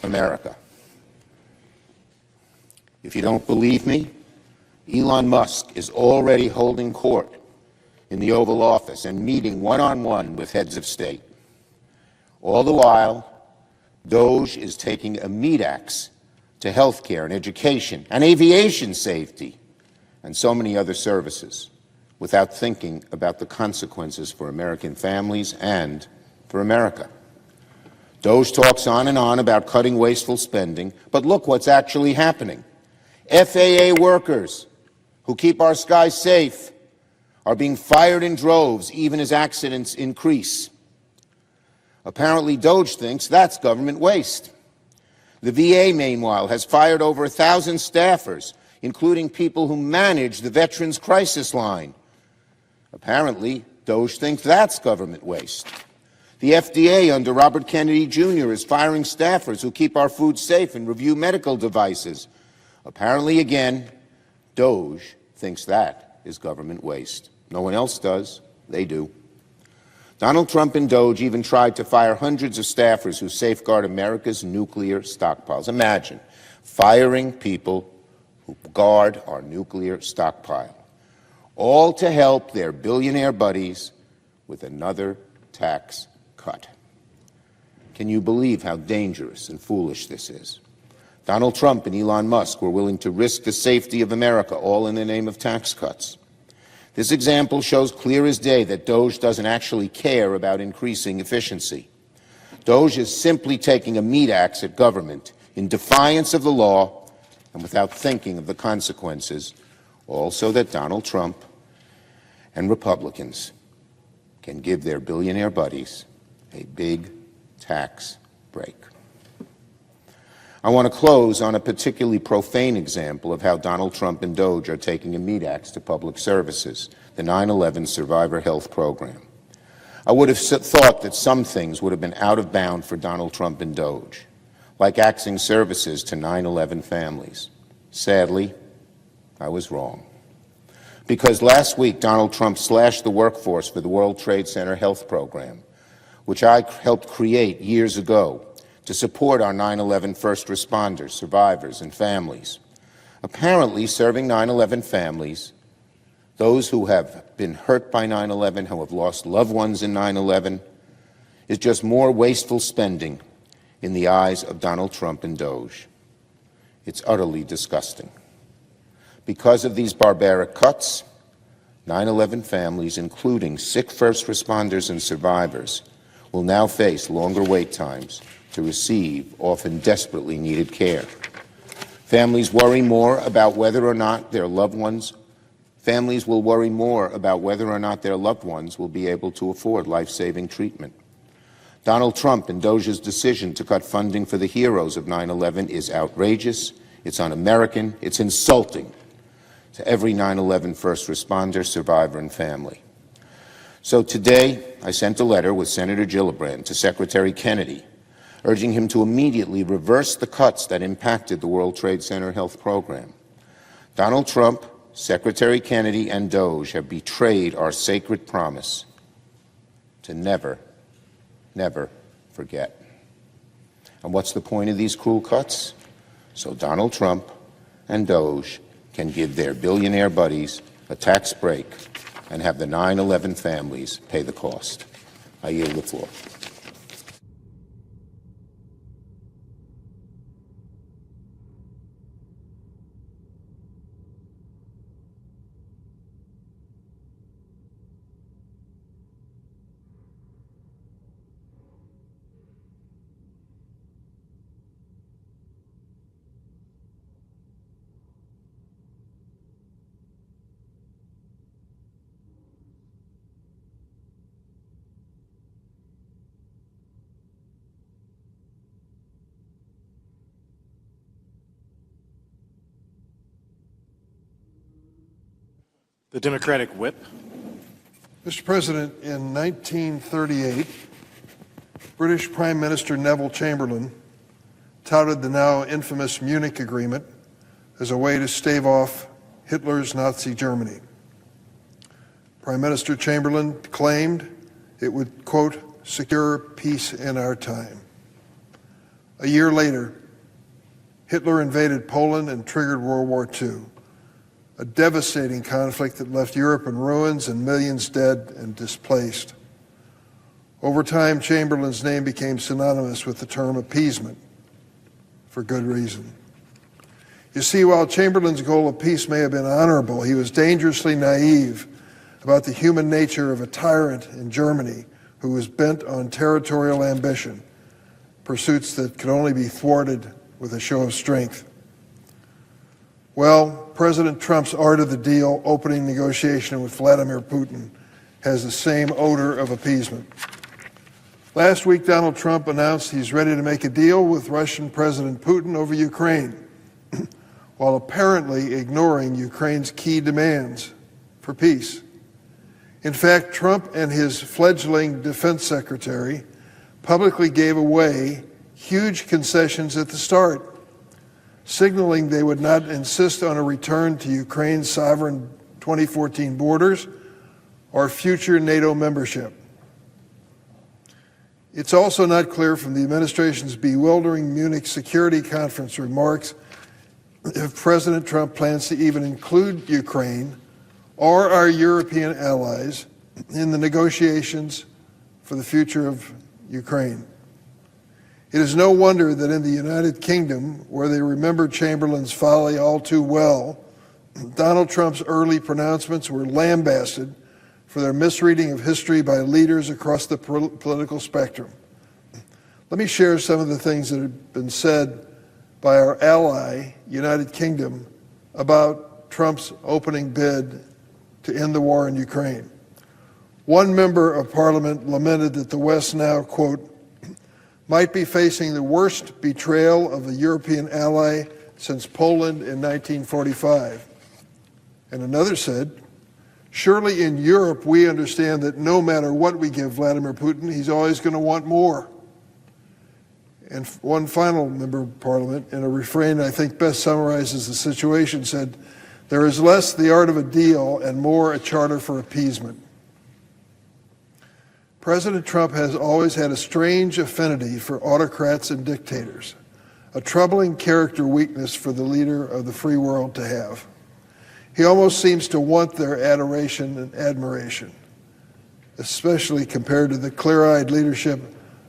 America. If you don't believe me, Elon Musk is already holding court in the Oval Office and meeting one-on-one with heads of state. All the while, DOGE is taking a meat axe to healthcare and education and aviation safety and so many other services without thinking about the consequences for American families and for America. DOGE talks on and on about cutting wasteful spending, but look what's actually happening. FAA workers who keep our skies safe are being fired in droves even as accidents increase. Apparently, DOGE thinks that's government waste. The VA, meanwhile, has fired over 1,000 staffers, including people who manage the Veterans Crisis Line. Apparently, DOGE thinks that's government waste. The FDA under Robert Kennedy Jr. is firing staffers who keep our food safe and review medical devices. Apparently, again, DOGE thinks that is government waste. No one else does. They do. Donald Trump and DOGE even tried to fire hundreds of staffers who safeguard America's nuclear stockpiles. Imagine firing people who guard our nuclear stockpile, all to help their billionaire buddies with another tax cut. Can you believe how dangerous and foolish this is? Donald Trump and Elon Musk were willing to risk the safety of America, all in the name of tax cuts. This example shows clear as day that DOGE doesn't actually care about increasing efficiency. DOGE is simply taking a meat axe at government in defiance of the law and without thinking of the consequences, all so that Donald Trump and Republicans can give their billionaire buddies a big tax break. I want to close on a particularly profane example of how Donald Trump and DOGE are taking a meat axe to public services, the 9/11 Survivor Health Program. I would have thought that some things would have been out of bound for Donald Trump and DOGE, like axing services to 9/11 families. Sadly, I was wrong. Because last week, Donald Trump slashed the workforce for the World Trade Center Health Program, which I helped create years ago to support our 9/11 first responders, survivors, and families. Apparently, serving 9/11 families, those who have been hurt by 9/11, who have lost loved ones in 9/11, is just more wasteful spending in the eyes of Donald Trump and DOGE. It's utterly disgusting. Because of these barbaric cuts, 9/11 families, including sick first responders and survivors, will now face longer wait times to receive often desperately needed care. Families worry more about whether or not their loved ones will worry more about whether or not their loved ones will be able to afford life-saving treatment. Donald Trump and DOGE's decision to cut funding for the heroes of 9/11 is outrageous, it's un-American, it's insulting to every 9/11 first responder, survivor, and family. So today, I sent a letter with Senator Gillibrand to Secretary Kennedy, urging him to immediately reverse the cuts that impacted the World Trade Center Health Program. Donald Trump, Secretary Kennedy, and DOGE have betrayed our sacred promise to never, never forget. And what's the point of these cruel cuts? So Donald Trump and DOGE can give their billionaire buddies a tax break and have the 9/11 families pay the cost. I yield the floor. The Democratic whip. Mr. President, in 1938, British Prime Minister Neville Chamberlain touted the now infamous Munich Agreement as a way to stave off Hitler's Nazi Germany. Prime Minister Chamberlain claimed it would, quote, secure peace in our time. A year later, Hitler invaded Poland and triggered World War II, a devastating conflict that left Europe in ruins and millions dead and displaced. Over time, Chamberlain's name became synonymous with the term appeasement, for good reason. You see, while Chamberlain's goal of peace may have been honorable, he was dangerously naive about the human nature of a tyrant in Germany who was bent on territorial ambition, pursuits that could only be thwarted with a show of strength. Well, President Trump's art of the deal opening negotiation with Vladimir Putin has the same odor of appeasement. Last week, Donald Trump announced he's ready to make a deal with Russian President Putin over Ukraine, while apparently ignoring Ukraine's key demands for peace. In fact, Trump and his fledgling defense secretary publicly gave away huge concessions at the start, signaling they would not insist on a return to Ukraine's sovereign 2014 borders or future NATO membership. It's also not clear from the administration's bewildering Munich Security Conference remarks if President Trump plans to even include Ukraine or our European allies in the negotiations for the future of Ukraine. It is no wonder that in the United Kingdom, where they remember Chamberlain's folly all too well, Donald Trump's early pronouncements were lambasted for their misreading of history by leaders across the political spectrum. Let me share some of the things that have been said by our ally, United Kingdom, about Trump's opening bid to end the war in Ukraine. One member of Parliament lamented that the West now, quote, might be facing the worst betrayal of a European ally since Poland in 1945. And another said, surely in Europe we understand that no matter what we give Vladimir Putin, he's always going to want more. And one final member of Parliament, in a refrain I think best summarizes the situation, said, there is less the art of a deal and more a charter for appeasement. President Trump has always had a strange affinity for autocrats and dictators, a troubling character weakness for the leader of the free world to have. He almost seems to want their adoration and admiration, especially compared to the clear-eyed leadership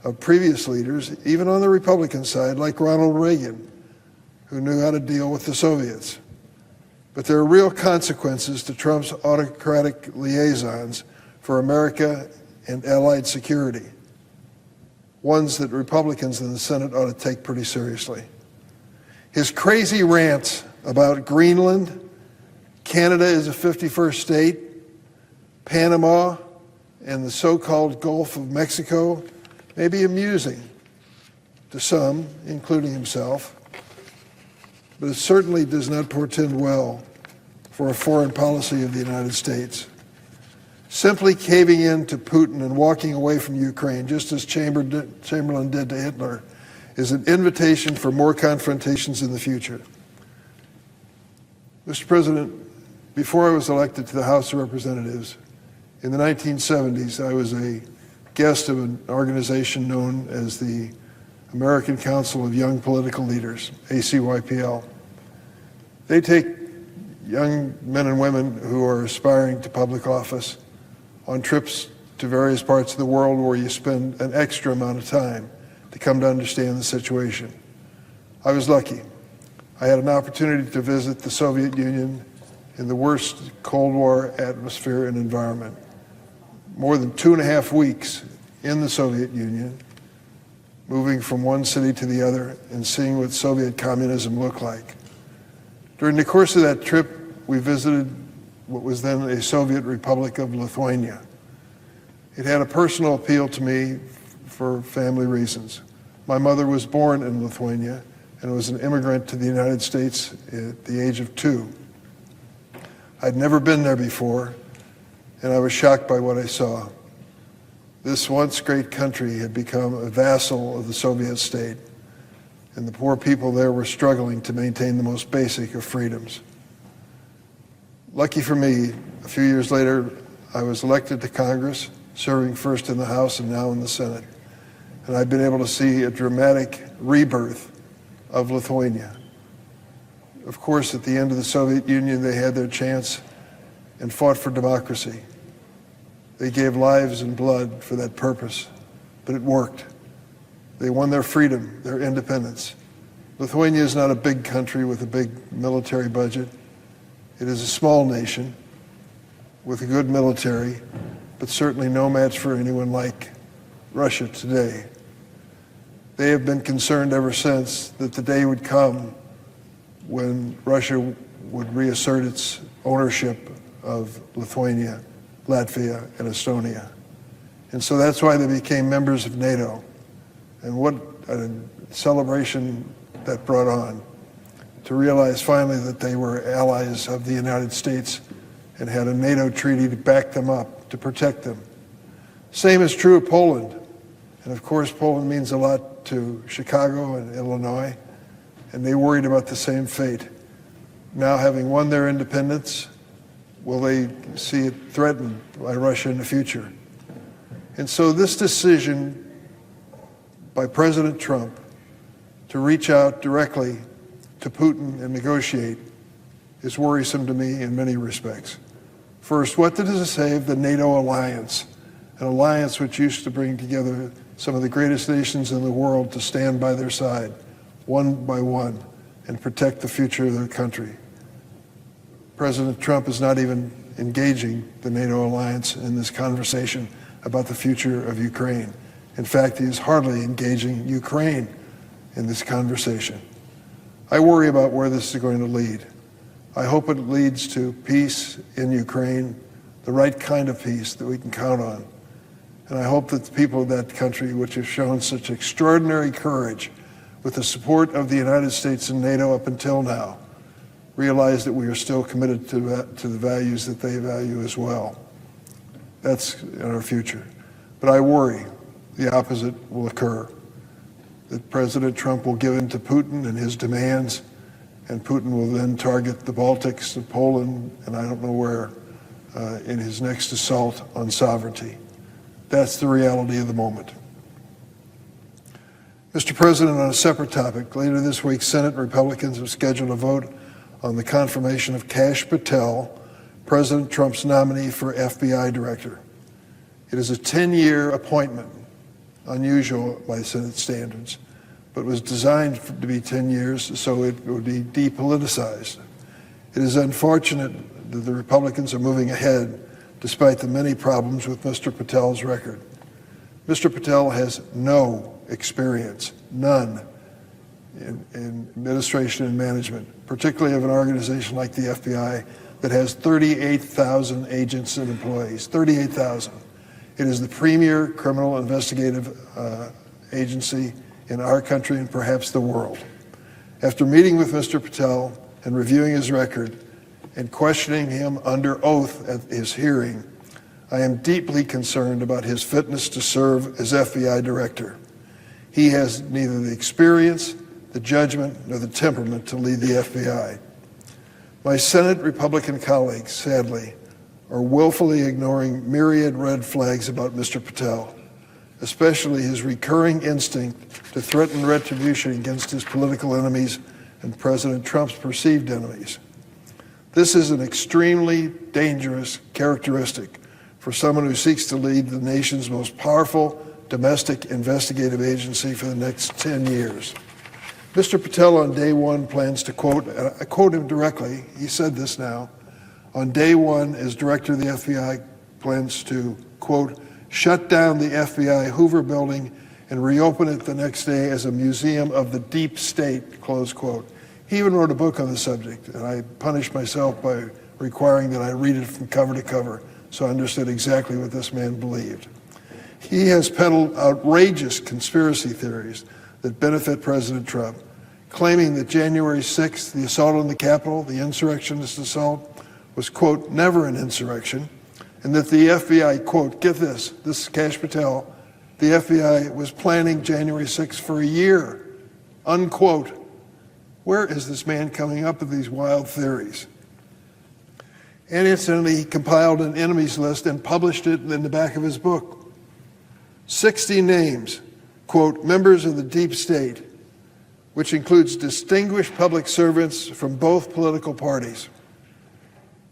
of previous leaders, even on the Republican side, like Ronald Reagan, who knew how to deal with the Soviets. But there are real consequences to Trump's autocratic liaisons for America and allied security, ones that Republicans in the Senate ought to take pretty seriously. His crazy rants about Greenland, Canada is a 51st state, Panama, and the so-called Gulf of Mexico may be amusing to some, including himself, but it certainly does not portend well for a foreign policy of the United States. Simply caving in to Putin and walking away from Ukraine, just as Chamberlain did to Hitler, is an invitation for more confrontations in the future. Mr. President, before I was elected to the House of Representatives, in the 1970s, I was a guest of an organization known as the American Council of Young Political Leaders, ACYPL. They take young men and women who are aspiring to public office on trips to various parts of the world where you spend an extra amount of time to come to understand the situation. I was lucky. I had an opportunity to visit the Soviet Union in the worst Cold War atmosphere and environment. More than 2.5 weeks in the Soviet Union, moving from one city to the other and seeing what Soviet communism looked like. During the course of that trip, we visited what was then a Soviet Republic of Lithuania. It had a personal appeal to me for family reasons. My mother was born in Lithuania and was an immigrant to the United States at the age of 2. I'd never been there before, and I was shocked by what I saw. This once great country had become a vassal of the Soviet state, and the poor people there were struggling to maintain the most basic of freedoms. Lucky for me, a few years later, I was elected to Congress, serving first in the House and now in the Senate. and I've been able to see a dramatic rebirth of Lithuania. Of course, at the end of the Soviet Union, they had their chance and fought for democracy. They gave lives and blood for that purpose, but it worked. They won their freedom, their independence. Lithuania is not a big country with a big military budget. It is a small nation with a good military, but certainly no match for anyone like Russia today. They have been concerned ever since that the day would come when Russia would reassert its ownership of Lithuania, Latvia, and Estonia. And so that's why they became members of NATO. And what a celebration that brought on, to realize finally that they were allies of the United States and had a NATO treaty to back them up, to protect them. Same is true of Poland. And of course, Poland means a lot to Chicago and Illinois, and they worried about the same fate. Now, having won their independence, will they see it threatened by Russia in the future? And so this decision by President Trump to reach out directly to Putin and negotiate is worrisome to me in many respects. First, what does it say of the NATO alliance? An alliance which used to bring together some of the greatest nations in the world to stand by their side, one by one, and protect the future of their country. President Trump is not even engaging the NATO alliance in this conversation about the future of Ukraine. In fact, he is hardly engaging Ukraine in this conversation. I worry about where this is going to lead. I hope it leads to peace in Ukraine, the right kind of peace that we can count on. And I hope that the people of that country, which have shown such extraordinary courage with the support of the United States and NATO up until now, realize that we are still committed to the values that they value as well. That's in our future. But I worry the opposite will occur, that President Trump will give in to Putin and his demands, and Putin will then target the Baltics and Poland, and I don't know where, in his next assault on sovereignty. That's the reality of the moment. Mr. President, on a separate topic, later this week, Senate Republicans have scheduled a vote on the confirmation of Kash Patel, President Trump's nominee for FBI director. It is a 10-year appointment, unusual by Senate standards, but was designed to be 10 years so it would be depoliticized. It is unfortunate that the Republicans are moving ahead despite the many problems with Mr. Patel's record. Mr. Patel has no experience, none, in administration and management, particularly of an organization like the FBI that has 38,000 agents and employees, 38,000. It is the premier criminal investigative agency in our country and perhaps the world. After meeting with Mr. Patel and reviewing his record and questioning him under oath at his hearing, I am deeply concerned about his fitness to serve as FBI director. He has neither the experience, the judgment, nor the temperament to lead the FBI. My Senate Republican colleagues, sadly, are willfully ignoring myriad red flags about Mr. Patel, especially his recurring instinct to threaten retribution against his political enemies and President Trump's perceived enemies. This is an extremely dangerous characteristic for someone who seeks to lead the nation's most powerful domestic investigative agency for the next 10 years. Mr. Patel on day one plans to quote, I quote him directly, he said this now, on day one as director of the FBI plans to, quote, shut down the FBI Hoover building and reopen it the next day as a museum of the deep state, close quote. He even wrote a book on the subject, and I punished myself by requiring that I read it from cover to cover, so I understood exactly what this man believed. He has peddled outrageous conspiracy theories that benefit President Trump, claiming that January 6th, the assault on the Capitol, the insurrectionist assault, was, quote, never an insurrection, and that the FBI, quote, get this is Kash Patel, the FBI was planning January 6th for a year, unquote. Where is this man coming up with these wild theories? And incidentally, he compiled an enemies list and published it in the back of his book. 60 names quote, members of the deep state, which includes distinguished public servants from both political parties.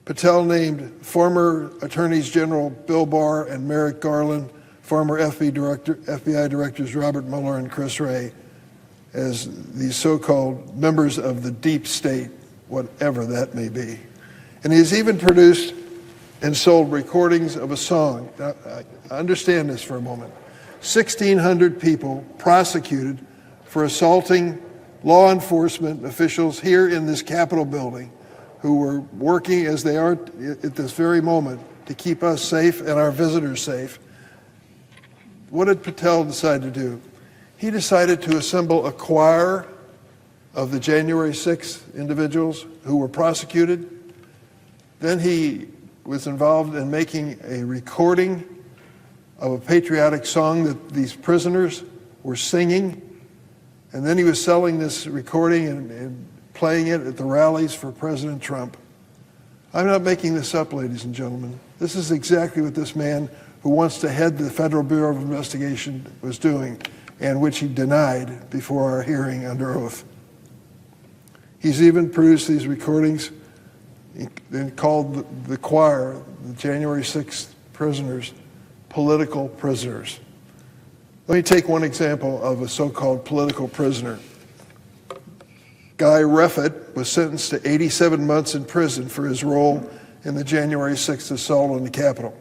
Patel named former Attorneys General Bill Barr and Merrick Garland, former FBI Directors Robert Mueller and Chris Wray, as these so-called members of the deep state, whatever that may be. And he has even produced and sold recordings of a song. Now, understand this for a moment. 1,600 people prosecuted for assaulting law enforcement officials here in this Capitol building who were working as they are at this very moment to keep us safe and our visitors safe. What did Patel decide to do? He decided to assemble a choir of the January 6th individuals who were prosecuted. Then he was involved in making a recording of a patriotic song that these prisoners were singing. And then he was selling this recording and playing it at the rallies for President Trump. I'm not making this up, ladies and gentlemen. This is exactly what this man who wants to head the Federal Bureau of Investigation was doing, and which he denied before our hearing under oath. He's even produced these recordings and called the choir, the January 6th prisoners, political prisoners. Let me take one example of a so-called political prisoner. Guy Reffitt was sentenced to 87 months in prison for his role in the January 6th assault on the Capitol.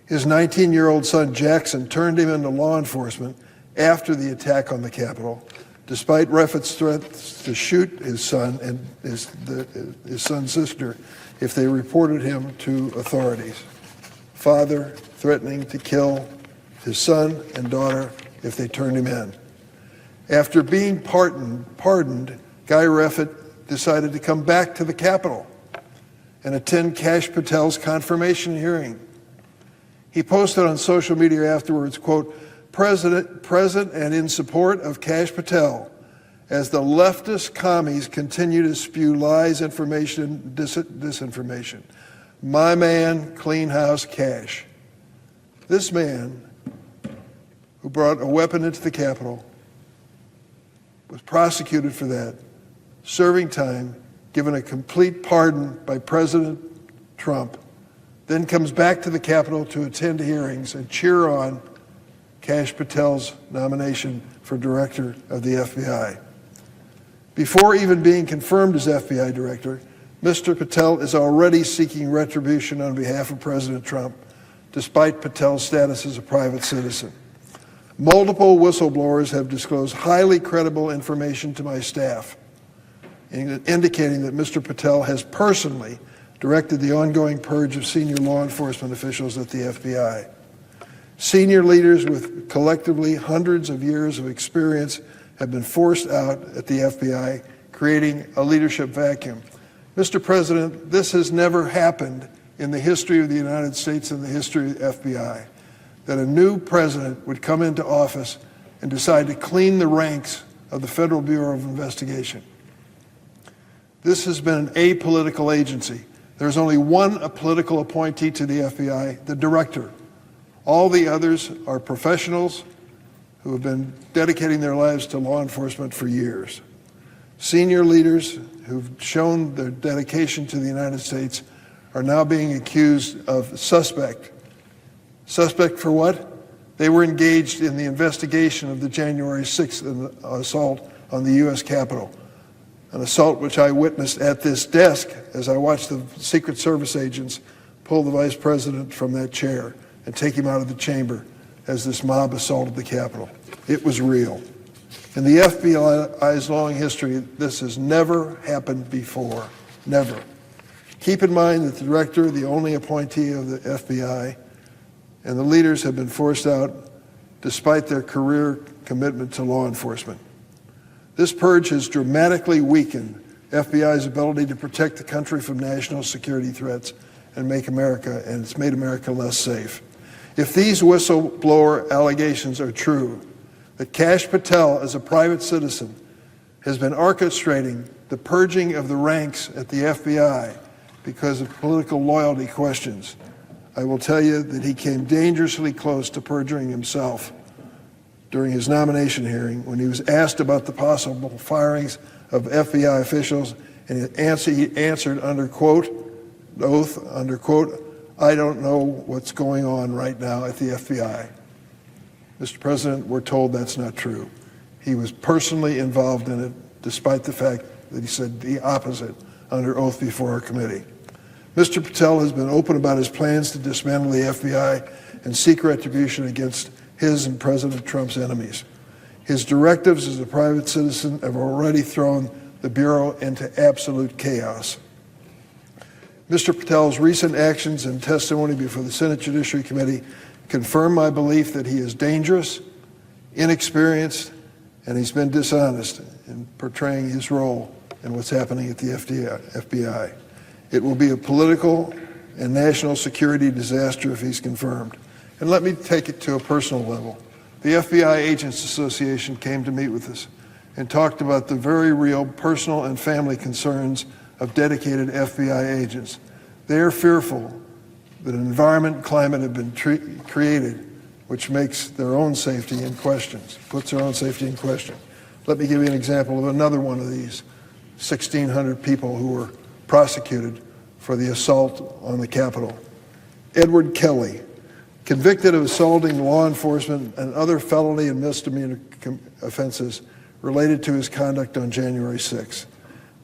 His 19-year-old son Jackson turned him into law enforcement after the attack on the Capitol, despite Reffitt's threats to shoot his son and his son's sister if they reported him to authorities. Father threatening to kill his son and daughter if they turned him in. After being pardoned, Guy Reffitt decided to come back to the Capitol and attend Kash Patel's confirmation hearing. He posted on social media afterwards, quote, present and in support of Kash Patel as the leftist commies continue to spew lies, information, disinformation. My man, clean house Kash. This man who brought a weapon into the Capitol was prosecuted for that, serving time, given a complete pardon by President Trump, then comes back to the Capitol to attend hearings and cheer on Kash Patel's nomination for director of the FBI. Before even being confirmed as FBI director, Mr. Patel is already seeking retribution on behalf of President Trump, despite Patel's status as a private citizen. Multiple whistleblowers have disclosed highly credible information to my staff, indicating that Mr. Patel has personally directed the ongoing purge of senior law enforcement officials at the FBI. Senior leaders with collectively hundreds of years of experience have been forced out at the FBI, creating a leadership vacuum. Mr. President, this has never happened in the history of the United States and the history of the FBI, that a new president would come into office and decide to clean the ranks of the Federal Bureau of Investigation. This has been an apolitical agency. There's only one political appointee to the FBI, the director. All the others are professionals who have been dedicating their lives to law enforcement for years. Senior leaders who've shown their dedication to the United States are now being accused of suspect. Suspect for what? They were engaged in the investigation of the January 6th assault on the U.S. Capitol, an assault which I witnessed at this desk as I watched the Secret Service agents pull the vice president from that chair and take him out of the chamber as this mob assaulted the Capitol. It was real. In the FBI's long history, this has never happened before. Never. Keep in mind that the director, the only appointee of the FBI, and the leaders have been forced out despite their career commitment to law enforcement. This purge has dramatically weakened FBI's ability to protect the country from national security threats and it's made America less safe. If these whistleblower allegations are true, that Kash Patel, as a private citizen, has been orchestrating the purging of the ranks at the FBI because of political loyalty questions, I will tell you that he came dangerously close to perjuring himself during his nomination hearing when he was asked about the possible firings of FBI officials, and he answered under oath, "I don't know what's going on right now at the FBI." Mr. President, we're told that's not true. He was personally involved in it, despite the fact that he said the opposite under oath before our committee. Mr. Patel has been open about his plans to dismantle the FBI and seek retribution against his and President Trump's enemies. His directives as a private citizen have already thrown the Bureau into absolute chaos. Mr. Patel's recent actions and testimony before the Senate Judiciary Committee confirm my belief that he is dangerous, inexperienced, and he's been dishonest in portraying his role in what's happening at the FBI. It will be a political and national security disaster if he's confirmed. And let me take it to a personal level. The FBI Agents Association came to meet with us and talked about the very real personal and family concerns of dedicated FBI agents. They are fearful that an environment and climate have been created which makes their own safety in question, puts their own safety in question. Let me give you an example of another one of these 1,600 people who were prosecuted for the assault on the Capitol. Edward Kelly, convicted of assaulting law enforcement and other felony and misdemeanor offenses related to his conduct on January 6th.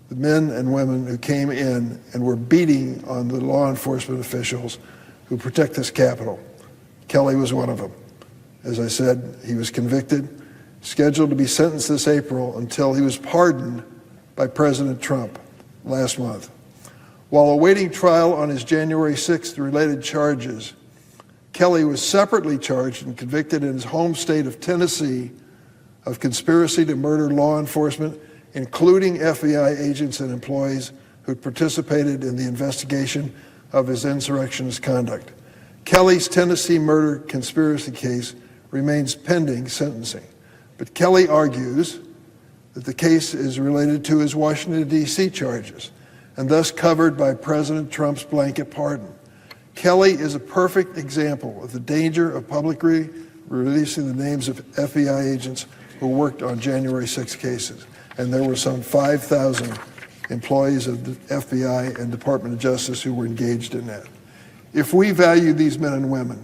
The men and women who came in and were beating on the law enforcement officials who protect this Capitol. Kelly was one of them. As I said, he was convicted, scheduled to be sentenced this April until he was pardoned by President Trump last month. While awaiting trial on his January 6th related charges, Kelly was separately charged and convicted in his home state of Tennessee of conspiracy to murder law enforcement, including FBI agents and employees who participated in the investigation of his insurrectionist conduct. Kelly's Tennessee murder conspiracy case remains pending sentencing, but Kelly argues that the case is related to his Washington, D.C. charges and thus covered by President Trump's blanket pardon. Kelly is a perfect example of the danger of publicly releasing the names of FBI agents who worked on January 6 cases, and there were some 5,000 employees of the FBI and Department of Justice who were engaged in that. If we value these men and women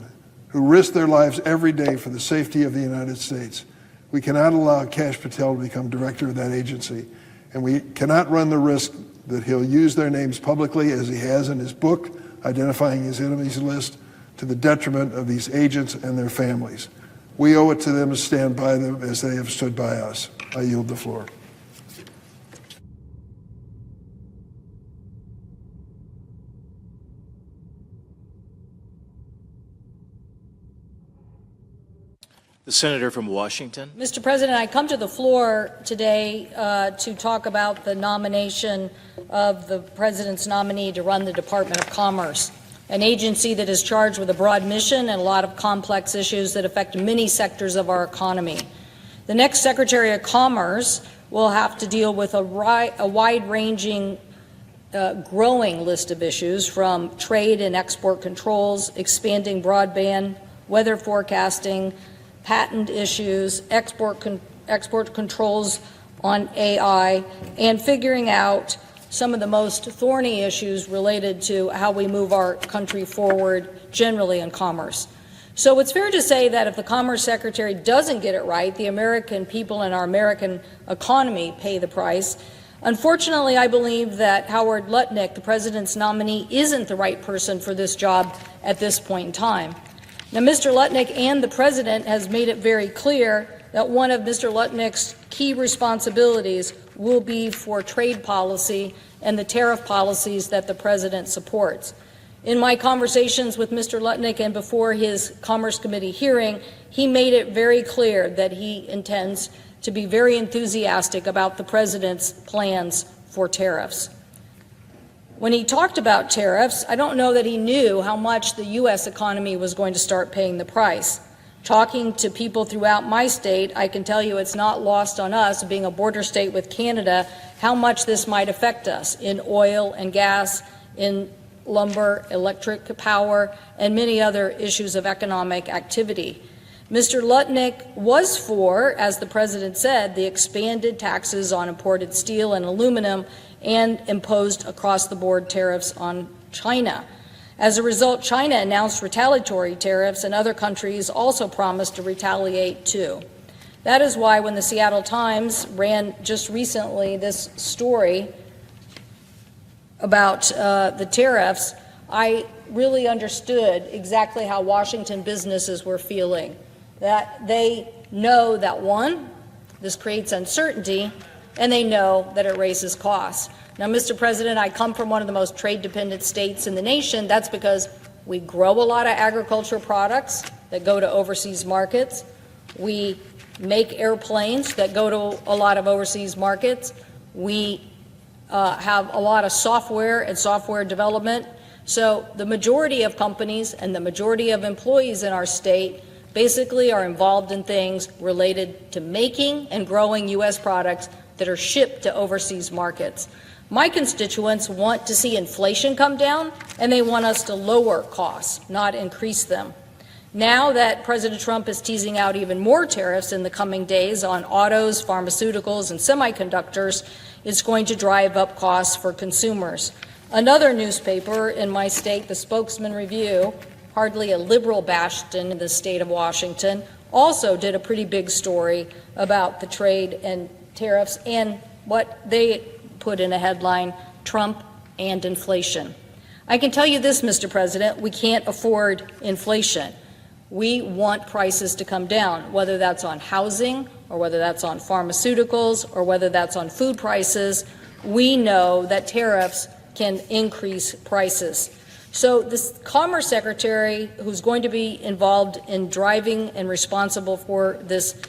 who risk their lives every day for the safety of the United States, we cannot allow Kash Patel to become director of that agency, and we cannot run the risk that he'll use their names publicly, as he has in his book, identifying his enemies list, to the detriment of these agents and their families. We owe it to them to stand by them as they have stood by us. I yield the floor. The Senator from Washington. Mr. President, I come to the floor today to talk about the nomination of the President's nominee to run the Department of Commerce, an agency that is charged with a broad mission and a lot of complex issues that affect many sectors of our economy. The next Secretary of Commerce will have to deal with a wide-ranging, growing list of issues, from trade and export controls, expanding broadband, weather forecasting, patent issues, export controls on AI, and figuring out some of the most thorny issues related to how we move our country forward generally in commerce. So it's fair to say that if the Commerce Secretary doesn't get it right, the American people and our American economy pay the price. Unfortunately, I believe that Howard Lutnick, the President's nominee, isn't the right person for this job at this point in time. Now, Mr. Lutnick and the President has made it very clear that one of Mr. Lutnick's key responsibilities will be for trade policy and the tariff policies that the President supports. In my conversations with Mr. Lutnick and before his Commerce Committee hearing, he made it very clear that he intends to be very enthusiastic about the President's plans for tariffs. When he talked about tariffs, I don't know that he knew how much the U.S. economy was going to start paying the price. Talking to people throughout my state, I can tell you it's not lost on us, being a border state with Canada, how much this might affect us in oil and gas, in lumber, electric power, and many other issues of economic activity. Mr. Lutnick was for, as the president said, the expanded taxes on imported steel and aluminum and imposed across-the-board tariffs on China. As a result, China announced retaliatory tariffs, and other countries also promised to retaliate too. That is why when the Seattle Times ran just recently this story about the tariffs, I really understood exactly how Washington businesses were feeling. That they know that, one, this creates uncertainty, and they know that it raises costs. Now, Mr. President, I come from one of the most trade-dependent states in the nation. That's because we grow a lot of agricultural products that go to overseas markets. We make airplanes that go to a lot of overseas markets. We have a lot of software and software development. So the majority of companies and the majority of employees in our state basically are involved in things related to making and growing U.S. products that are shipped to overseas markets. My constituents want to see inflation come down, and they want us to lower costs, not increase them. Now that President Trump is teasing out even more tariffs in the coming days on autos, pharmaceuticals, and semiconductors, it's going to drive up costs for consumers. Another newspaper in my state, the Spokesman Review, hardly a liberal bastion in the state of Washington, also did a pretty big story about the trade and tariffs and what they put in a headline, Trump and inflation. I can tell you this, Mr. President, we can't afford inflation. We want prices to come down, whether that's on housing or whether that's on pharmaceuticals or whether that's on food prices. We know that tariffs can increase prices. So this Commerce Secretary, who's going to be involved in driving and responsible for this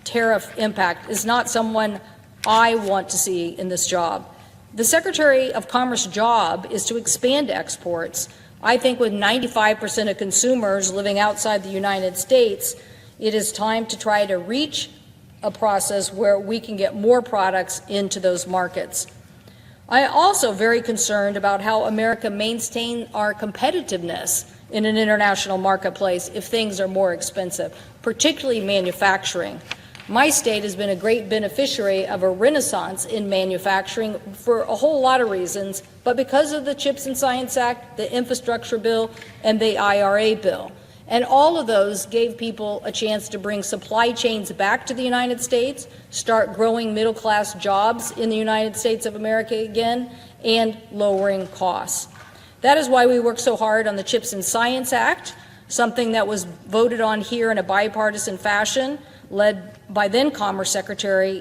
tariff impact, is not someone I want to see in this job. The Secretary of Commerce job is to expand exports. I think with 95% of consumers living outside the United States, it is time to try to reach a process where we can get more products into those markets. I am also very concerned about how America maintains our competitiveness in an international marketplace if things are more expensive, particularly manufacturing. My state has been a great beneficiary of a renaissance in manufacturing for a whole lot of reasons, but because of the CHIPS and Science Act, the infrastructure bill, and the IRA bill. And all of those gave people a chance to bring supply chains back to the United States, start growing middle-class jobs in the United States of America again, and lowering costs. That is why we work so hard on the CHIPS and Science Act, something that was voted on here in a bipartisan fashion, led by then Commerce Secretary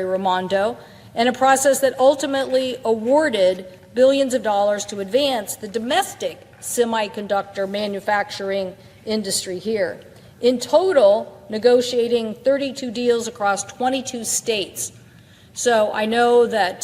Raimondo, and a process that ultimately awarded billions of dollars to advance the domestic semiconductor manufacturing industry here. In total, negotiating 32 deals across 22 states. So I know that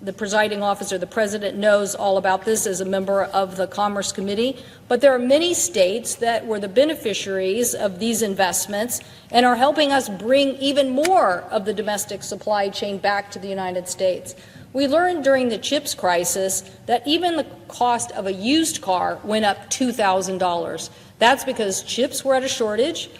the presiding officer, the president, knows all about this as a member of the Commerce Committee, but there are many states that were the beneficiaries of these investments and are helping us bring even more of the domestic supply chain back to the United States. We learned during the CHIPS crisis that even the cost of a used car went up $2,000. That's because chips were at a shortage,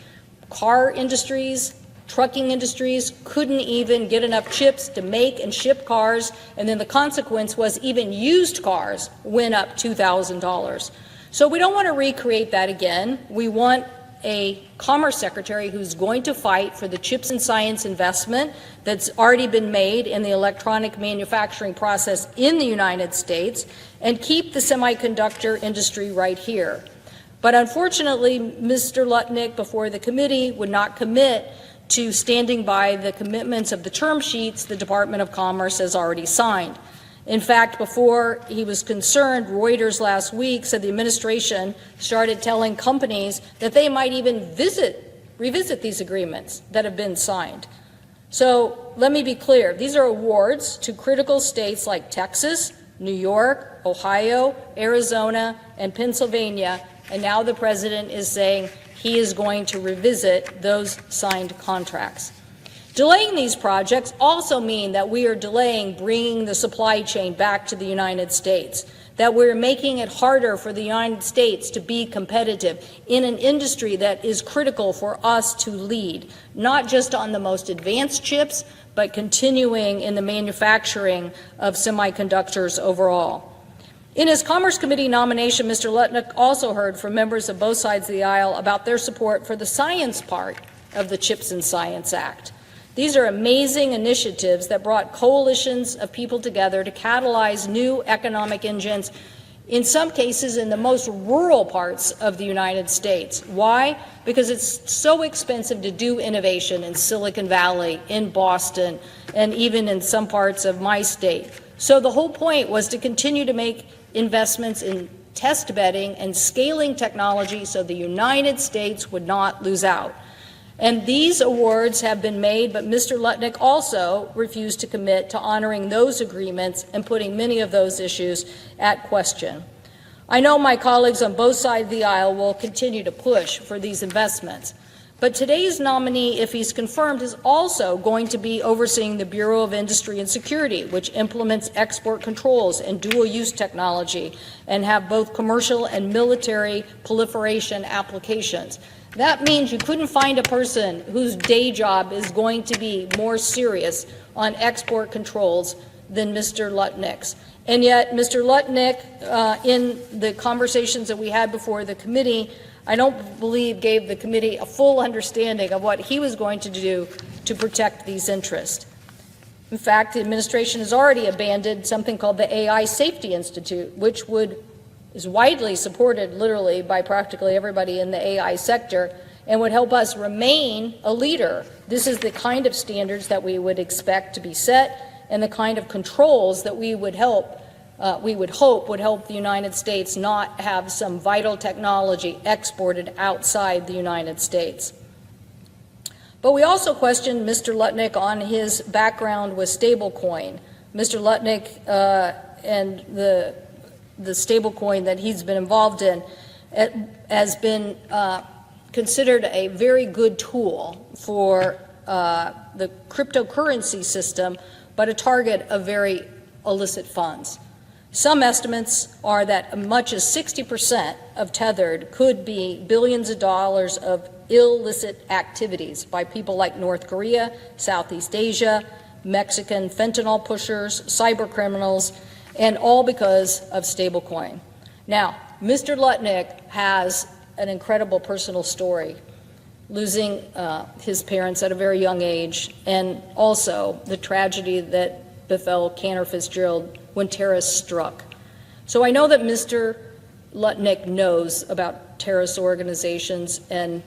car industries, trucking industries couldn't even get enough chips to make and ship cars, and then the consequence was even used cars went up $2,000. So we don't want to recreate that again. We want a Commerce Secretary who's going to fight for the CHIPS and Science investment that's already been made in the electronic manufacturing process in the United States and keep the semiconductor industry right here. But unfortunately, Mr. Lutnick before the committee would not commit to standing by the commitments of the term sheets the Department of Commerce has already signed. In fact, before he was concerned, Reuters last week said the administration started telling companies that they might even revisit these agreements that have been signed. So let me be clear. These are awards to critical states like Texas, New York, Ohio, Arizona, and Pennsylvania, and now the president is saying he is going to revisit those signed contracts. Delaying these projects also mean that we are delaying bringing the supply chain back to the United States. that we're making it harder for the United States to be competitive in an industry that is critical for us to lead, not just on the most advanced chips, but continuing in the manufacturing of semiconductors overall. In his Commerce Committee nomination, Mr. Lutnick also heard from members of both sides of the aisle about their support for the science part of the CHIPS and Science Act. These are amazing initiatives that brought coalitions of people together to catalyze new economic engines, in some cases in the most rural parts of the United States. Why? Because it's so expensive to do innovation in Silicon Valley, in Boston, and even in some parts of my state. So the whole point was to continue to make investments in test bedding and scaling technology so the United States would not lose out. And these awards have been made, but Mr. Lutnick also refused to commit to honoring those agreements and putting many of those issues at question. I know my colleagues on both sides of the aisle will continue to push for these investments. But today's nominee, if he's confirmed, is also going to be overseeing the Bureau of Industry and Security, which implements export controls and dual-use technology and have both commercial and military proliferation applications. That means you couldn't find a person whose day job is going to be more serious on export controls than Mr. Lutnick's. And yet, Mr. Lutnick, in the conversations that we had before the committee, I don't believe gave the committee a full understanding of what he was going to do to protect these interests. In fact, the administration has already abandoned something called the AI Safety Institute, which is widely supported literally by practically everybody in the AI sector and would help us remain a leader. This is the kind of standards that we would expect to be set and the kind of controls that we would hope would help the United States not have some vital technology exported outside the United States. But we also questioned Mr. Lutnick on his background with stablecoin. Mr. Lutnick and the stablecoin that he's been involved in has been considered a very good tool for the cryptocurrency system, but a target of very illicit funds. Some estimates are that as much as 60% of Tethered could be billions of dollars of illicit activities by people like North Korea, Southeast Asia, Mexican fentanyl pushers, cyber criminals, and all because of stablecoin. Now, Mr. Lutnick has an incredible personal story, losing his parents at a very young age, and also the tragedy that befell Cantor Fitzgerald when terrorists struck. So I know that Mr. Lutnick knows about terrorist organizations and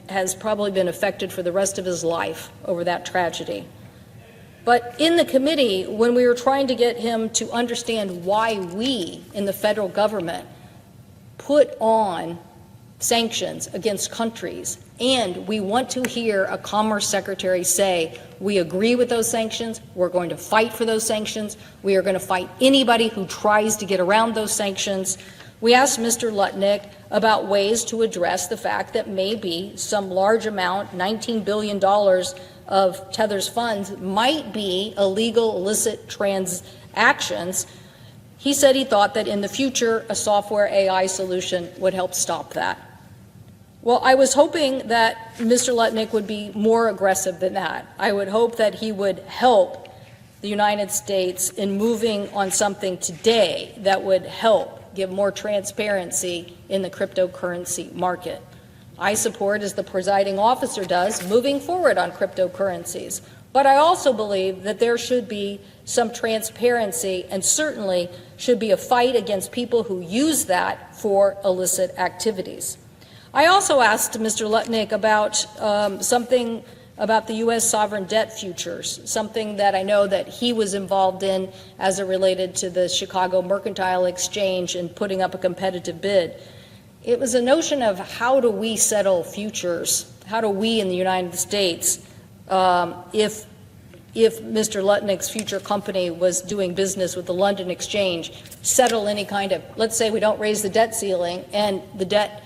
has probably been affected for the rest of his life over that tragedy. But in the committee, when we were trying to get him to understand why we in the federal government put on sanctions against countries, and we want to hear a Commerce Secretary say, we agree with those sanctions, we're going to fight for those sanctions, we are going to fight anybody who tries to get around those sanctions. We asked Mr. Lutnick about ways to address the fact that maybe some large amount, $19 billion of Tether's funds, might be illegal, illicit transactions. He said he thought that in the future, a software AI solution would help stop that. Well, I was hoping that Mr. Lutnick would be more aggressive than that. I would hope that he would help the United States in moving on something today that would help give more transparency in the cryptocurrency market. I support, as the presiding officer does, moving forward on cryptocurrencies. But I also believe that there should be some transparency and certainly should be a fight against people who use that for illicit activities. I also asked Mr. Lutnick about something about the U.S. sovereign debt futures, something that I know that he was involved in as it related to the Chicago Mercantile Exchange and putting up a competitive bid. It was a notion of how do we settle futures? How do we in the United States, if Mr. Lutnick's future company was doing business with the London Exchange, settle any kind of, let's say we don't raise the debt ceiling and the debt,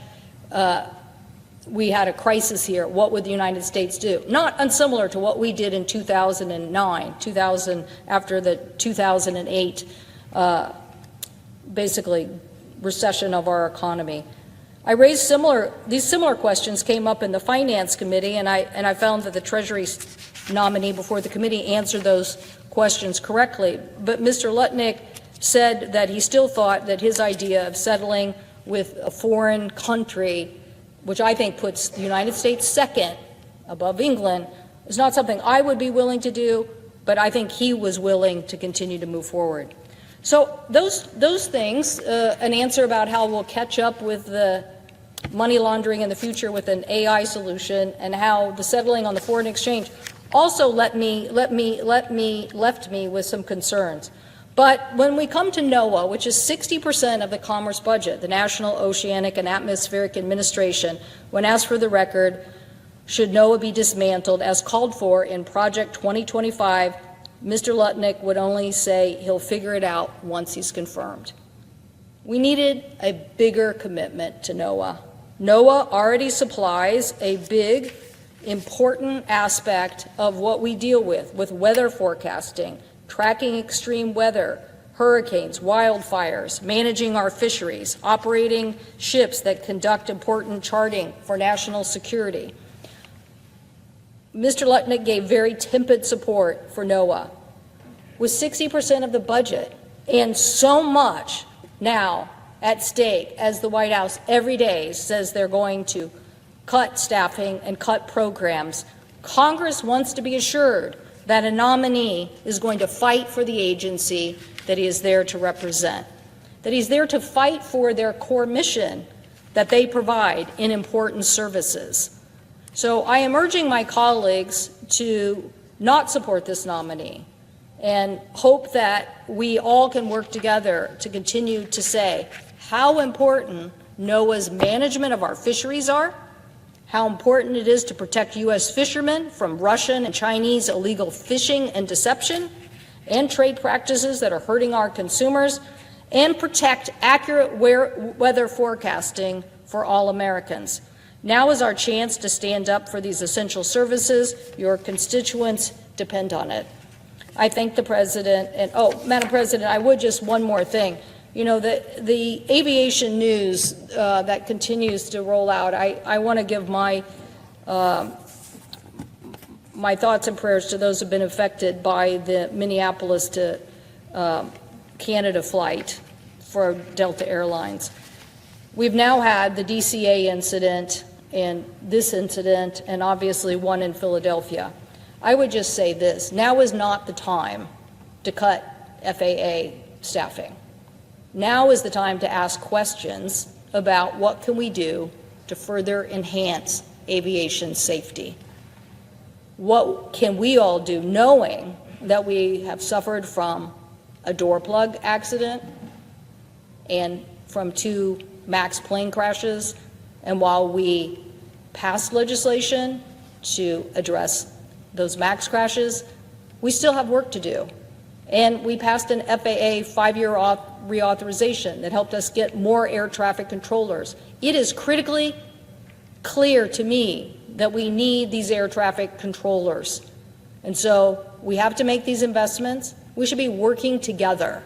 we had a crisis here, what would the United States do? Not unsimilar to what we did in 2009, after the 2008 basically recession of our economy. I raised these similar questions came up in the Finance Committee, and I found that the Treasury nominee before the committee answered those questions correctly. But Mr. Lutnick said that he still thought that his idea of settling with a foreign country, which I think puts the United States second above England, is not something I would be willing to do, but I think he was willing to continue to move forward. So those things, an answer about how we'll catch up with the money laundering in the future with an AI solution, and how the settling on the foreign exchange also left me with some concerns. But when we come to NOAA, which is 60% of the Commerce budget, the National Oceanic and Atmospheric Administration, when asked for the record, should NOAA be dismantled as called for in Project 2025, Mr. Lutnick would only say he'll figure it out once he's confirmed. We needed a bigger commitment to NOAA. NOAA already supplies a big, important aspect of what we deal with weather forecasting, tracking extreme weather, hurricanes, wildfires, managing our fisheries, operating ships that conduct important charting for national security. Mr. Lutnick gave very tepid support for NOAA. With 60% of the budget and so much now at stake, as the White House every day says they're going to cut staffing and cut programs, Congress wants to be assured that a nominee is going to fight for the agency that he is there to represent, that he's there to fight for their core mission that they provide in important services. So I am urging my colleagues to not support this nominee and hope that we all can work together to continue to say how important NOAA's management of our fisheries are, how important it is to protect U.S. fishermen from Russian and Chinese illegal fishing and deception and trade practices that are hurting our consumers, and protect accurate weather forecasting for all Americans. Now is our chance to stand up for these essential services. Your constituents depend on it. I thank the President. And, Madam President, I would just one more thing. You know, the aviation news that continues to roll out, I want to give my thoughts and prayers to those who have been affected by the Minneapolis to Canada flight for Delta Airlines. We've now had the DCA incident and this incident, and obviously one in Philadelphia. I would just say this: now is not the time to cut FAA staffing. Now is the time to ask questions about what can we do to further enhance aviation safety. What can we all do, knowing that we have suffered from a door plug accident and from 2 MAX plane crashes, and while we passed legislation to address those MAX crashes, we still have work to do. And we passed an FAA 5-year reauthorization that helped us get more air traffic controllers. It is critically clear to me that we need these air traffic controllers. And so we have to make these investments. We should be working together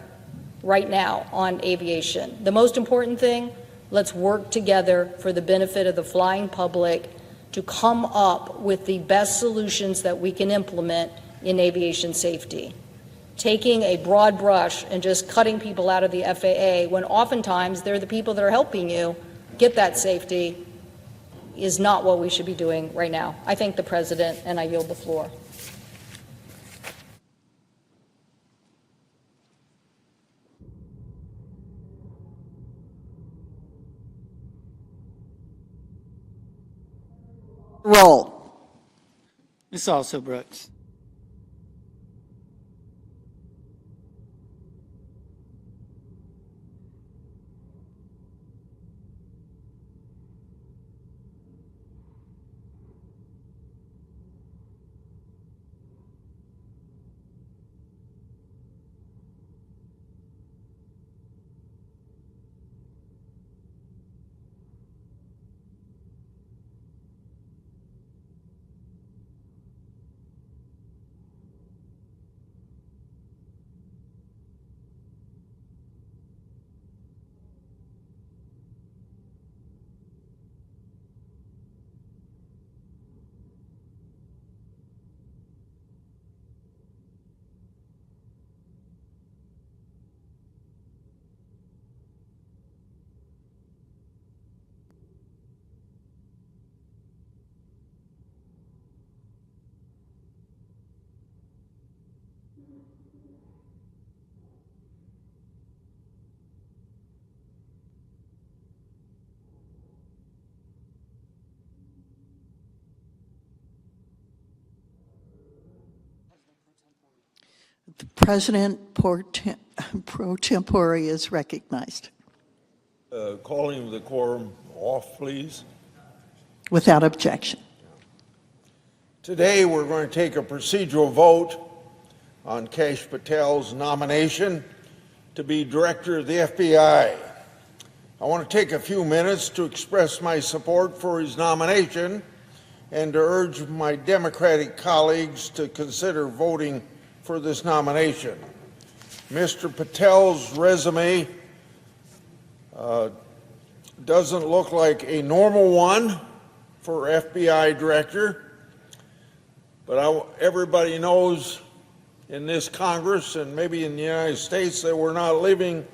right now on aviation. The most important thing, let's work together for the benefit of the flying public to come up with the best solutions that we can implement in aviation safety. Taking a broad brush and just cutting people out of the FAA when oftentimes they're the people that are helping you get that safety is not what we should be doing right now. I thank the President, and I yield the floor. Roll. Ms. Also Brooks. The President pro tempore is recognized. Calling the quorum off, please. Without objection. Today, we're going to take a procedural vote on Kash Patel's nomination to be Director of the FBI. I want to take a few minutes to express my support for his nomination and to urge my Democratic colleagues to consider voting for this nomination. Mr. Patel's resume doesn't look like a normal one for FBI director, but everybody knows in this Congress and maybe in the United States that we're not living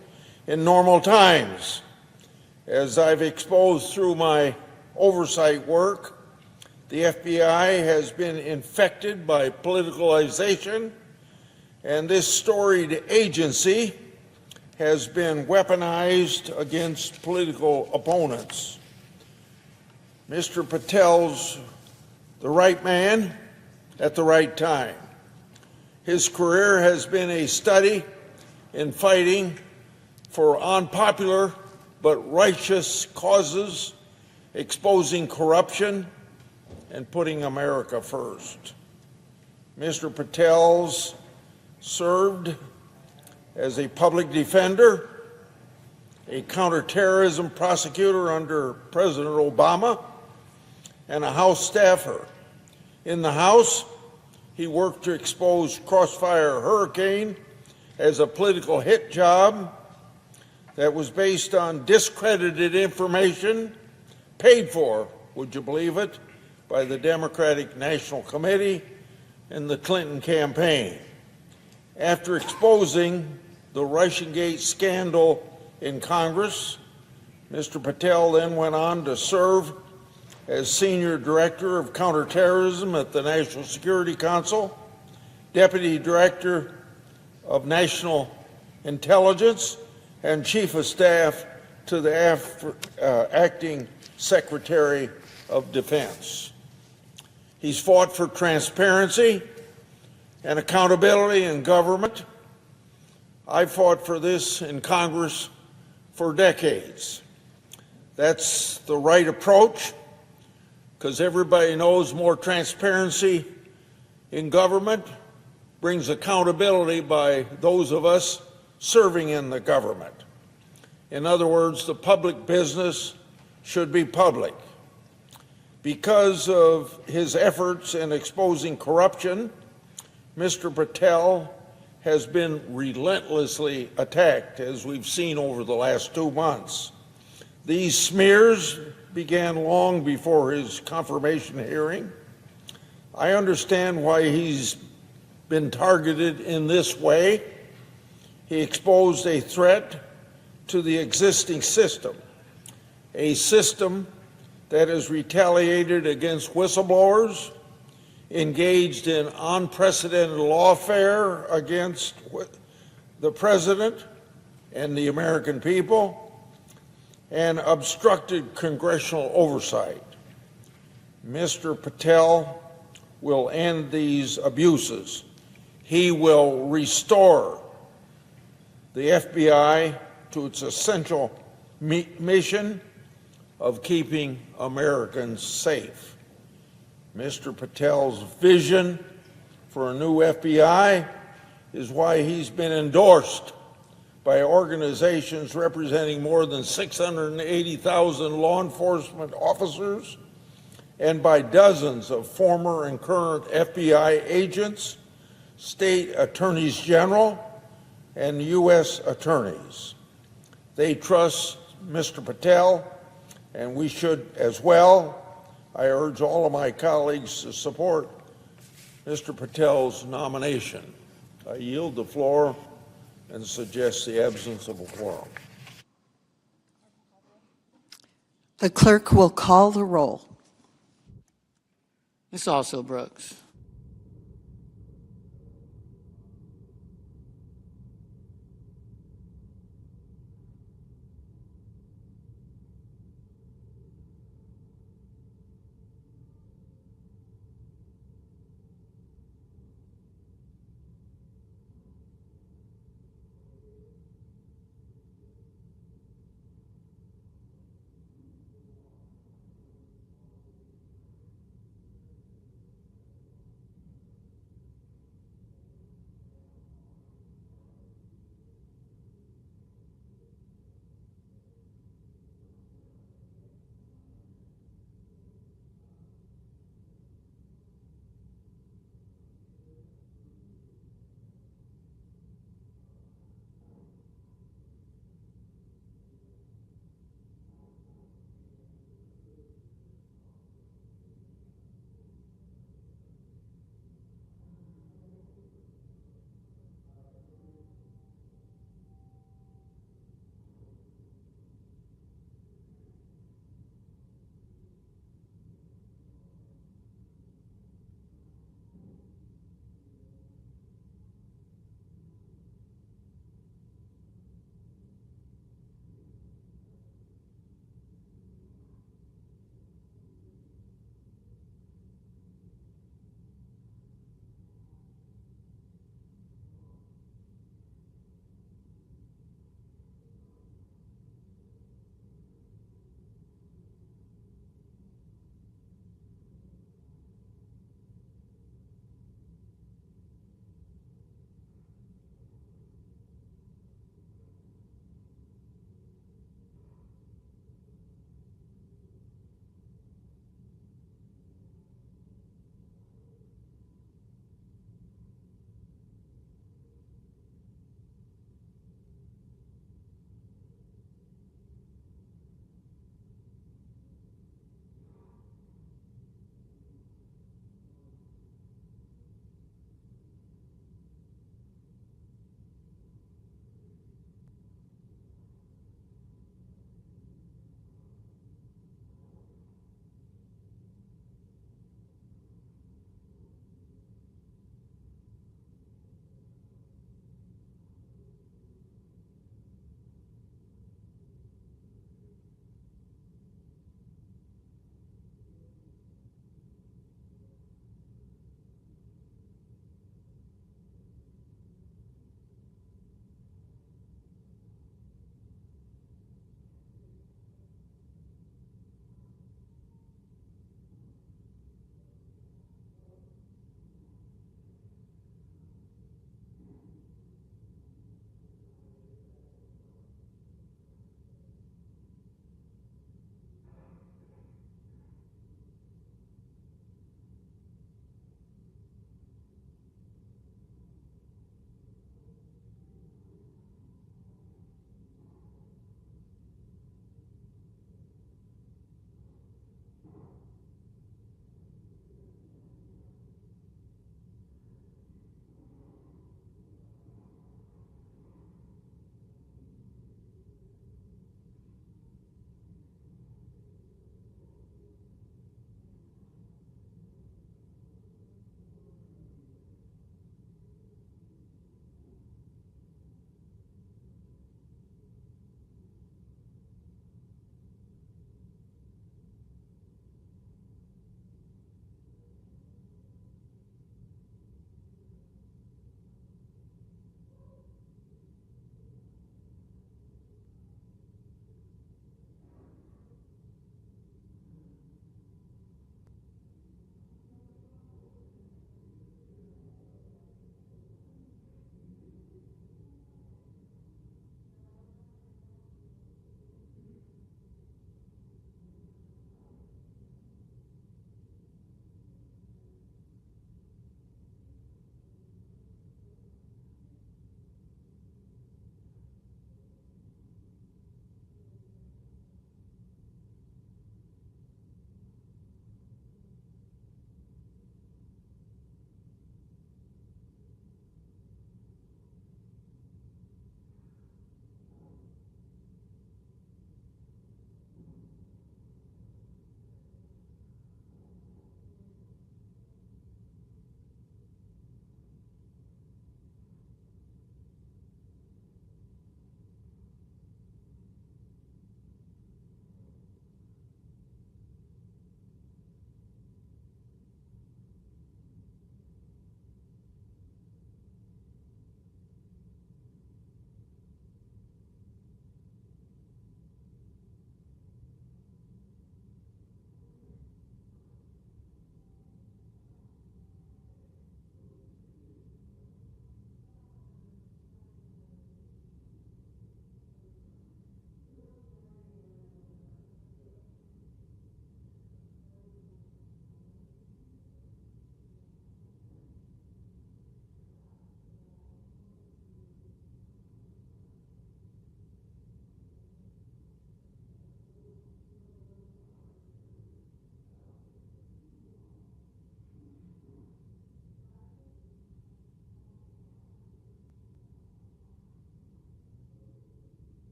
in normal times. As I've exposed through my oversight work, the FBI has been infected by politicalization, and this storied agency has been weaponized against political opponents. Mr. Patel's the right man at the right time. His career has been a study in fighting for unpopular but righteous causes, exposing corruption, and putting America first. Mr. Patel's served as a public defender, a counterterrorism prosecutor under President Obama, and a House staffer. In the House, he worked to expose Crossfire Hurricane as a political hit job that was based on discredited information paid for, would you believe it, by the Democratic National Committee and the Clinton campaign. After exposing the Russiagate scandal in Congress, Mr. Patel then went on to serve as Senior Director of Counterterrorism at the National Security Council, Deputy Director of National Intelligence, and Chief of Staff to the Acting Secretary of Defense. He's fought for transparency and accountability in government. I fought for this in Congress for decades. That's the right approach, because everybody knows more transparency in government brings accountability by those of us serving in the government. In other words, the public business should be public. Because of his efforts in exposing corruption, Mr. Patel has been relentlessly attacked, as we've seen over the last 2 months. These smears began long before his confirmation hearing. I understand why he's been targeted in this way. He exposed a threat to the existing system, a system that has retaliated against whistleblowers, engaged in unprecedented lawfare against the president and the American people, and obstructed congressional oversight. Mr. Patel will end these abuses. He will restore the FBI to its essential mission of keeping Americans safe. Mr. Patel's vision for a new FBI is why he's been endorsed by organizations representing more than 680,000 law enforcement officers and by dozens of former and current FBI agents, state attorneys general, and U.S. attorneys. They trust Mr. Patel, and we should as well. I urge all of my colleagues to support Mr. Patel's nomination. I yield the floor and suggest the absence of a quorum. The clerk will call the roll. Ms. Also Brooks.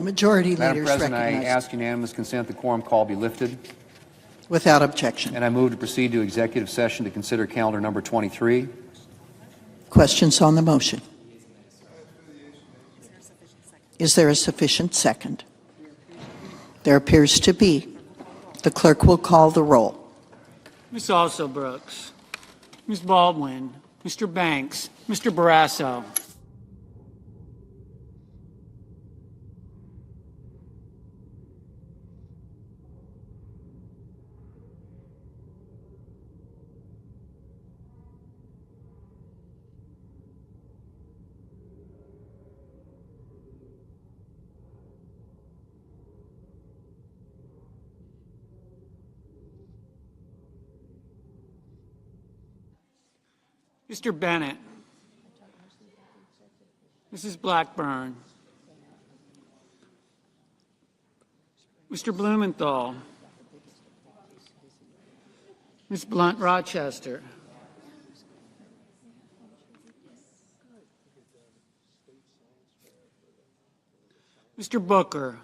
The majority Madam leader is President, I recognized. ask unanimous consent the quorum call be lifted, Without objection. and I move to proceed to executive session to consider calendar number 23. Questions on the motion? Is there a sufficient second? There appears to be. The clerk will call the roll. Ms. Also Brooks, Ms. Baldwin, Mr. Banks, Mr. Barrasso. Mr. Bennett, Mrs. Blackburn, Mr. Blumenthal, Ms. Blunt Rochester, Mr. Booker,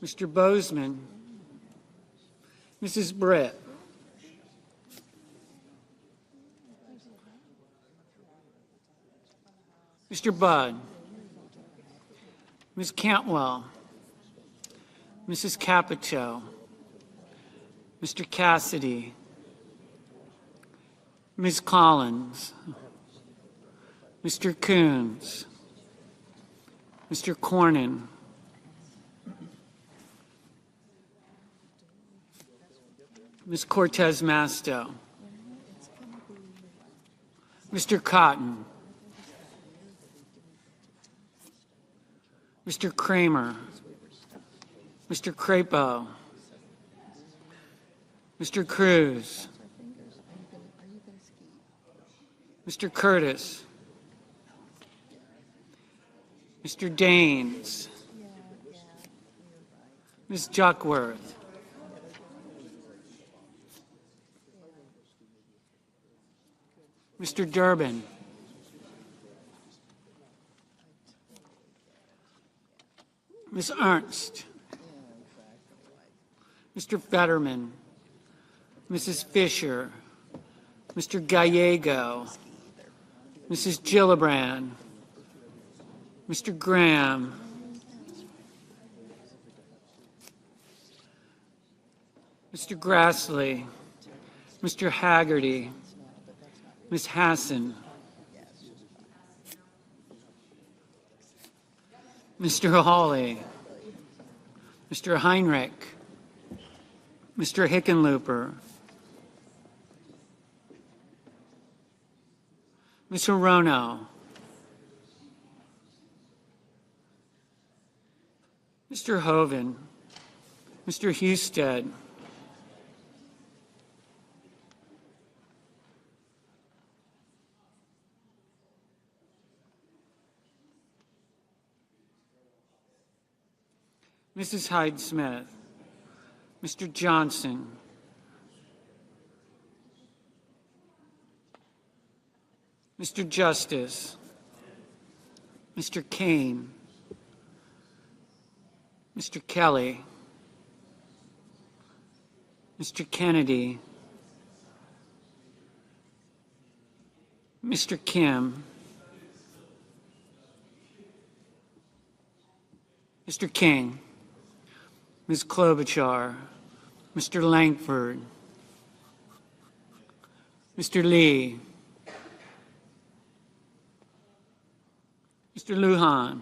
Mr. Bozeman, Mrs. Britt, Mr. Budd, Ms. Cantwell, Mrs. Capito, Mr. Cassidy, Ms. Collins, Mr. Coons, Mr. Cornyn, Ms. Cortez Masto, Mr. Cotton, Mr. Kramer, Mr. Crapo, Mr. Cruz, Mr. Curtis, Mr. Daines, Ms. Duckworth, Mr. Durbin, Ms. Ernst, Mr. Fetterman, Mrs. Fisher, Mr. Gallego, Mrs. Gillibrand, Mr. Graham, Mr. Grassley, Mr. Haggerty, Ms. Hassan, Mr. Hawley, Mr. Heinrich, Mr. Hickenlooper, Ms. Hirono, Mr. Hoven, Mr. Husted, Mrs. Hyde-Smith, Mr. Johnson, Mr. Justice, Mr. Kane, Mr. Kelly, Mr. Kennedy, Mr. Kim, Mr. King, Ms. Klobuchar, Mr. Langford, Mr. Lee, Mr. Lujan,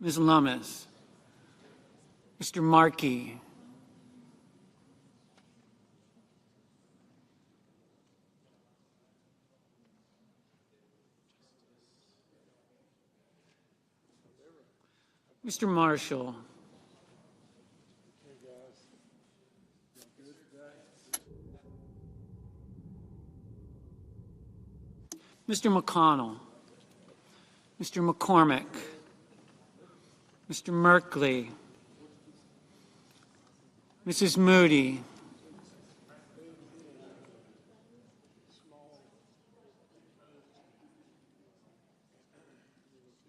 Ms. Lummis, Mr. Markey, Mr. Marshall, Mr. McConnell, Mr. McCormick, Mr. Merkley, Mrs. Moody,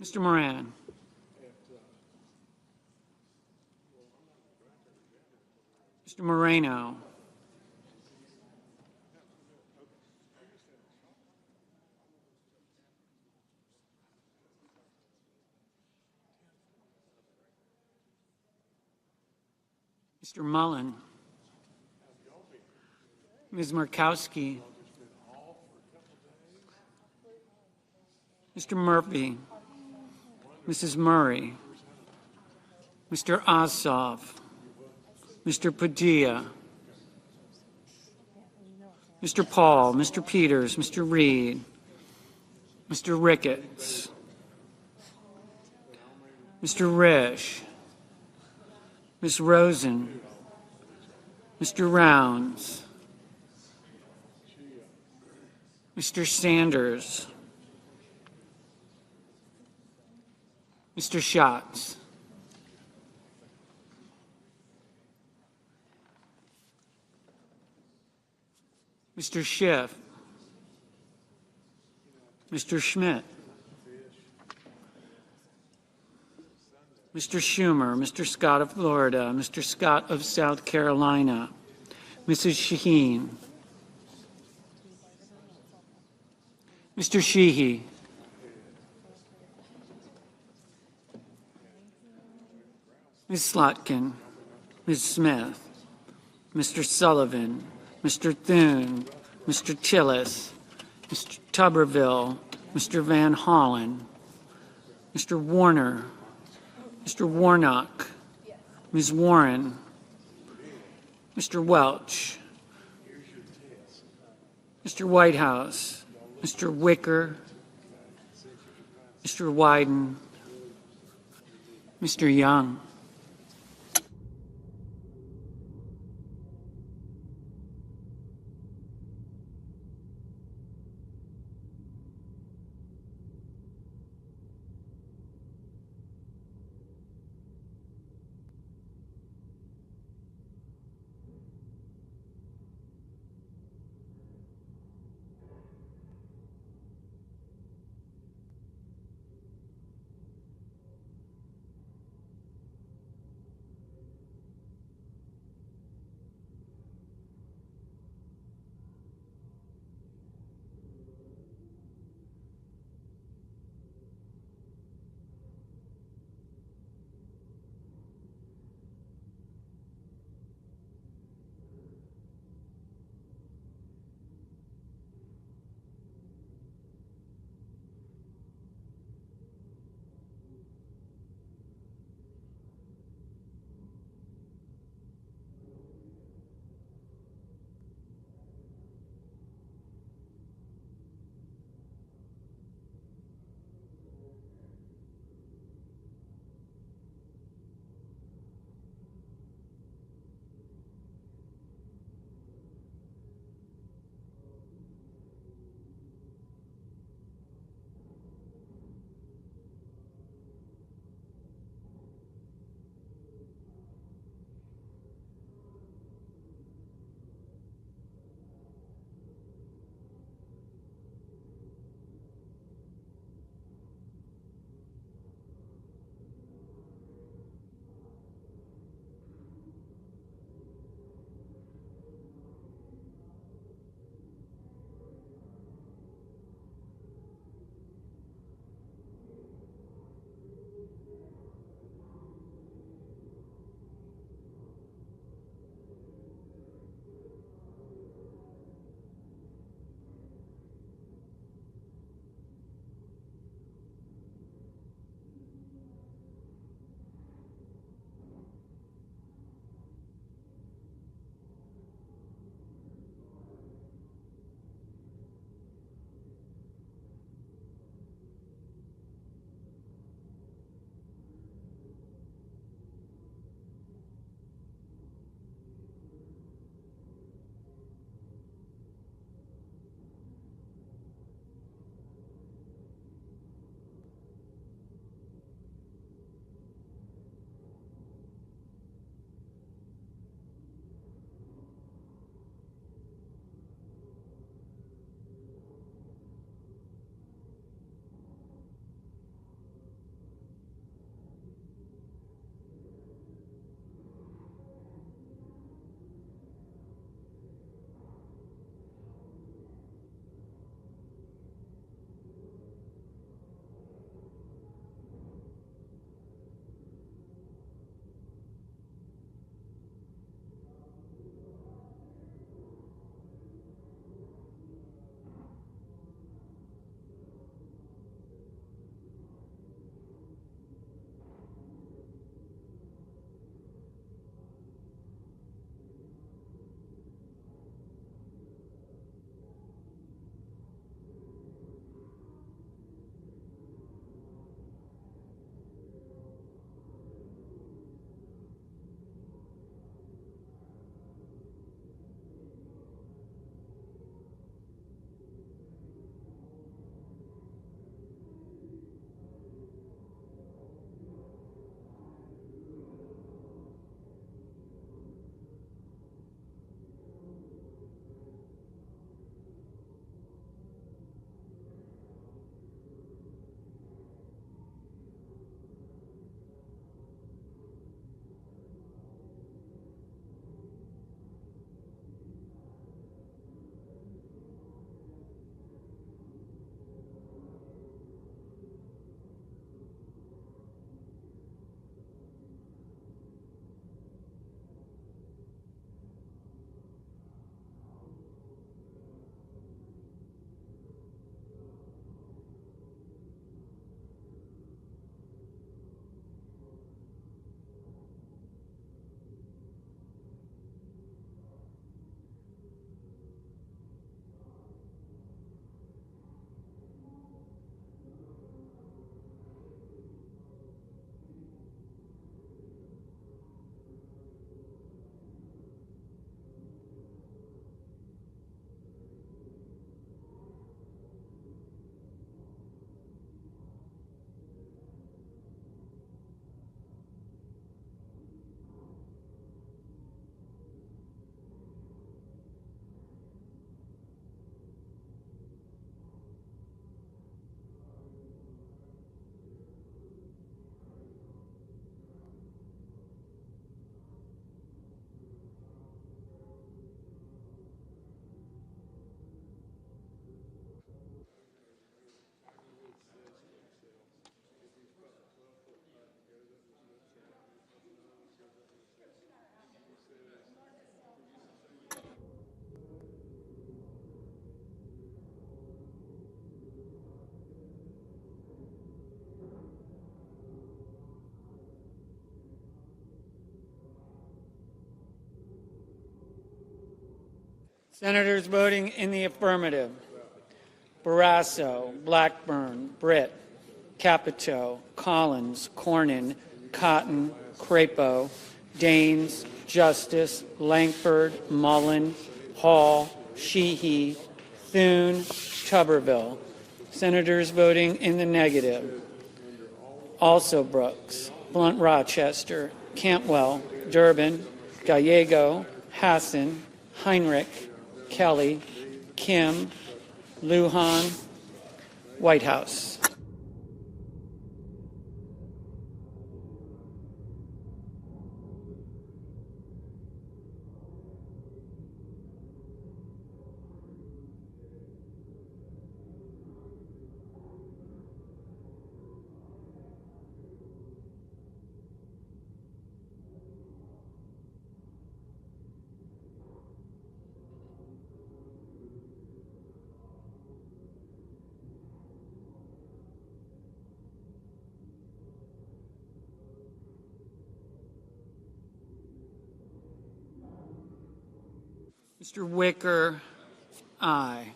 Mr. Moran. Mr. Moreno. Mr. Mullin. Ms. Murkowski. Mr. Murphy. Mrs. Murray. Mr. Ossoff. Mr. Padilla. Mr. Paul. Mr. Peters. Mr. Reed. Mr. Ricketts. Mr. Risch. Ms. Rosen. Mr. Rounds. Mr. Sanders. Mr. Schatz. Mr. Schiff. Mr. Schmidt. Mr. Schumer, Mr. Scott of Florida, Mr. Scott of South Carolina, Mrs. Shaheen, Mr. Sheehy, Ms. Slotkin, Ms. Smith, Mr. Sullivan, Mr. Thune, Mr. Tillis, Mr. Tuberville, Mr. Van Hollen, Mr. Warner, Mr. Warnock, Ms. Warren, Mr. Welch, Mr. Whitehouse, Mr. Wicker, Mr. Wyden, Mr. Young. Senators voting in the affirmative: Barrasso, Blackburn, Britt, Capito, Collins, Cornyn, Cotton, Crapo, Daines, Justice, Langford, Mullin, Hall, Sheehy, Thune, Tuberville. Senators voting in the negative: also Brooks, Blunt Rochester, Cantwell, Durbin, Gallego, Hassan, Heinrich, Kelly, Kim, Lujan, Whitehouse. Mr. Wicker, aye.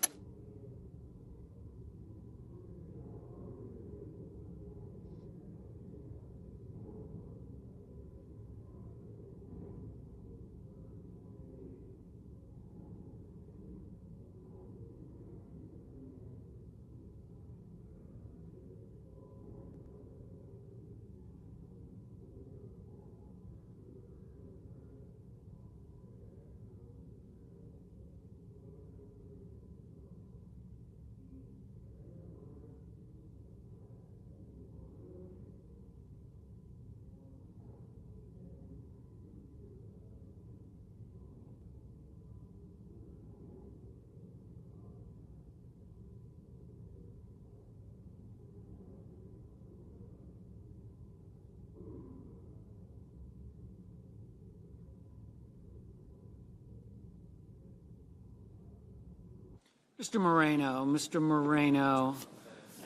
Mr. Moreno,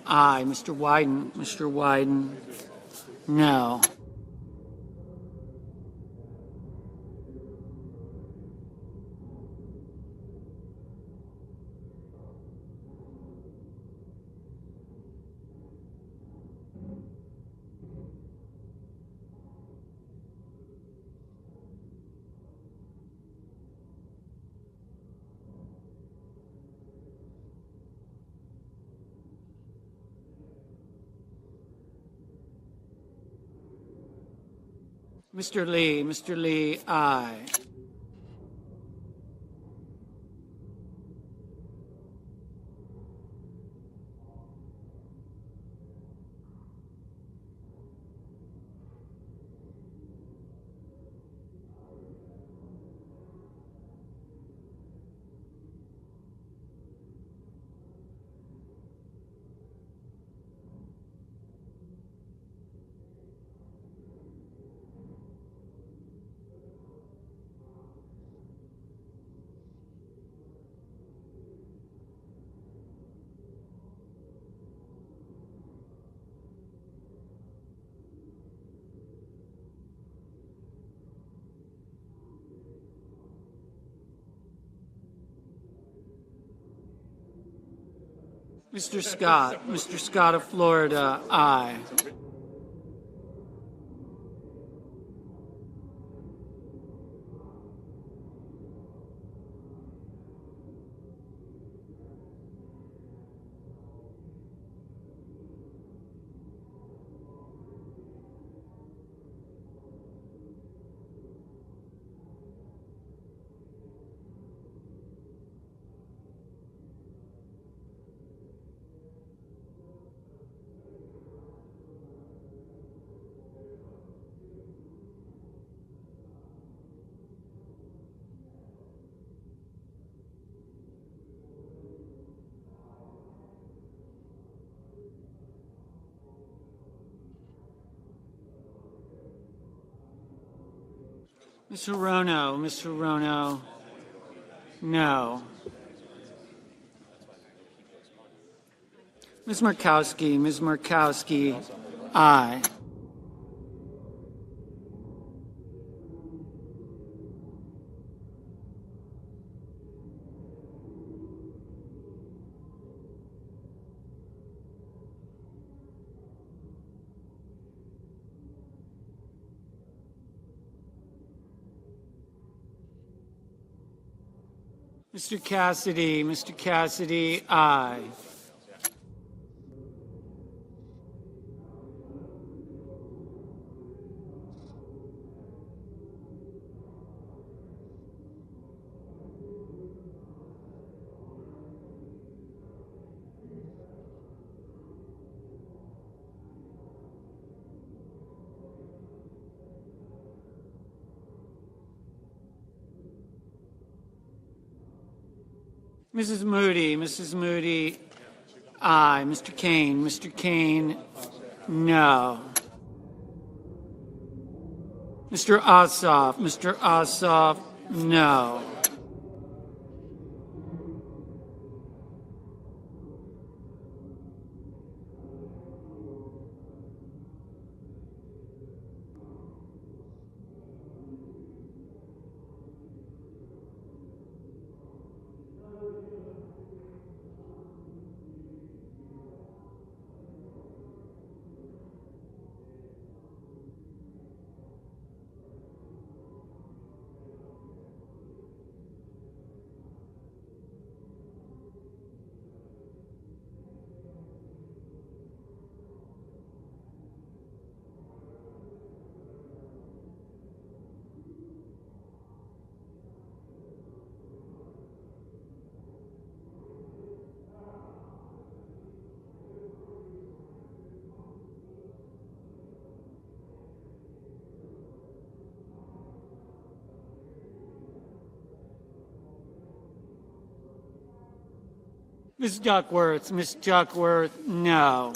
aye. Mr. Wyden, no. Mr. Lee, aye. Mr. Scott of Florida, aye. Mr. Rono, no. Ms. Markowski, aye. Mr. Cassidy, aye. Mrs. Moody, aye. Mr. Kane, no. Mr. Ossoff, no. Ms. Duckworth, no.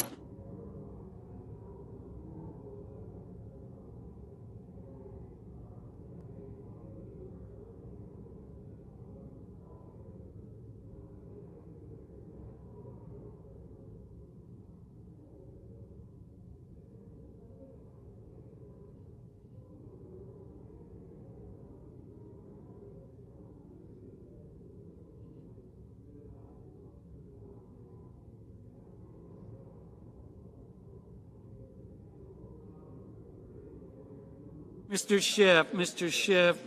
Mr. Schiff,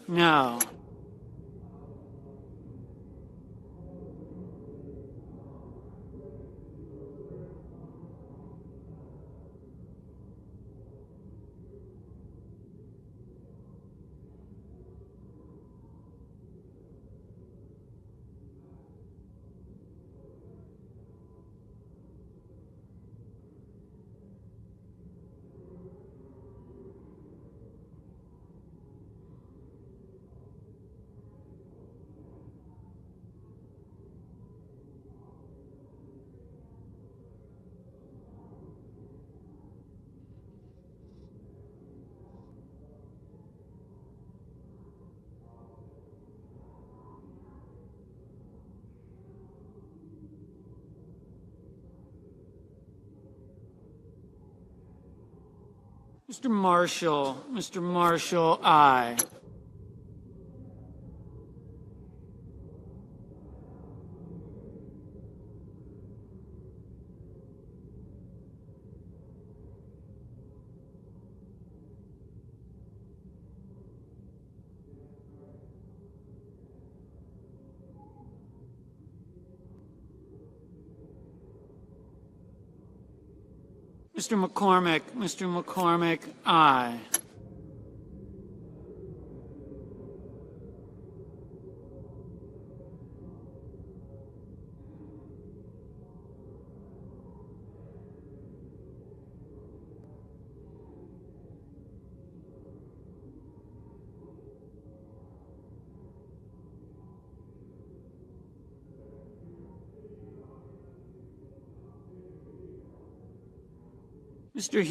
no. Mr. Marshall, aye. Mr. McCormick, aye. Mr.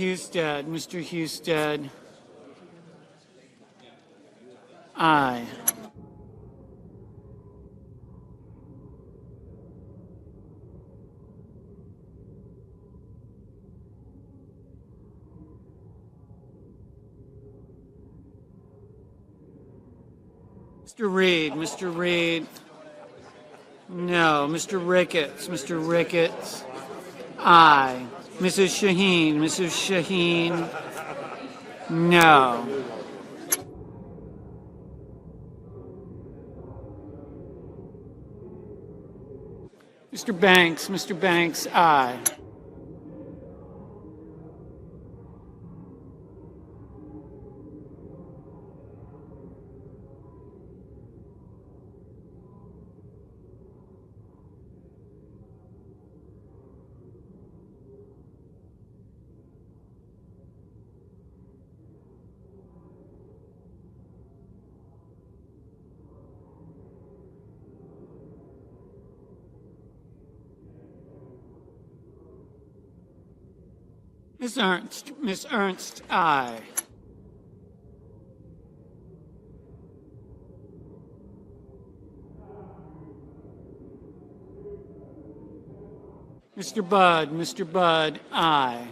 Husted, aye. Mr. Reed, no. Mr. Ricketts, aye. Mrs. Shaheen, no. Mr. Banks, aye. Ms. Ernst, aye. Mr. Budd, aye.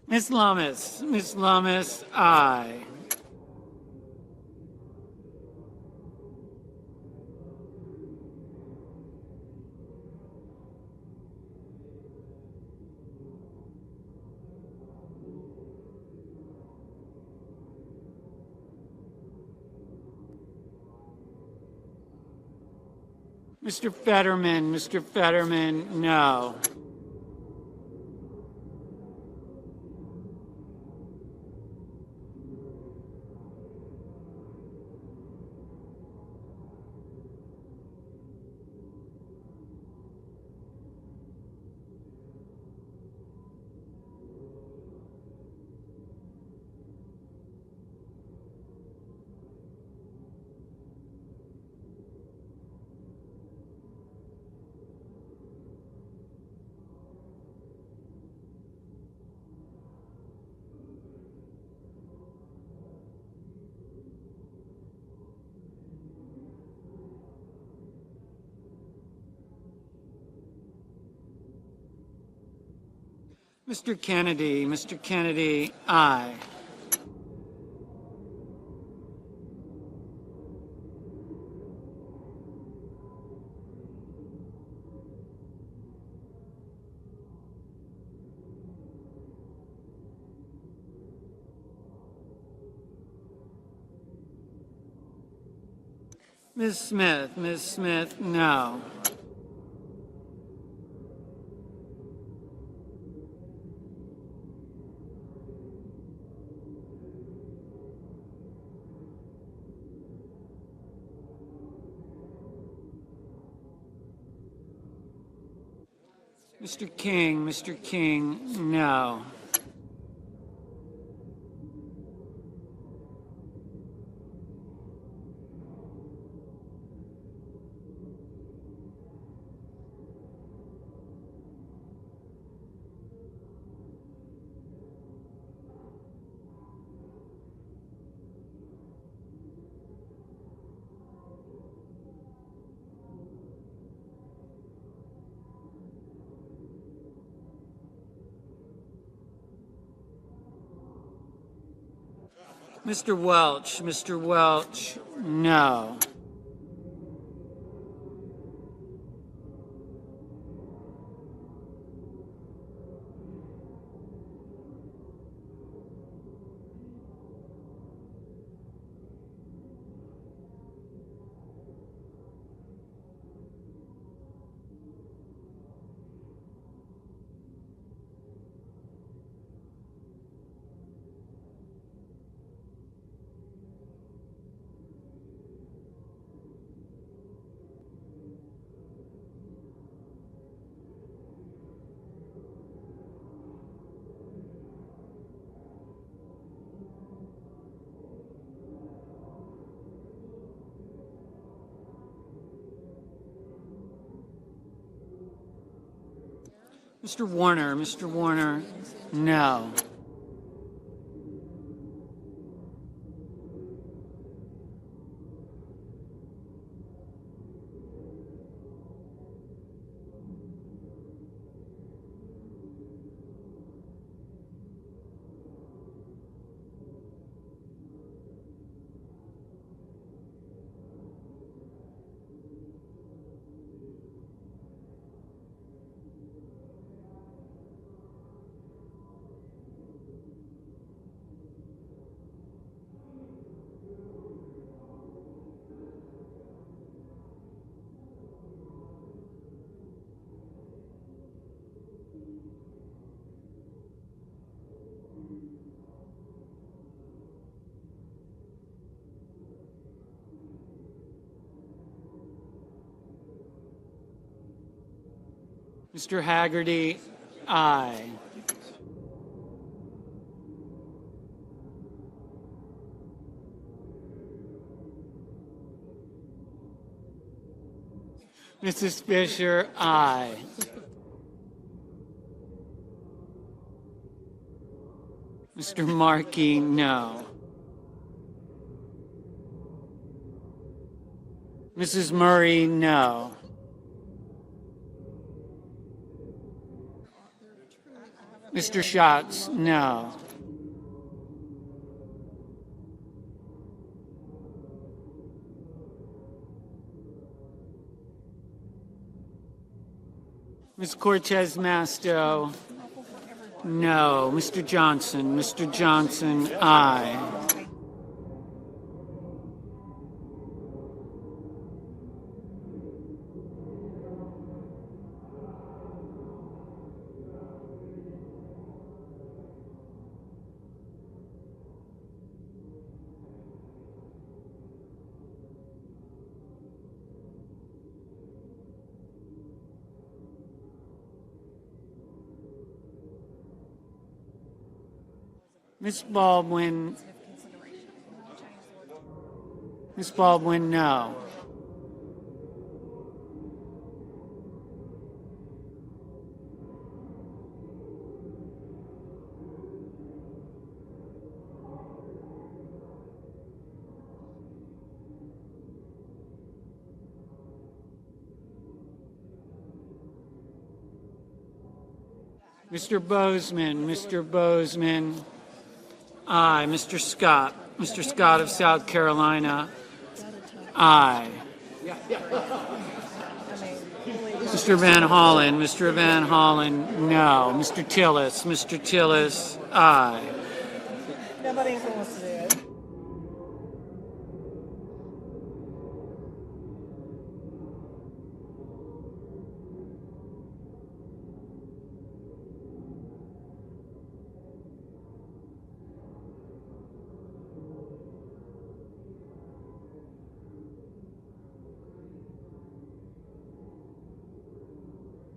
Ms. Lummis, aye. Mr. Fetterman, no. Mr. Kennedy, aye. Ms. Smith, no. Mr. King, no. Mr. Welch, no. Mr. Warner, no. Mr. Haggerty, aye. Mrs. Fisher, aye. Mr. Markey, no. Mrs. Murray, no. Mr. Schatz, no. Ms. Cortez Masto, no. Mr. Johnson, aye. Ms. Baldwin, no. Mr. Bozeman, aye. Mr. Scott of South Carolina, aye. Mr. Van Hollen, no. Mr. Tillis, aye. Nobody else wants to do it.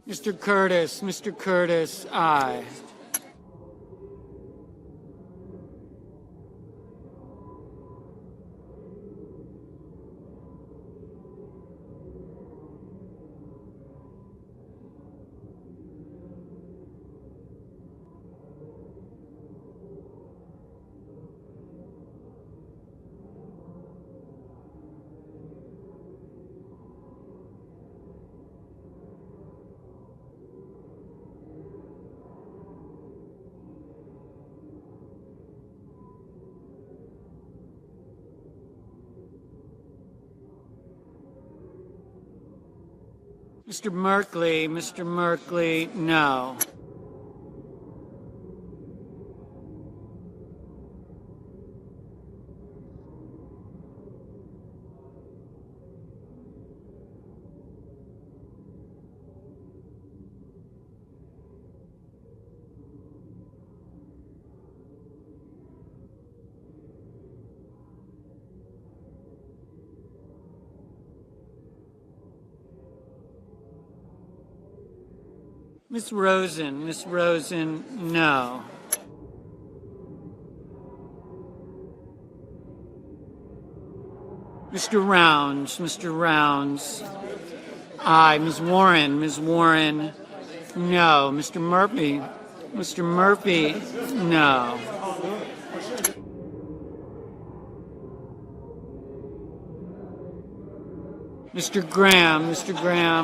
Mr. Curtis, aye. Mr. Merkley, no. Ms. Rosen, no. Mr. Rounds, aye. Ms. Warren, no. Mr. Murphy, no. Mr. Graham,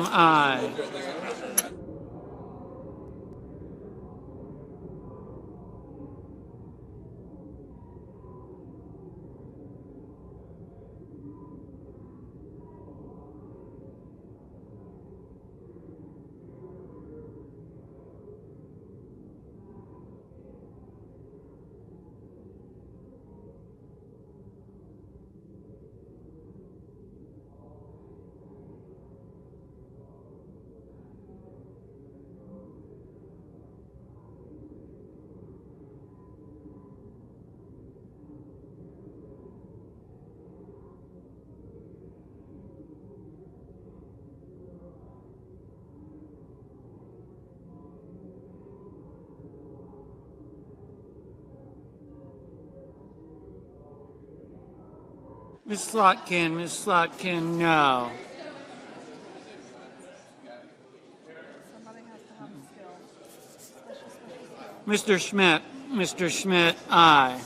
aye. Ms. Slotkin, no. Somebody has to have the skill. Mr. Schmidt, aye.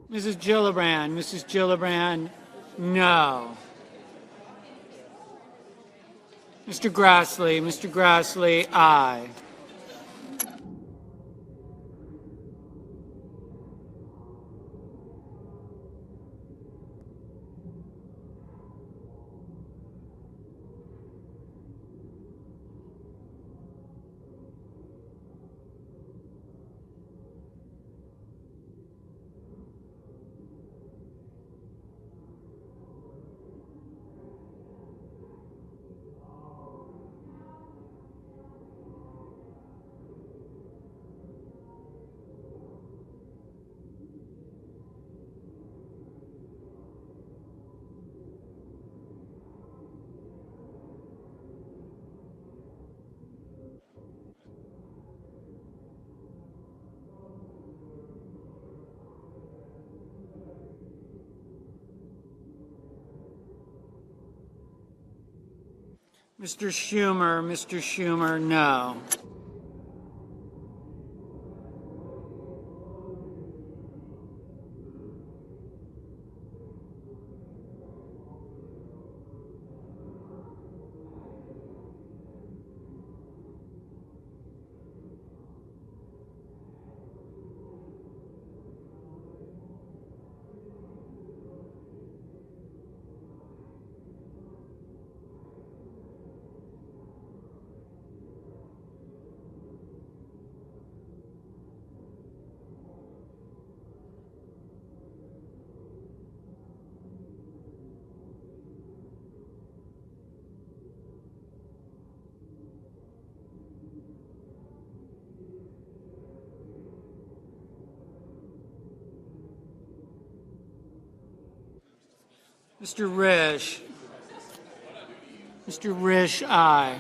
Mrs. Gillibrand, no. Mr. Grassley, aye. Mr. Schumer, no. Mr. Risch, aye.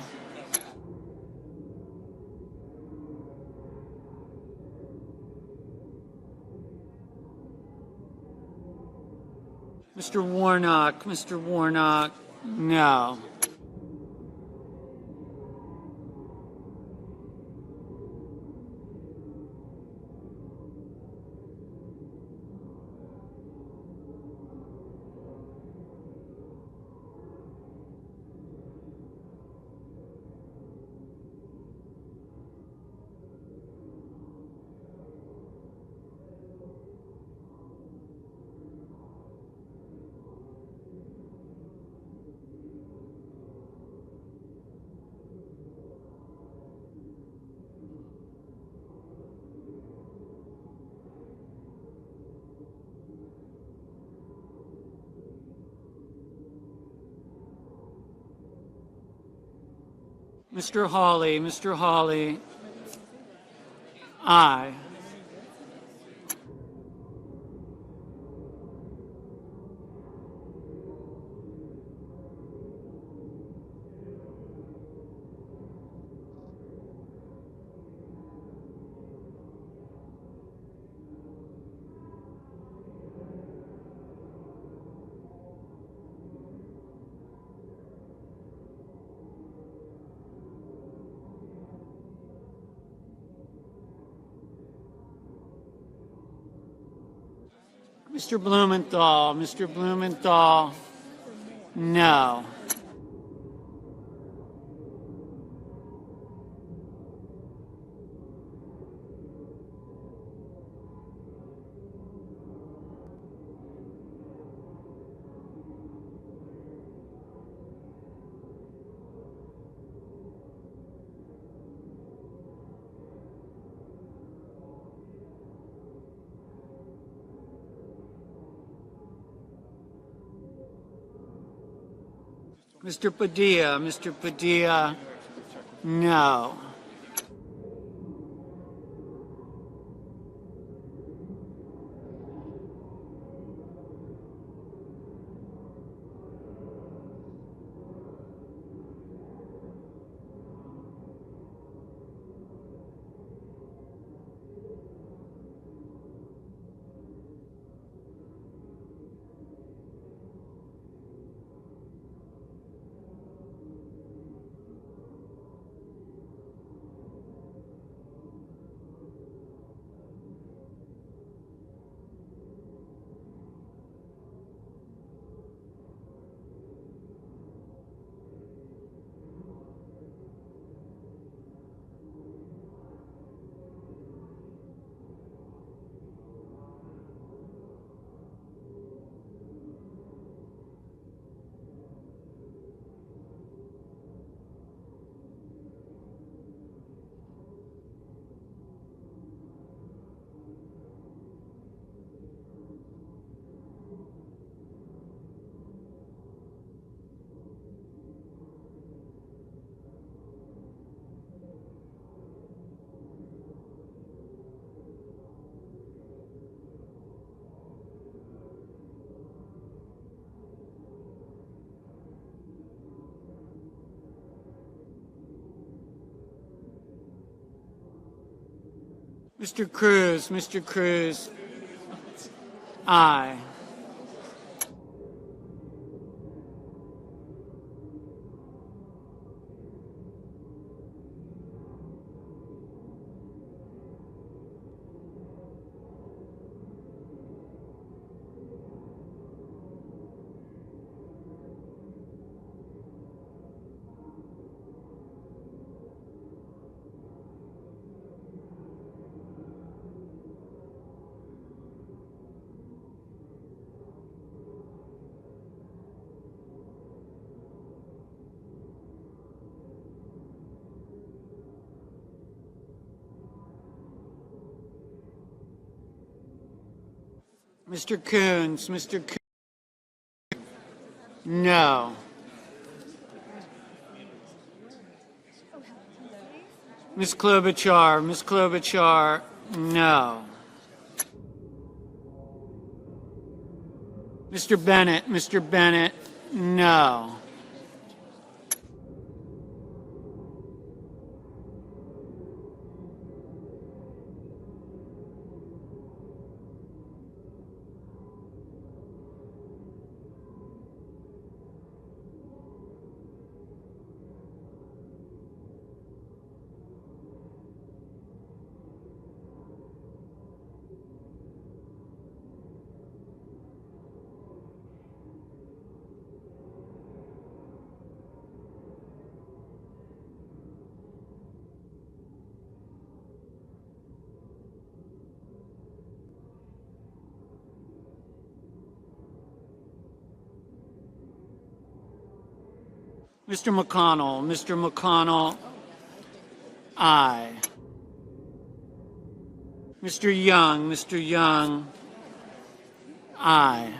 Mr. Warnock, no. Mr. Hawley, aye. Mr. Blumenthal, no. Mr. Padilla. Mr. Padilla, no. Mr. Cruz. Mr. Cruz, aye. Mr. Coons. Mr. Coons, no. Ms. Klobuchar. Ms. Klobuchar, no. Mr. Bennett. Mr. Bennett, no. Mr. McConnell. Mr. McConnell, aye. Mr. Young. Mr. Young, aye.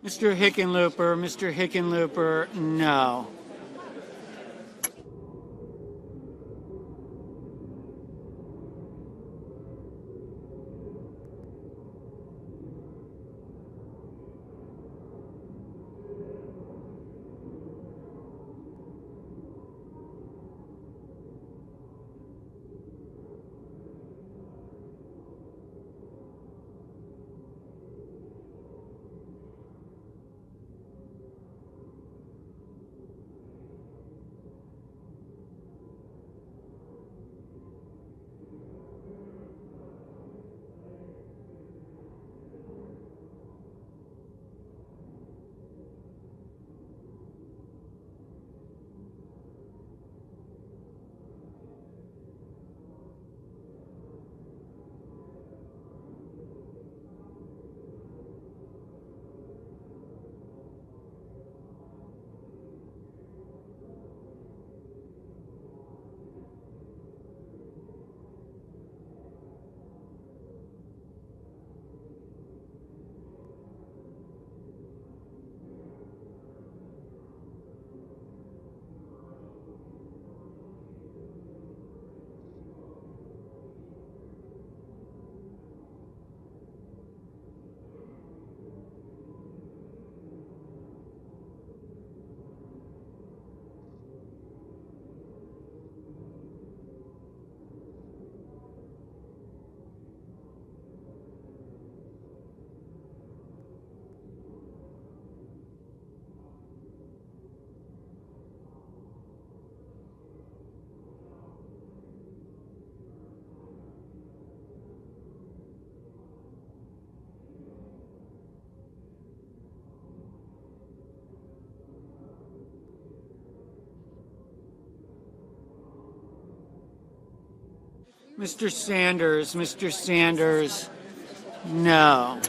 Mr. Hickenlooper, no. Mr. Sanders, no.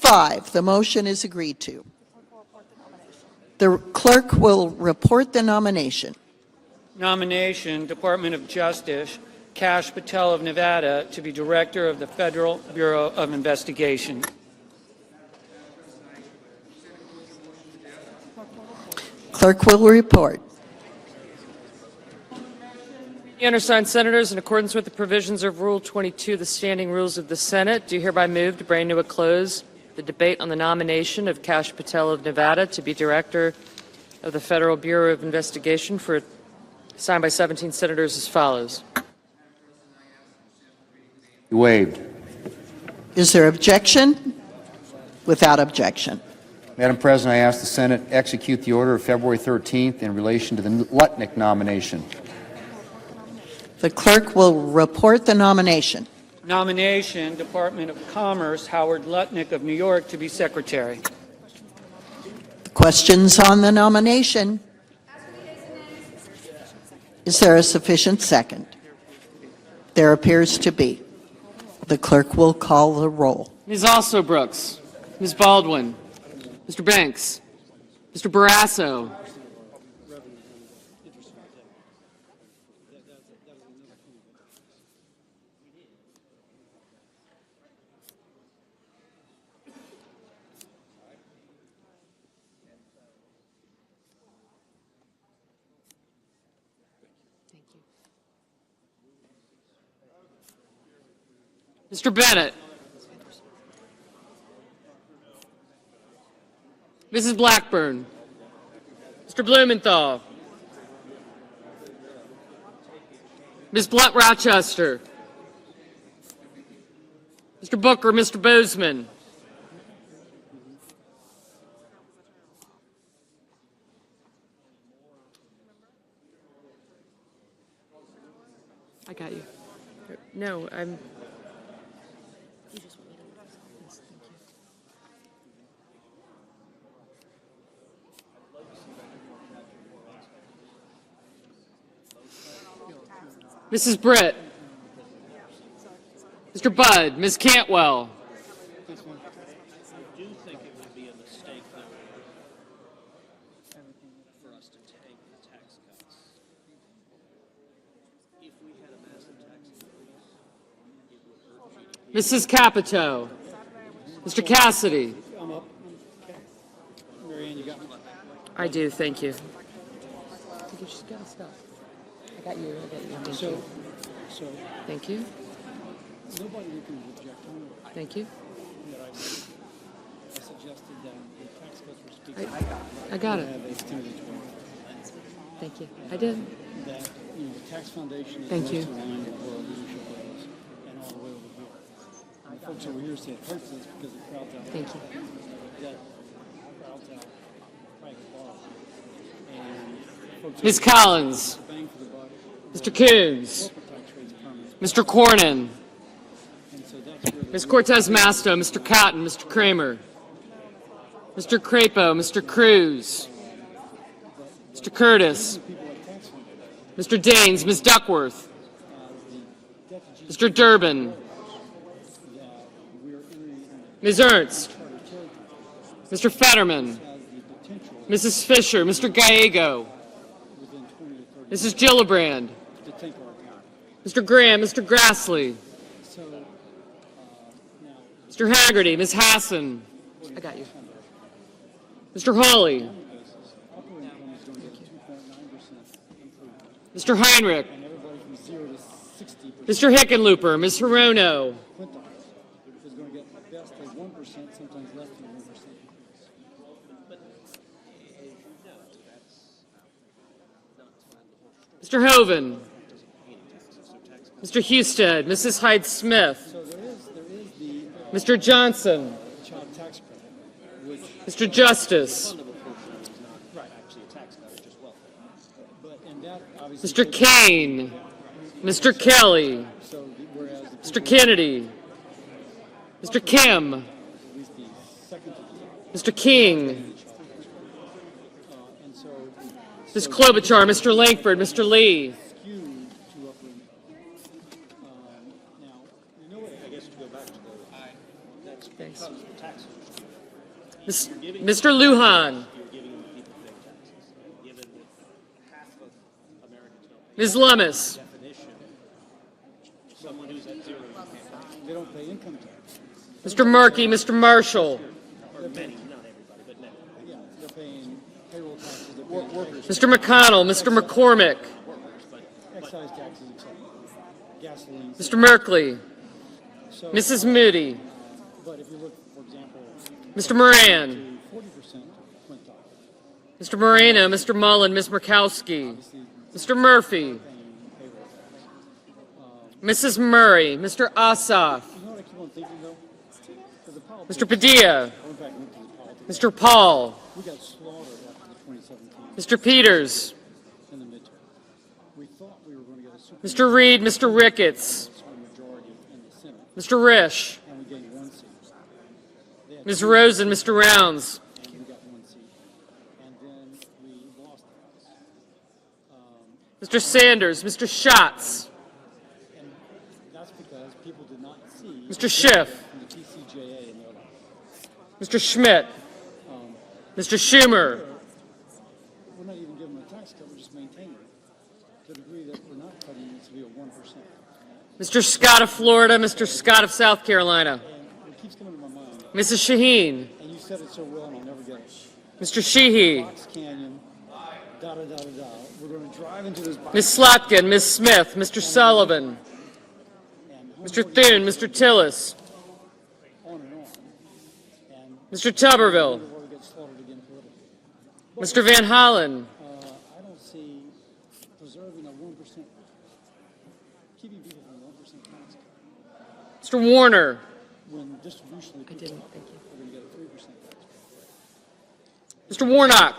Five, the motion is agreed to. The clerk will report the nomination. Nomination, Department of Justice, Kash Patel of Nevada to be Director of the Federal Bureau of Investigation. Clerk will report. The undersigned senators, in accordance with the provisions of Rule 22 of the Standing Rules of the Senate, do hereby move to bring to a close the debate on the nomination of Kash Patel of Nevada to be Director of the Federal Bureau of Investigation, signed by 17 senators as follows. Waived. Is there objection? Without objection. Madam President, I ask the Senate execute the order of February 13th in relation to the Lutnick nomination. The clerk will report the nomination. Nomination, Department of Commerce, Howard Lutnick of New York to be Secretary. Questions on the nomination? Is there a sufficient second? There appears to be. The clerk will call the roll. Ms. Alsobrooks, Ms. Baldwin, Mr. Banks, Mr. Barrasso, Mr. Bennett, Mrs. Blackburn, Mr. Blumenthal, Ms. Blunt Rochester, Mr. Booker, Mr. Bozeman, I got you. No, I'm. Mrs. Britt. Mr. Budd. Ms. Cantwell. I do think it would be a mistake, though, for us to take the tax cuts. If we had a massive tax increase, it would hurt GDP. Mrs. Capito. Mr. Cassidy. I'm up. Okay. Mary Ann, you got me? I do, thank you. You just gotta stop. I got you. Thank you. So Thank you. nobody can object on it. Thank you. That I suggested that the tax cuts were speaking. I got it. Have a stimulus bill. Thank you. I did. That, the tax foundation is Thank most you. aligned with where our leadership is and all the way over here. And the folks over here say it hurts us because it crowds out. Thank you. That crowds out private bars. And folks Ms. over here Collins. say bang for the buck. Mr. Coons. Corporate tax rates permanent. Mr. Cornyn. And so that's where Ms. Cortez Masto. Mr. Cotton. Mr. Kramer. Mr. Crapo. Mr. Cruz. Mr. Curtis. people like tax foundation, Mr. Daines. Ms. Duckworth. the debt to Mr. Durbin. that we're entering into Ms. Ernst. charter territory Mr. Fetterman. has the potential Mrs. Fisher. Mr. Gallego. within 20 to 30 Mrs. Gillibrand. to take our economy. Mr. Graham. Mr. Grassley. So now, Mr. Haggerty. Ms. Hassan. I got you. Mr. Hawley. upper income is going to get 2.9% improvement, Mr. Heinrich. and everybody from 0 to 60% Mr. Hickenlooper. Ms. Hirono. quintiles is going to get at best a 1%, sometimes less than 1% increase. Mr. Hoven. Mr. Husted. Mrs. Hyde Smith. So there is the Mr. Johnson. child tax credit, which Mr. Justice. right, actually a tax cut, just welfare. But and that obviously Mr. Kane. Mr. Kelly. so whereas Mr. Kennedy. Mr. Kim. at least the second to the Mr. King. and so Ms. Klobuchar. Mr. Langford. Mr. Lee. skewed to upper income. Now, you know what? I guess to go back to that's Thanks. because the taxes. Mr. Lujan. You're giving the people big taxes, given that half of Americans don't pay Ms. Lummis. definition. Someone who's at zero, they don't pay income tax. Mr. Markey. Mr. Marshall. Or many, not everybody, but many. Yeah, they're paying payroll taxes, they're paying workers, Mr. McConnell. Mr. McCormick. excise taxes, etc. Gasoline. Mr. Merkley. So, Mrs. Moody. but if you look, for example, Mr. Moran. to 40% quintile, Mr. Moreno. Mr. Mullin. Ms. Murkowski. Mr. Murphy. paying payroll tax. Mrs. Murray. Mr. Ossoff. You know what I keep on thinking though? Because the politics, Mr. Padilla. I went back and looked at the politics. Mr. Paul. We got slaughtered after the 2017 Mr. Peters. in the midterm. We thought we were going to get a super Mr. Reed. Mr. Ricketts. majority in the Senate, Mr. Risch. and we gained one seat. They had Ms. two, Rosen. Mr. Rounds. and we got one seat. And then we lost the House. Mr. Sanders. Mr. Schatz. And that's because people did not see Mr. Schiff. from the TCJA and the other. Mr. Schmidt. Mr. Schumer. We're not even giving them a tax cut, we're just maintaining it to the degree that we're not cutting it to be a 1%. Mr. Scott of Florida. Mr. Scott of South Carolina. And it keeps coming to my mind, Mrs. Shaheen. and you said it so well, and I'll never get it. Mr. Sheehy. Fox Canyon, da da da da da. We're going to drive into this box. Ms. Slotkin. Ms. Smith. Mr. Sullivan. And Mr. Thune. Mr. Tillis. on and on. And Mr. Tuberville. the world gets slaughtered again politically. Mr. Van Hollen. I don't see preserving a 1%, keeping people from 1% tax cut Mr. Warner. when distributionally people didn't, thank you. are going to get a 3% tax cut. Mr. Warnock.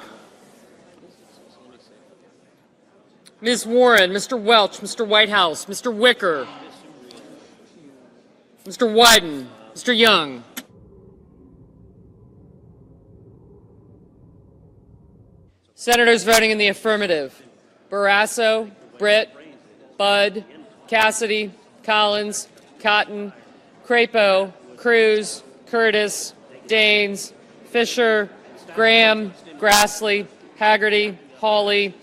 Ms. Warren, Mr. Welch, Mr. Whitehouse, Mr. Wicker, Mr. Wyden, Mr. Young. Senators voting in the affirmative: Barrasso, Britt, Budd, Cassidy, Collins, Cotton, Crapo, Cruz, Curtis, Daines, Fisher, Graham, Grassley, Haggerty, Hawley,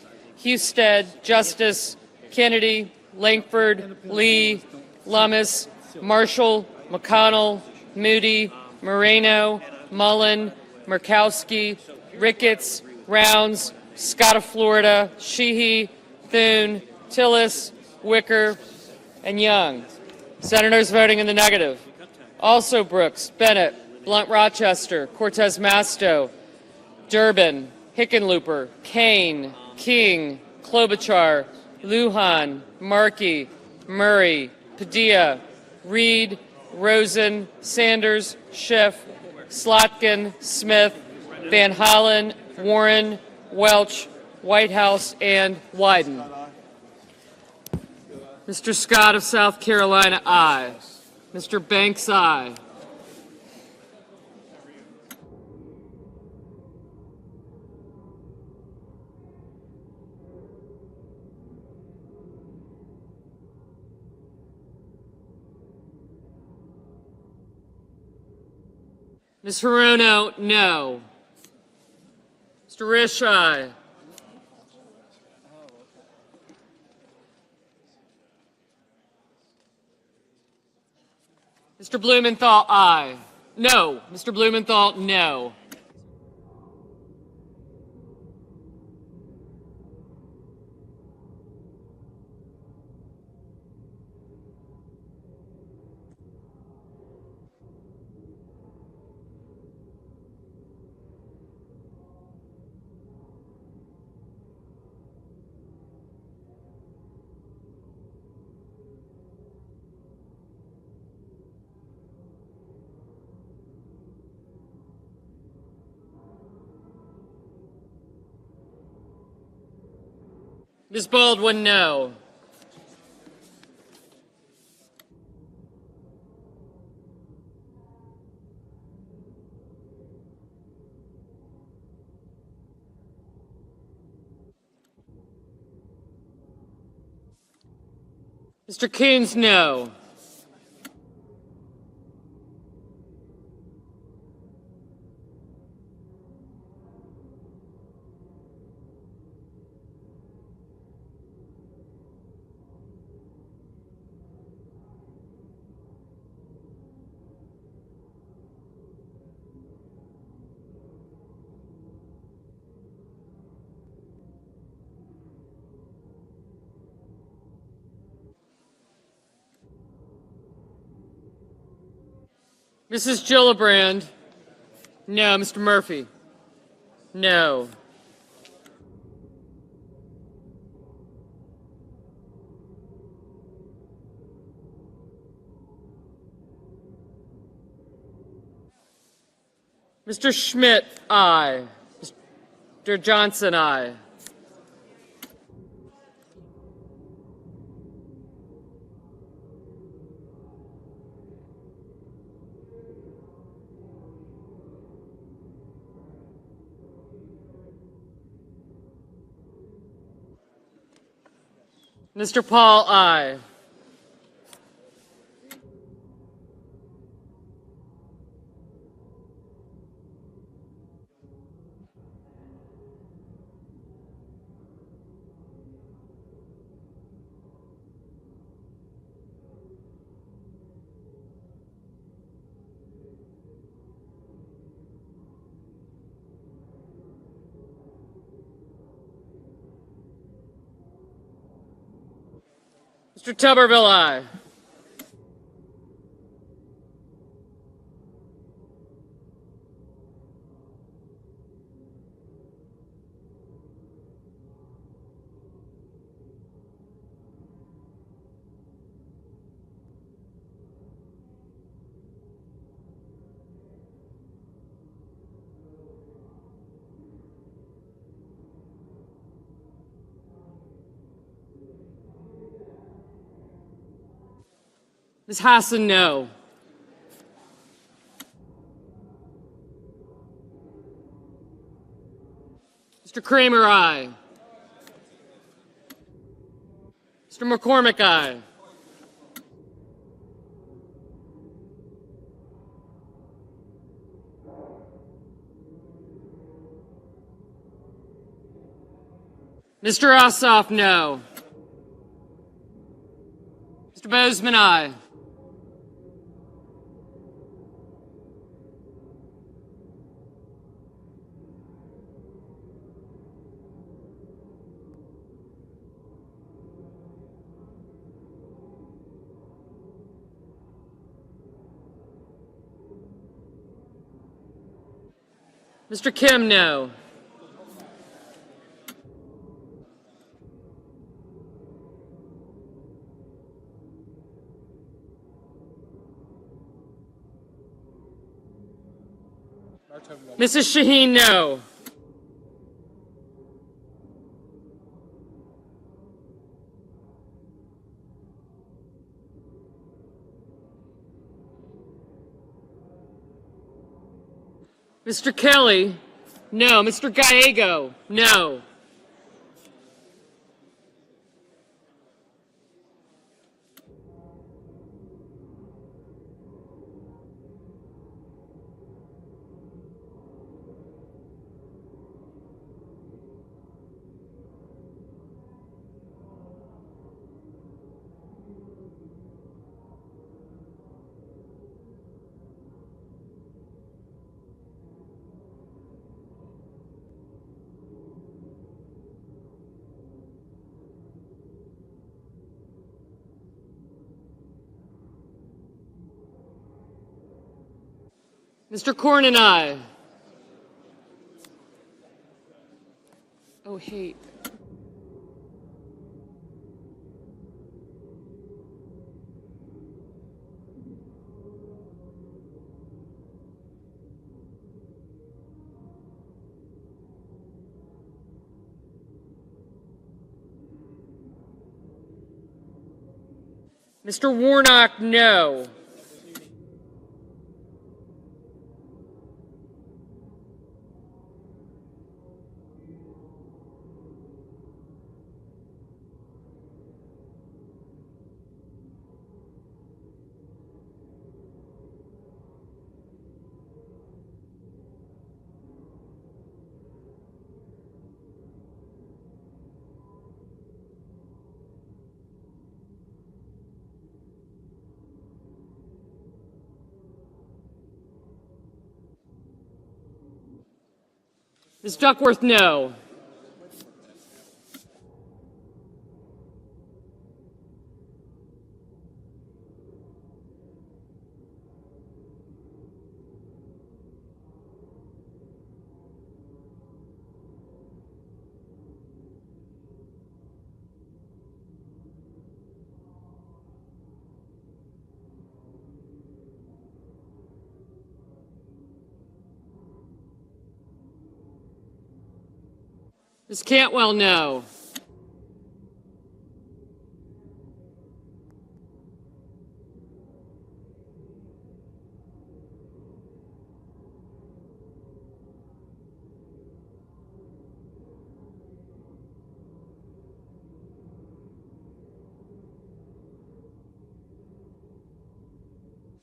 Husted, Justice, Kennedy, Langford, Lee, Lummis, Marshall, McConnell, Moody, Moreno, Mullin, Murkowski, Ricketts, Rounds, Scott of Florida, Sheehy, Thune, Tillis, Wicker, and Young. Senators voting in the negative: also Brooks, Bennett, Blunt Rochester, Cortez Masto, Durbin, Hickenlooper, Kane, King, Klobuchar, Lujan, Markey, Murray, Padilla, Reed, Rosen, Sanders, Schiff, Slotkin, Smith, Van Hollen, Warren, Welch, Whitehouse, and Wyden. Mr. Scott of South Carolina, aye. Mr. Banks, aye. Ms. Hirono, no. Mr. Risch, aye. Mr. Blumenthal, aye. No. Mr. Blumenthal, no. Ms. Baldwin, no. Mr. Coons, no. Mrs. Gillibrand, no. Mr. Murphy, no. Mr. Schmidt, aye. Mr. Johnson, aye. Mr. Paul, aye. Mr. Tuberville, aye. Ms. Hassan, no. Mr. Kramer, aye. Mr. McCormick, aye. Mr. Ossoff, no. Mr. Bozeman, aye. Mr. Kim, no. Mrs. Shaheen, no. Mr. Kelly, no. Mr. Gallego, no. Mr. Cornyn, aye. Oh, hate. Mr. Warnock, no. Ms. Duckworth, no. Ms. Cantwell, no.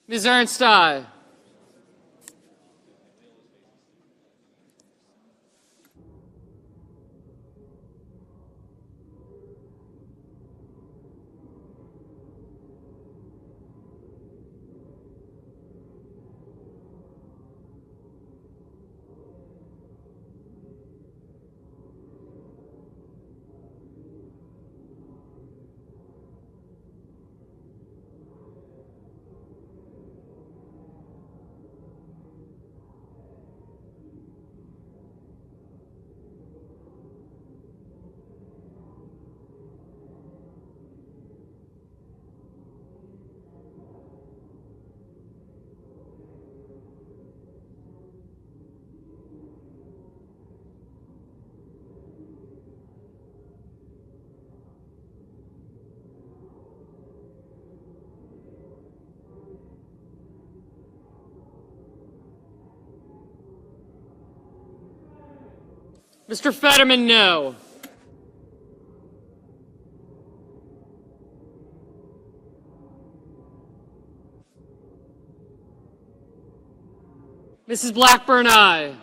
Ms. Ernst, aye. Mr. Fetterman, no. Mrs. Blackburn, aye.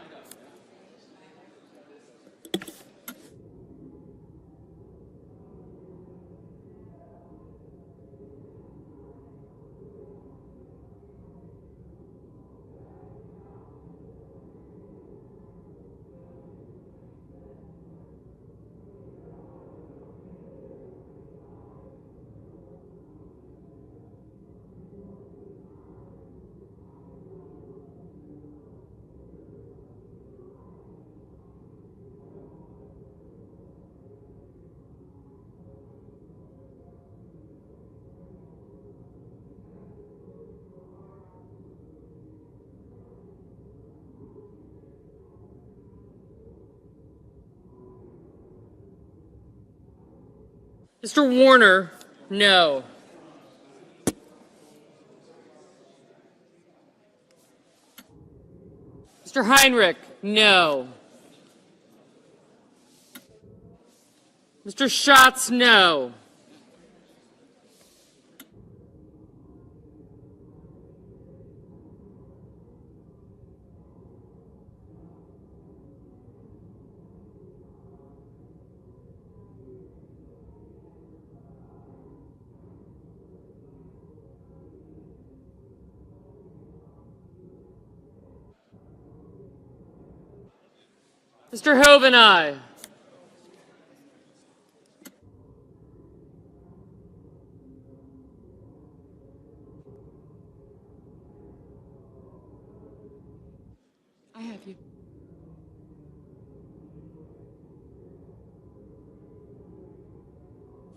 Mr. Warner, no. Mr. Heinrich, no. Mr. Schatz, no. Mr. Hoven, aye. I have you.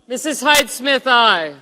Mrs. Hyde-Smith, aye.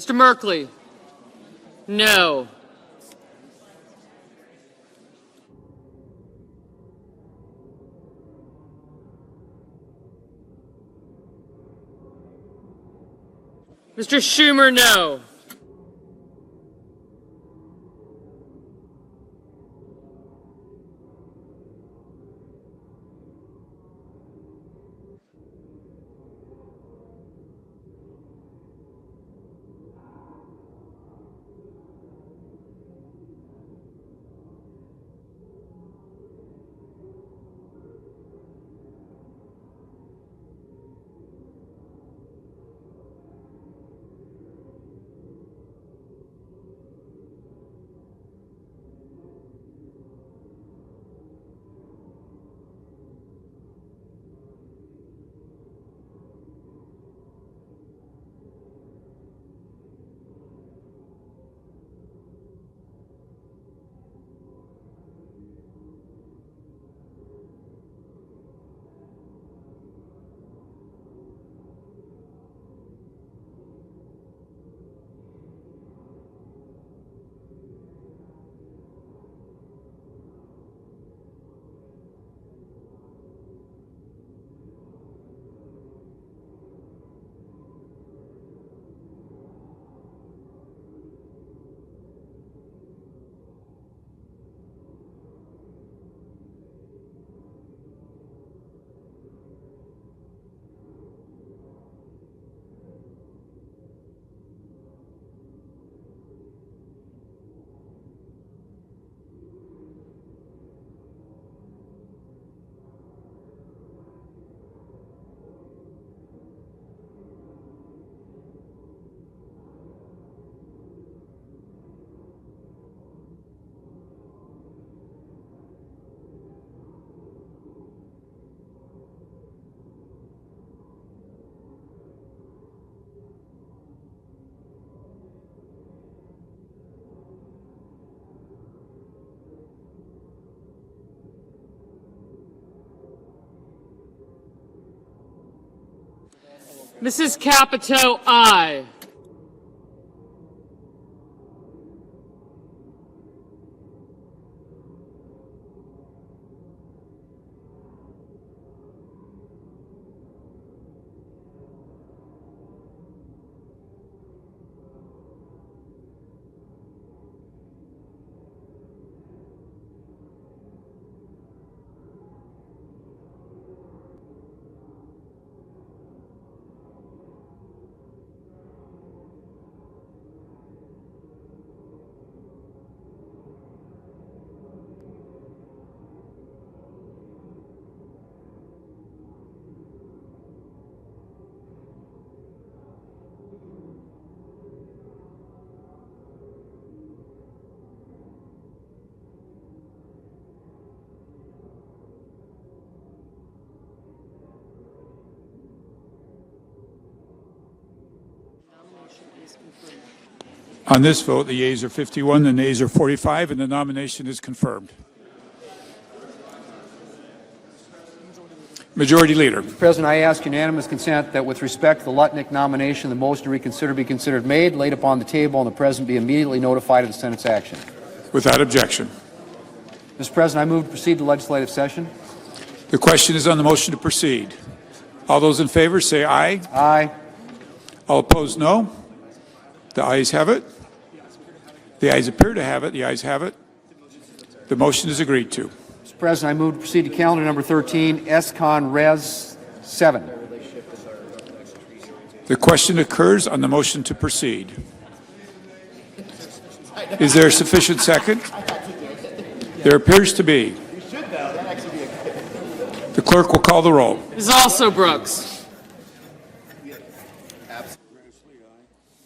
Mr. Merkley, no. Mr. Schumer, no. Mrs. Capito, aye. On this vote, the yeas are 51, the nays are 45, and the nomination is confirmed. Majority Leader. Mr. President, I ask unanimous consent that with respect to the Lutnick nomination, the motion to reconsider be considered made, laid upon the table, and the President be immediately notified of the Senate's action. Without objection. Mr. President, I move to proceed to legislative session. The question is on the motion to proceed. All those in favor say aye. Aye. All opposed, no. The ayes have it. The ayes appear to have it. The ayes have it. The motion is agreed to. Mr. President, I move to proceed to calendar number 13, S-Con Res 7. The question occurs on the motion to proceed. Is there a sufficient second? There appears to be. The clerk will call the roll. Is also Brooks.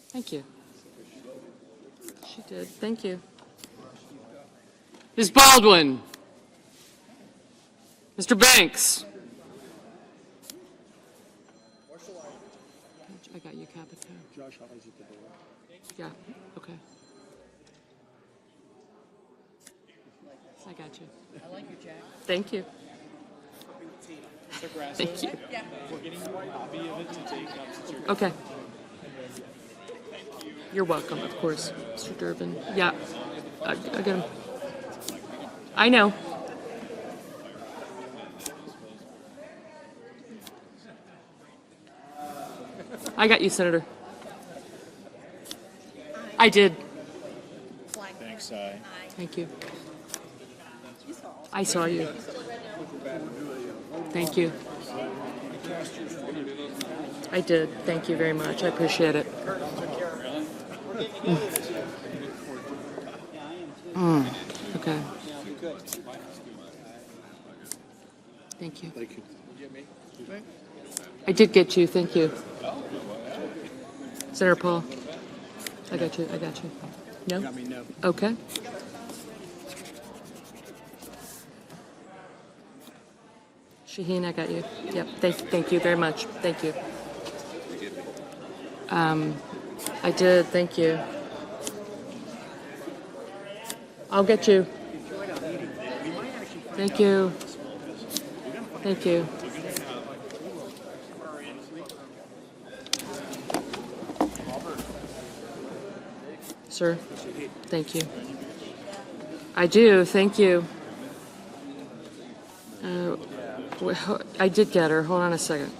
Thank you. She did. Thank you. Ms. Baldwin. Mr. Banks. I got you, Capito. Yeah, okay. I got you. I like your jacket. Thank you. Thank you. We're getting you a copy of it to take up since you're Okay. You're welcome, of course, Mr. Durbin. Yeah, I get him. I know. I got you, Senator. I did. Thanks, Aye. Thank you. I saw you. Thank you. I did. Thank you very much. I appreciate it. Okay. Thank you. I did get you. Thank you. Senator Paul. I got you. I got you. No? Got me, no. Okay. Shaheen, I got you. Yep. Thank you very much. Thank you. I did. Thank you. I'll get you. Thank you. Thank you. Sir, thank you. I do. Thank you. I did get her. Hold on a second.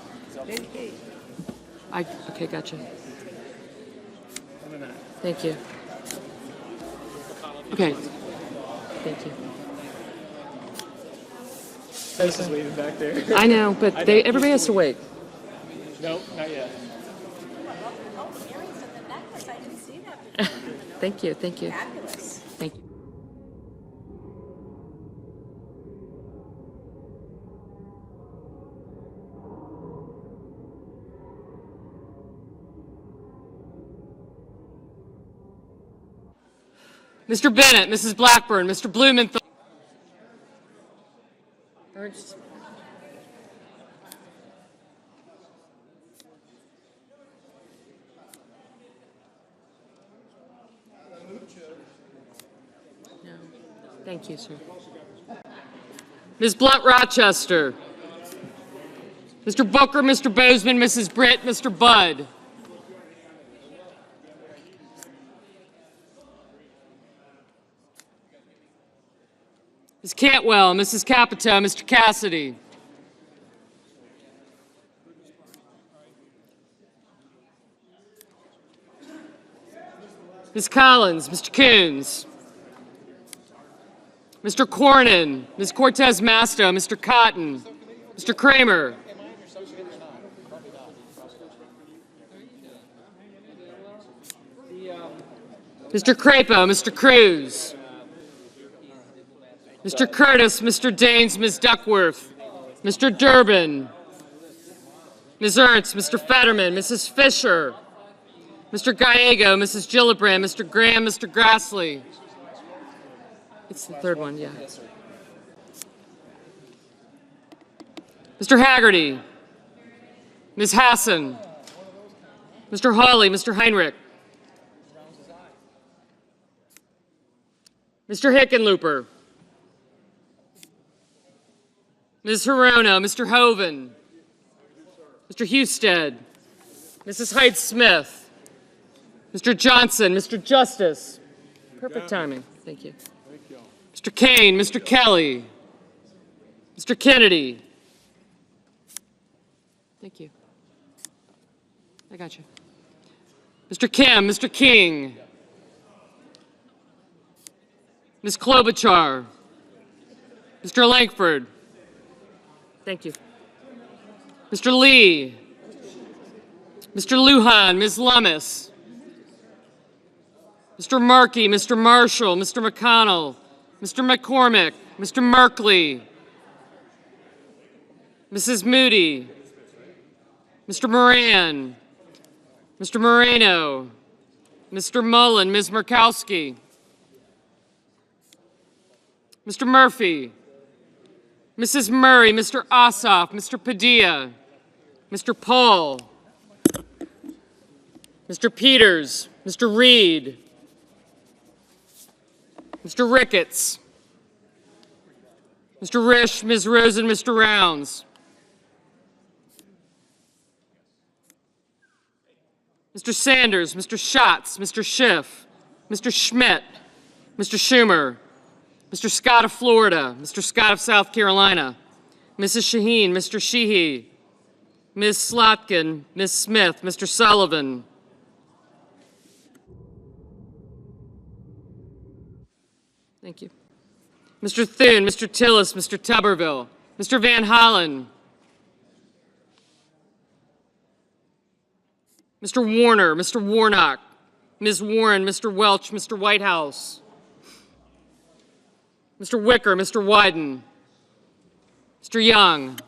Okay, gotcha. Thank you. Okay. Thank you. This is waiting back there. I know, but everybody has to wait. No, not yet. Thank you. Thank you. Thank you. Mr. Bennett, Mrs. Blackburn, Mr. Blumenthal. No. Thank you, sir. Ms. Blunt Rochester. Mr. Booker, Mr. Bozeman, Mrs. Britt, Mr. Budd. Ms. Cantwell, Mrs. Capito, Mr. Cassidy. Ms. Collins, Mr. Coons. Mr. Cornyn, Ms. Cortez Masto, Mr. Cotton, Mr. Kramer. Mr. Crapo, Mr. Cruz. Mr. Curtis, Mr. Daines, Ms. Duckworth, Mr. Durbin, Ms. Ernst, Mr. Fetterman, Mrs. Fisher, Mr. Gallego, Mrs. Gillibrand, Mr. Graham, Mr. Grassley. It's the third one, yeah. Mr. Haggerty, Ms. Hassan, Mr. Hawley, Mr. Heinrich, Mr. Hickenlooper, Ms. Hirono, Mr. Hoven, Mr. Husted, Mrs. Hyde-Smith, Mr. Johnson, Mr. Justice. Perfect timing. Thank you. Mr. Kane, Mr. Kelly, Mr. Kennedy. Thank you. I got you. Mr. Kim, Mr. King, Ms. Klobuchar, Mr. Langford. Thank you. Mr. Lee, Mr. Lujan, Ms. Lummis, Mr. Markey, Mr. Marshall, Mr. McConnell, Mr. McCormick, Mr. Merkley, Mrs. Moody, Mr. Moran, Mr. Moreno, Mr. Mullin, Ms. Murkowski, Mr. Murphy, Mrs. Murray, Mr. Ossoff, Mr. Padilla, Mr. Paul, Mr. Peters, Mr. Reed, Mr. Ricketts, Mr. Risch, Ms. Rosen, Mr. Rounds, Mr. Sanders, Mr. Schatz, Mr. Schiff, Mr. Schmidt, Mr. Schumer, Mr. Scott of Florida, Mr. Scott of South Carolina, Mrs. Shaheen, Mr. Sheehy, Ms. Slotkin, Ms. Smith, Mr. Sullivan, thank you, Mr. Thune, Mr. Tillis, Mr. Tuberville, Mr. Van Hollen, Mr. Warner, Mr. Warnock, Ms. Warren, Mr. Welch, Mr. Whitehouse, Mr. Wicker, Mr. Wyden, Mr. Young,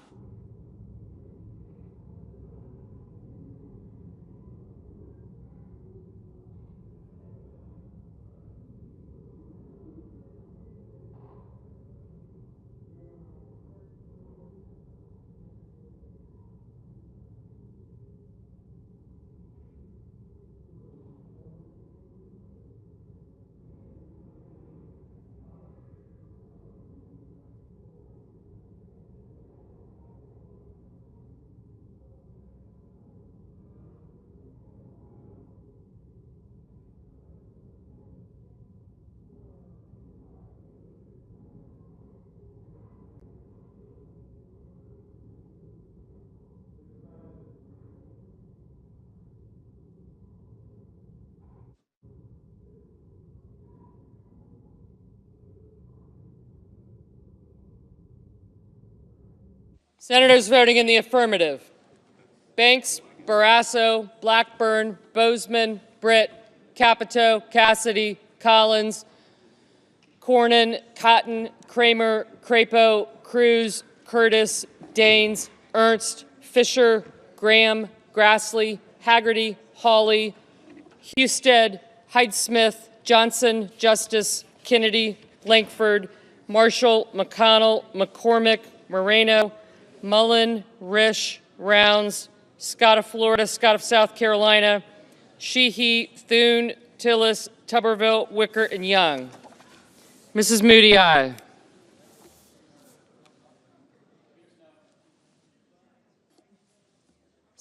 Senators voting in the affirmative: Banks, Barrasso, Blackburn, Bozeman, Britt, Capito, Cassidy, Collins, Cornyn, Cotton, Kramer, Crapo, Cruz, Curtis, Daines, Ernst, Fisher, Graham, Grassley, Haggerty, Hawley, Husted, Hyde-Smith, Johnson, Justice, Kennedy, Langford, Marshall, McConnell, McCormick, Moreno, Mullin, Risch, Rounds, Scott of Florida, Scott of South Carolina, Sheehy, Thune, Tillis, Tuberville, Wicker, and Young. Mrs. Moody, aye.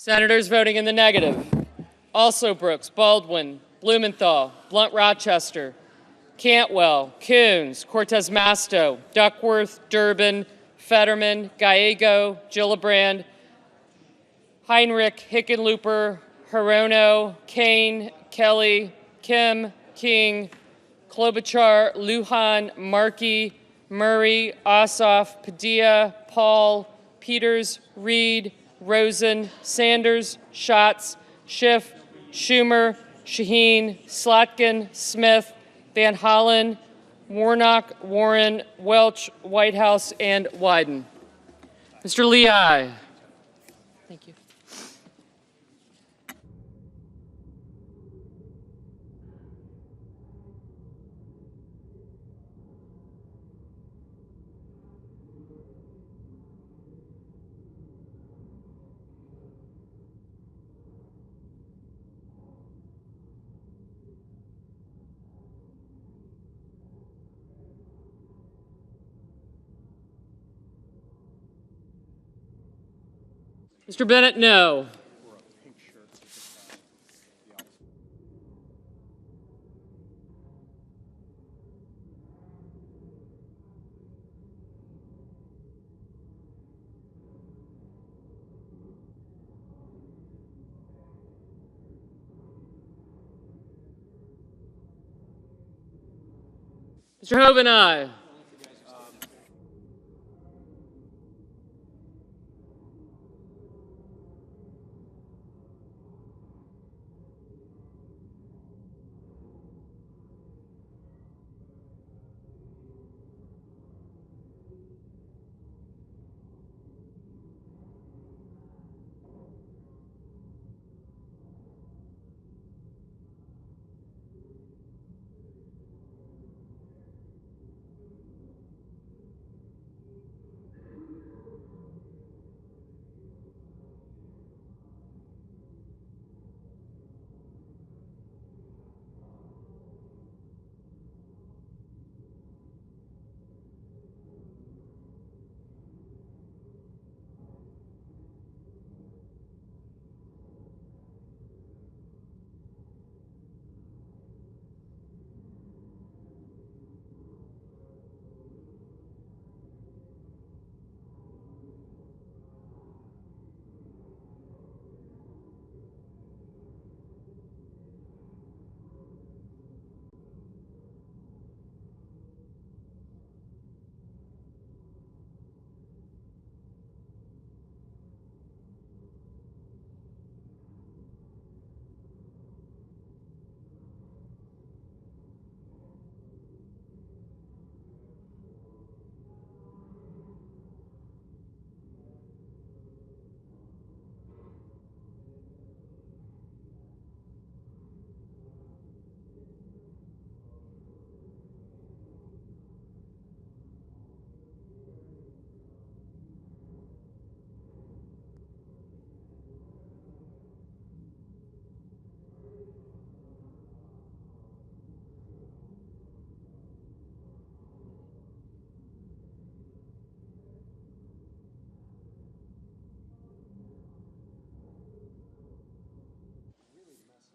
Senators voting in the negative: Also Brooks, Baldwin, Blumenthal, Blunt Rochester, Cantwell, Coons, Cortez Masto, Duckworth, Durbin, Fetterman, Gallego, Gillibrand, Heinrich, Hickenlooper, Hirono, Kane, Kelly, Kim, King, Klobuchar, Lujan, Markey, Murray, Ossoff, Padilla, Paul, Peters, Reed, Rosen, Sanders, Schatz, Schiff, Schumer, Shaheen, Slotkin, Smith, Van Hollen, Warnock, Warren, Welch, Whitehouse, and Wyden. Mr. Lehigh. Thank you. Mr. Bennett, no. Mr. Hoven, aye.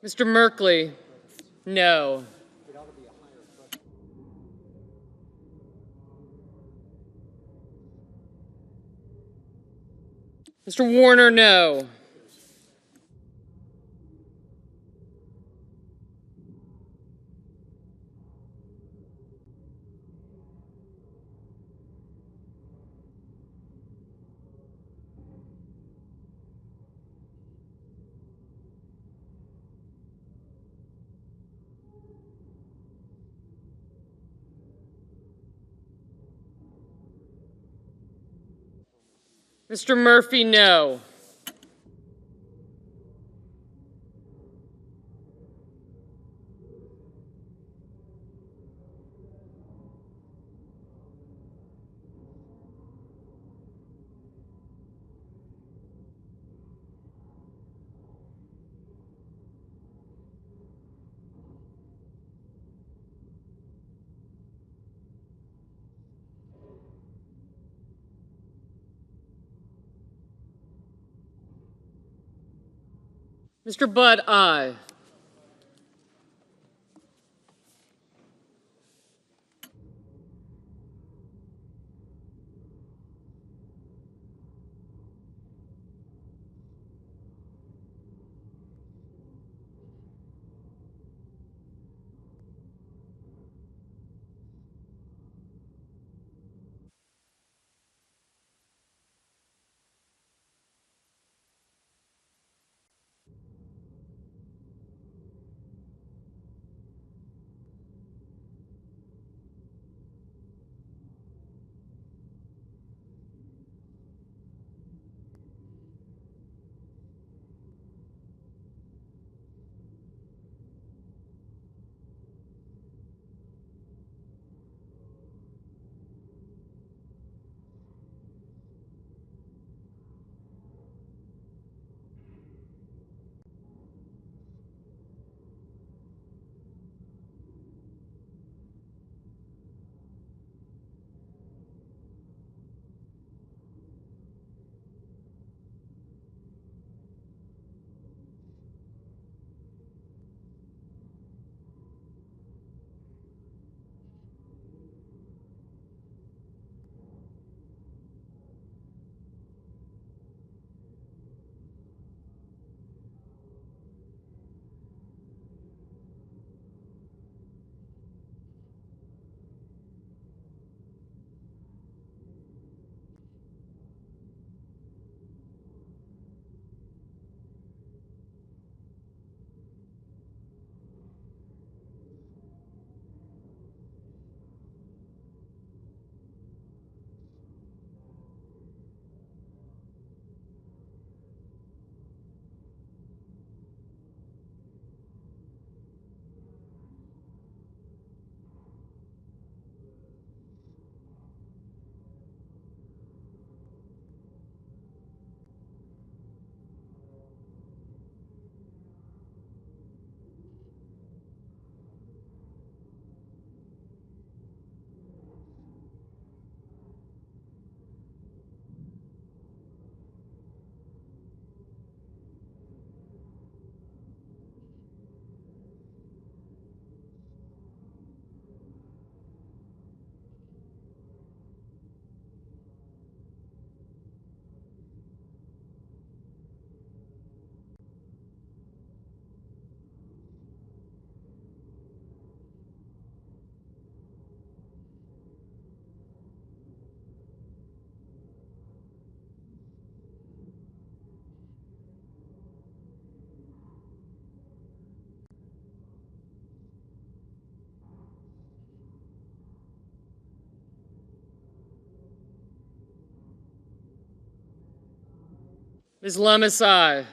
Mr. Merkley, no. Mr. Warner, no. Mr. Murphy, no. Mr. Budd, aye. Ms. Lummis, aye.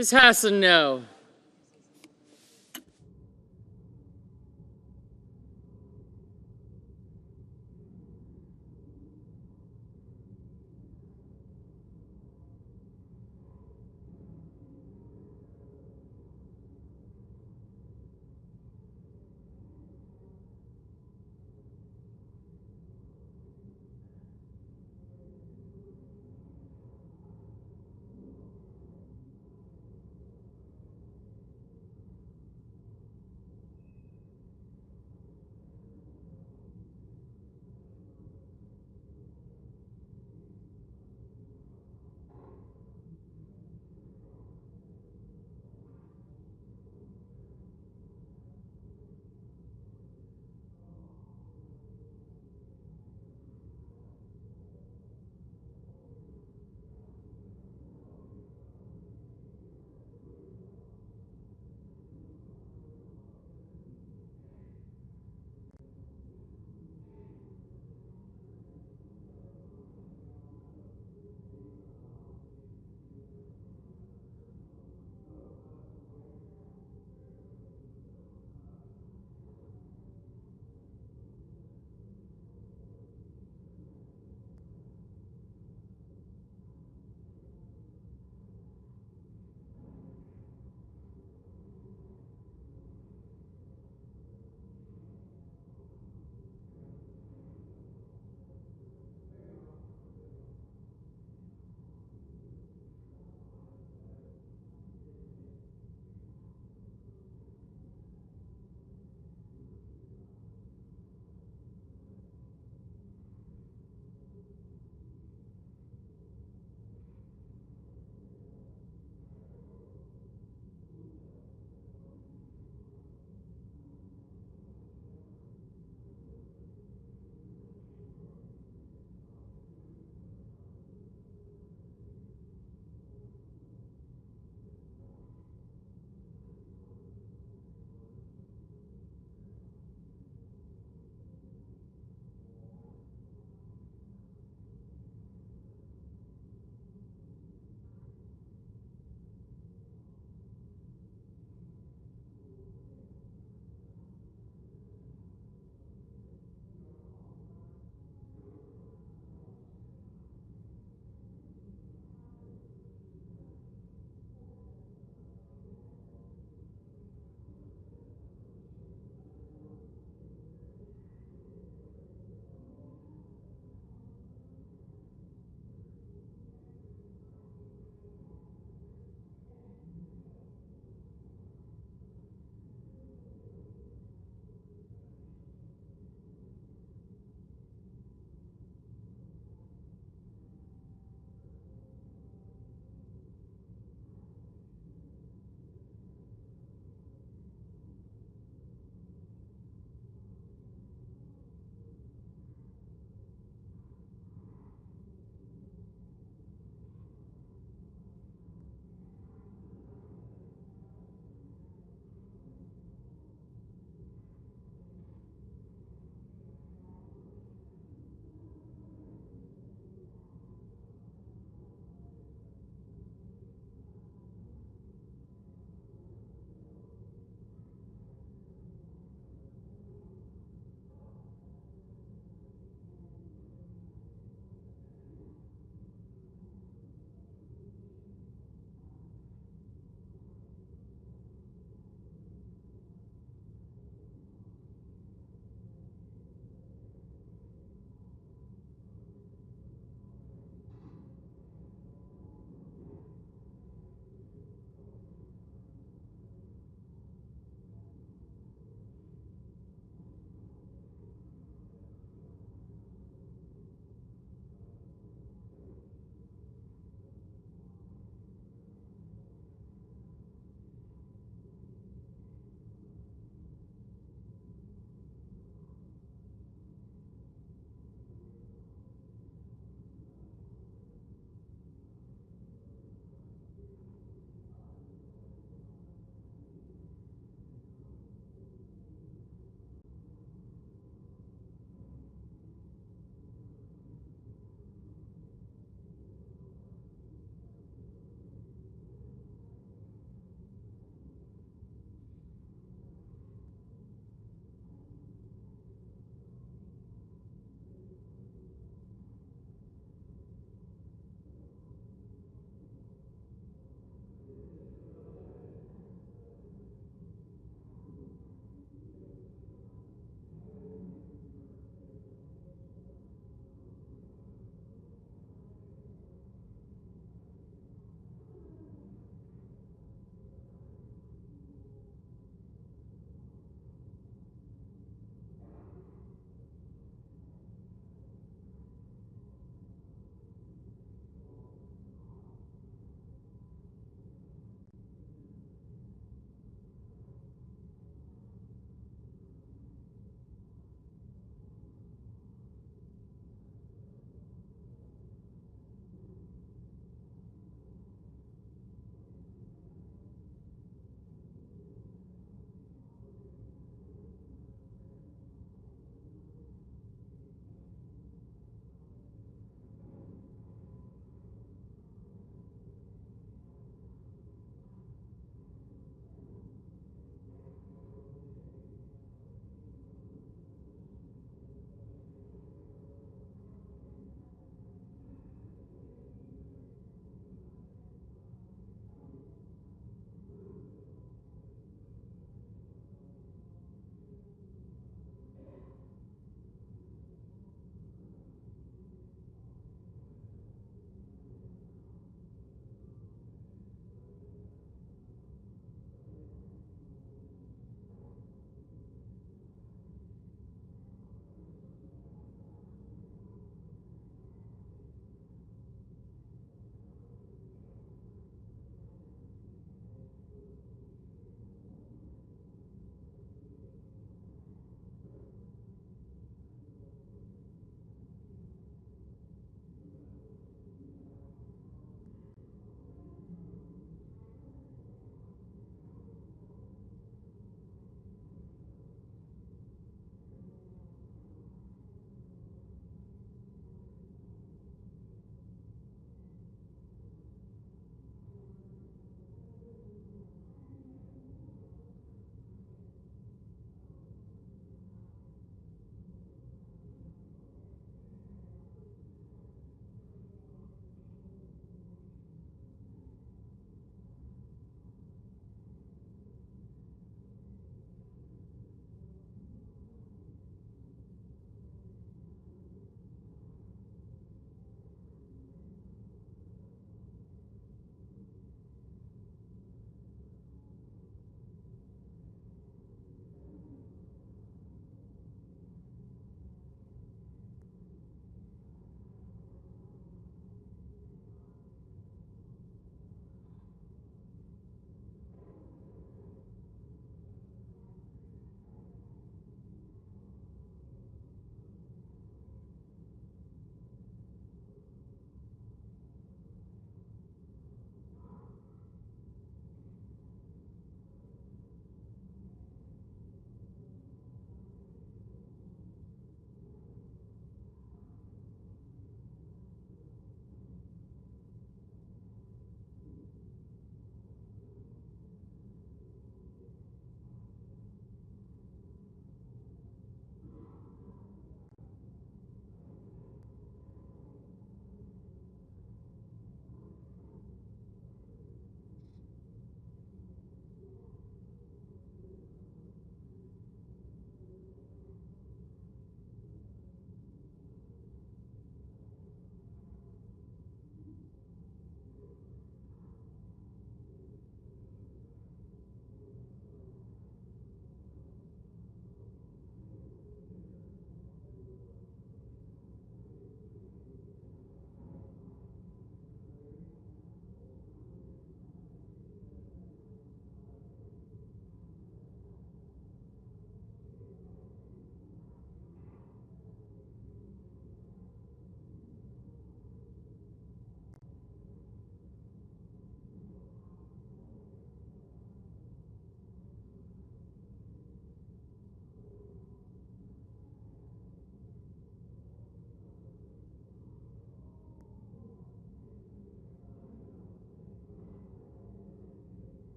Ms. Hassan, no.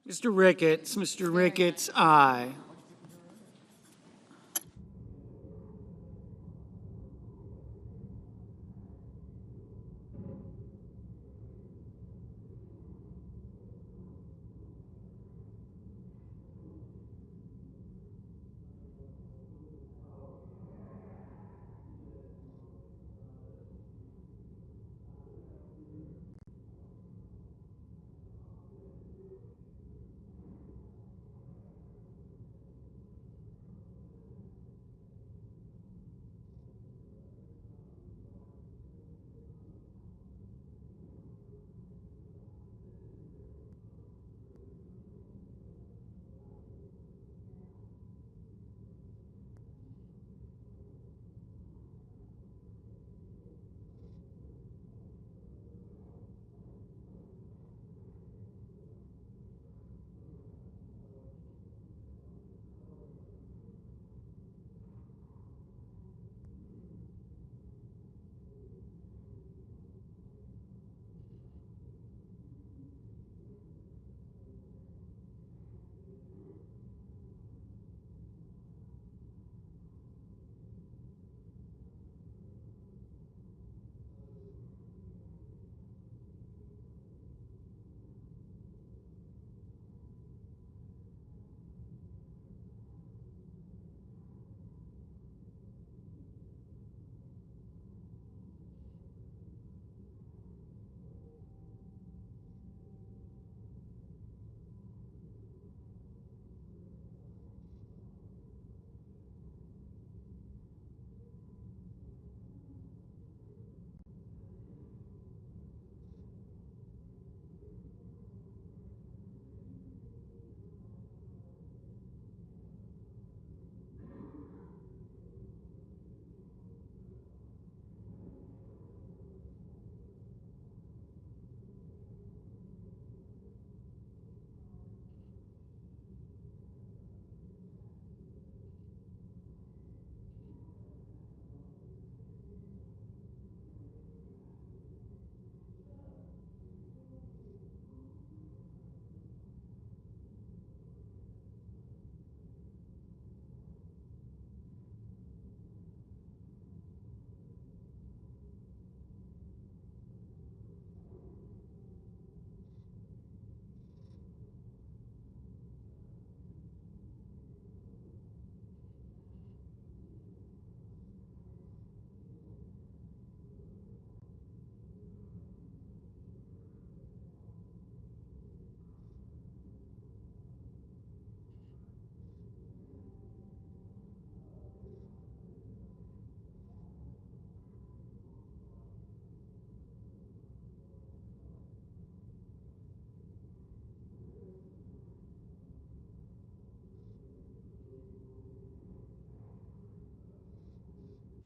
Mr. Ricketts, aye.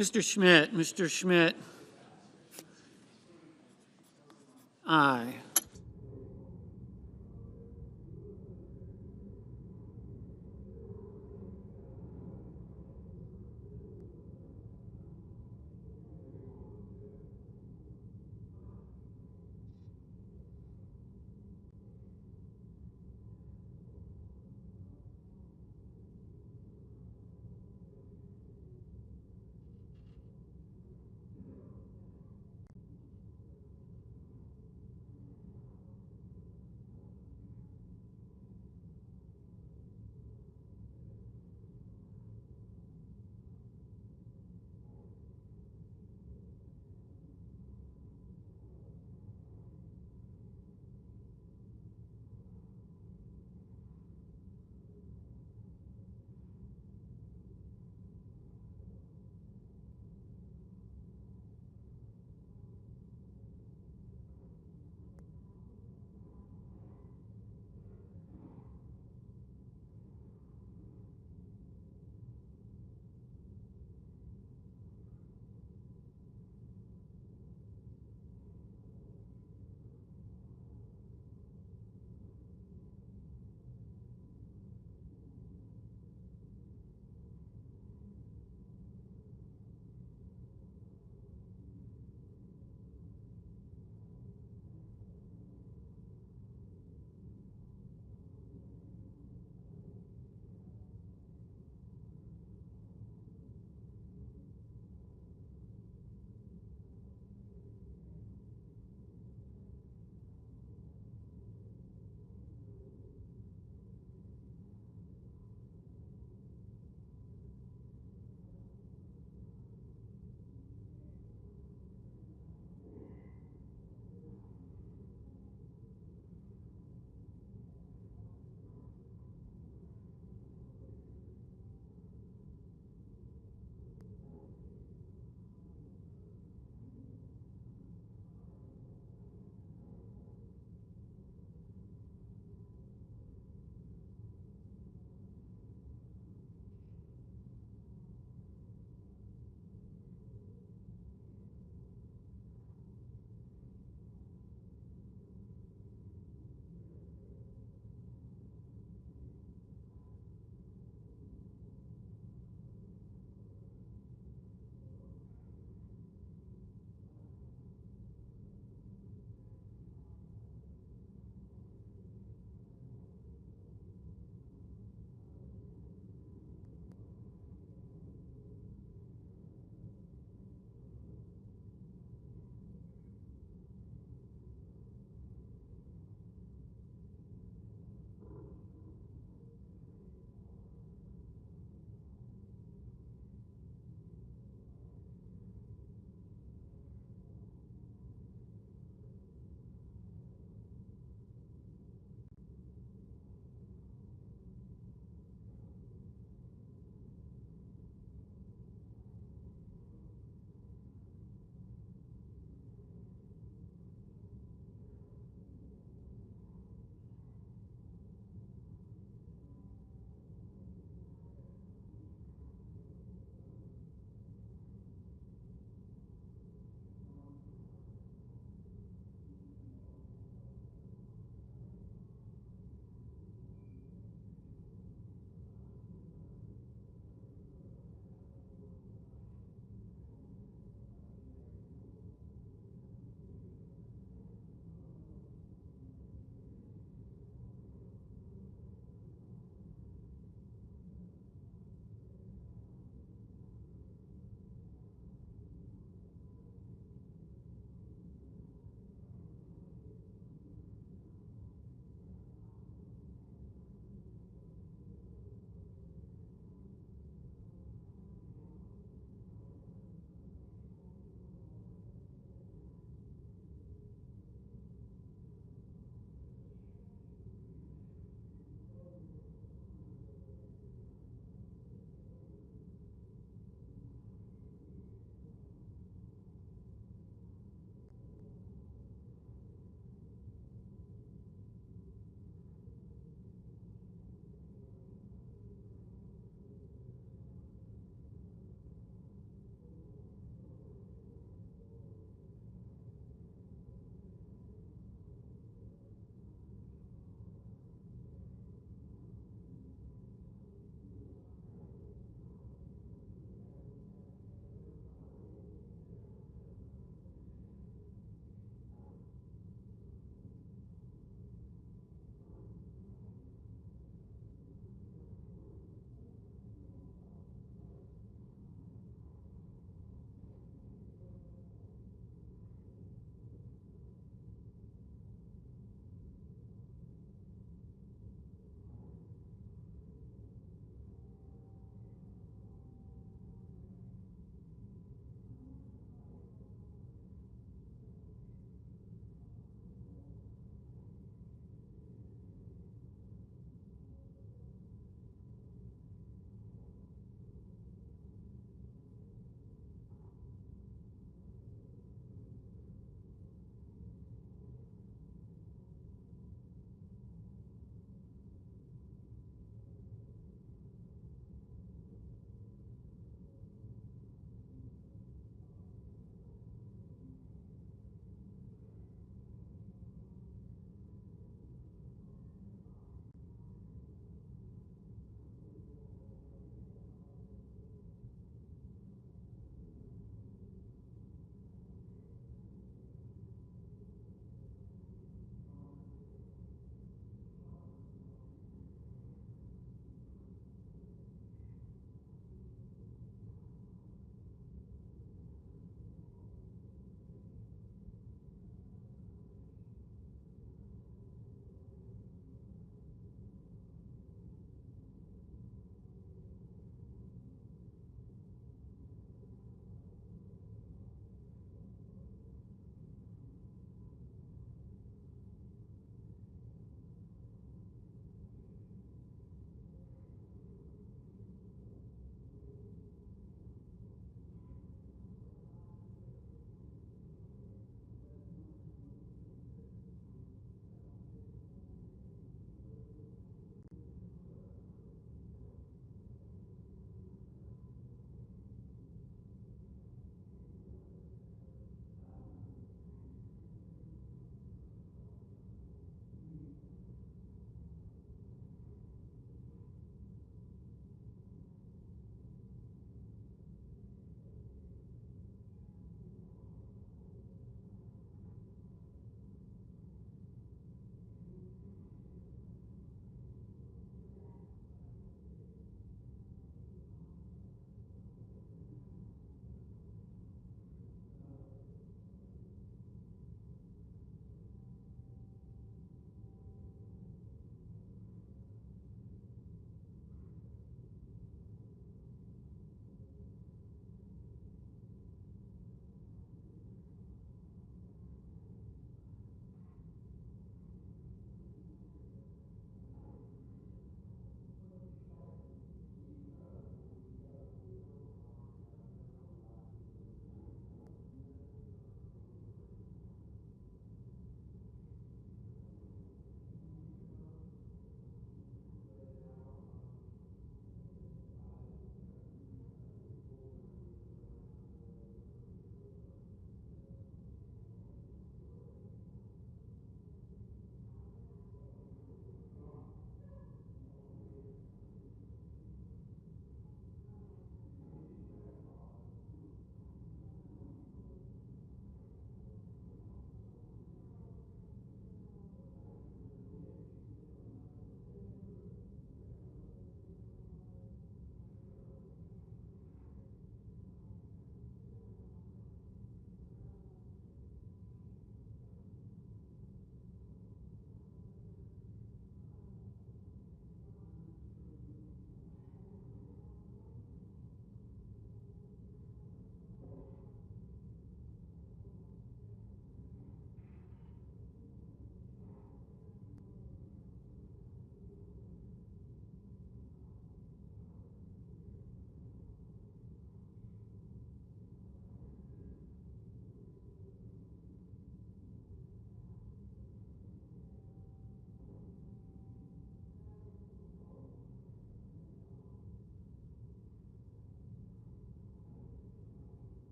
Mr. Schmidt, aye.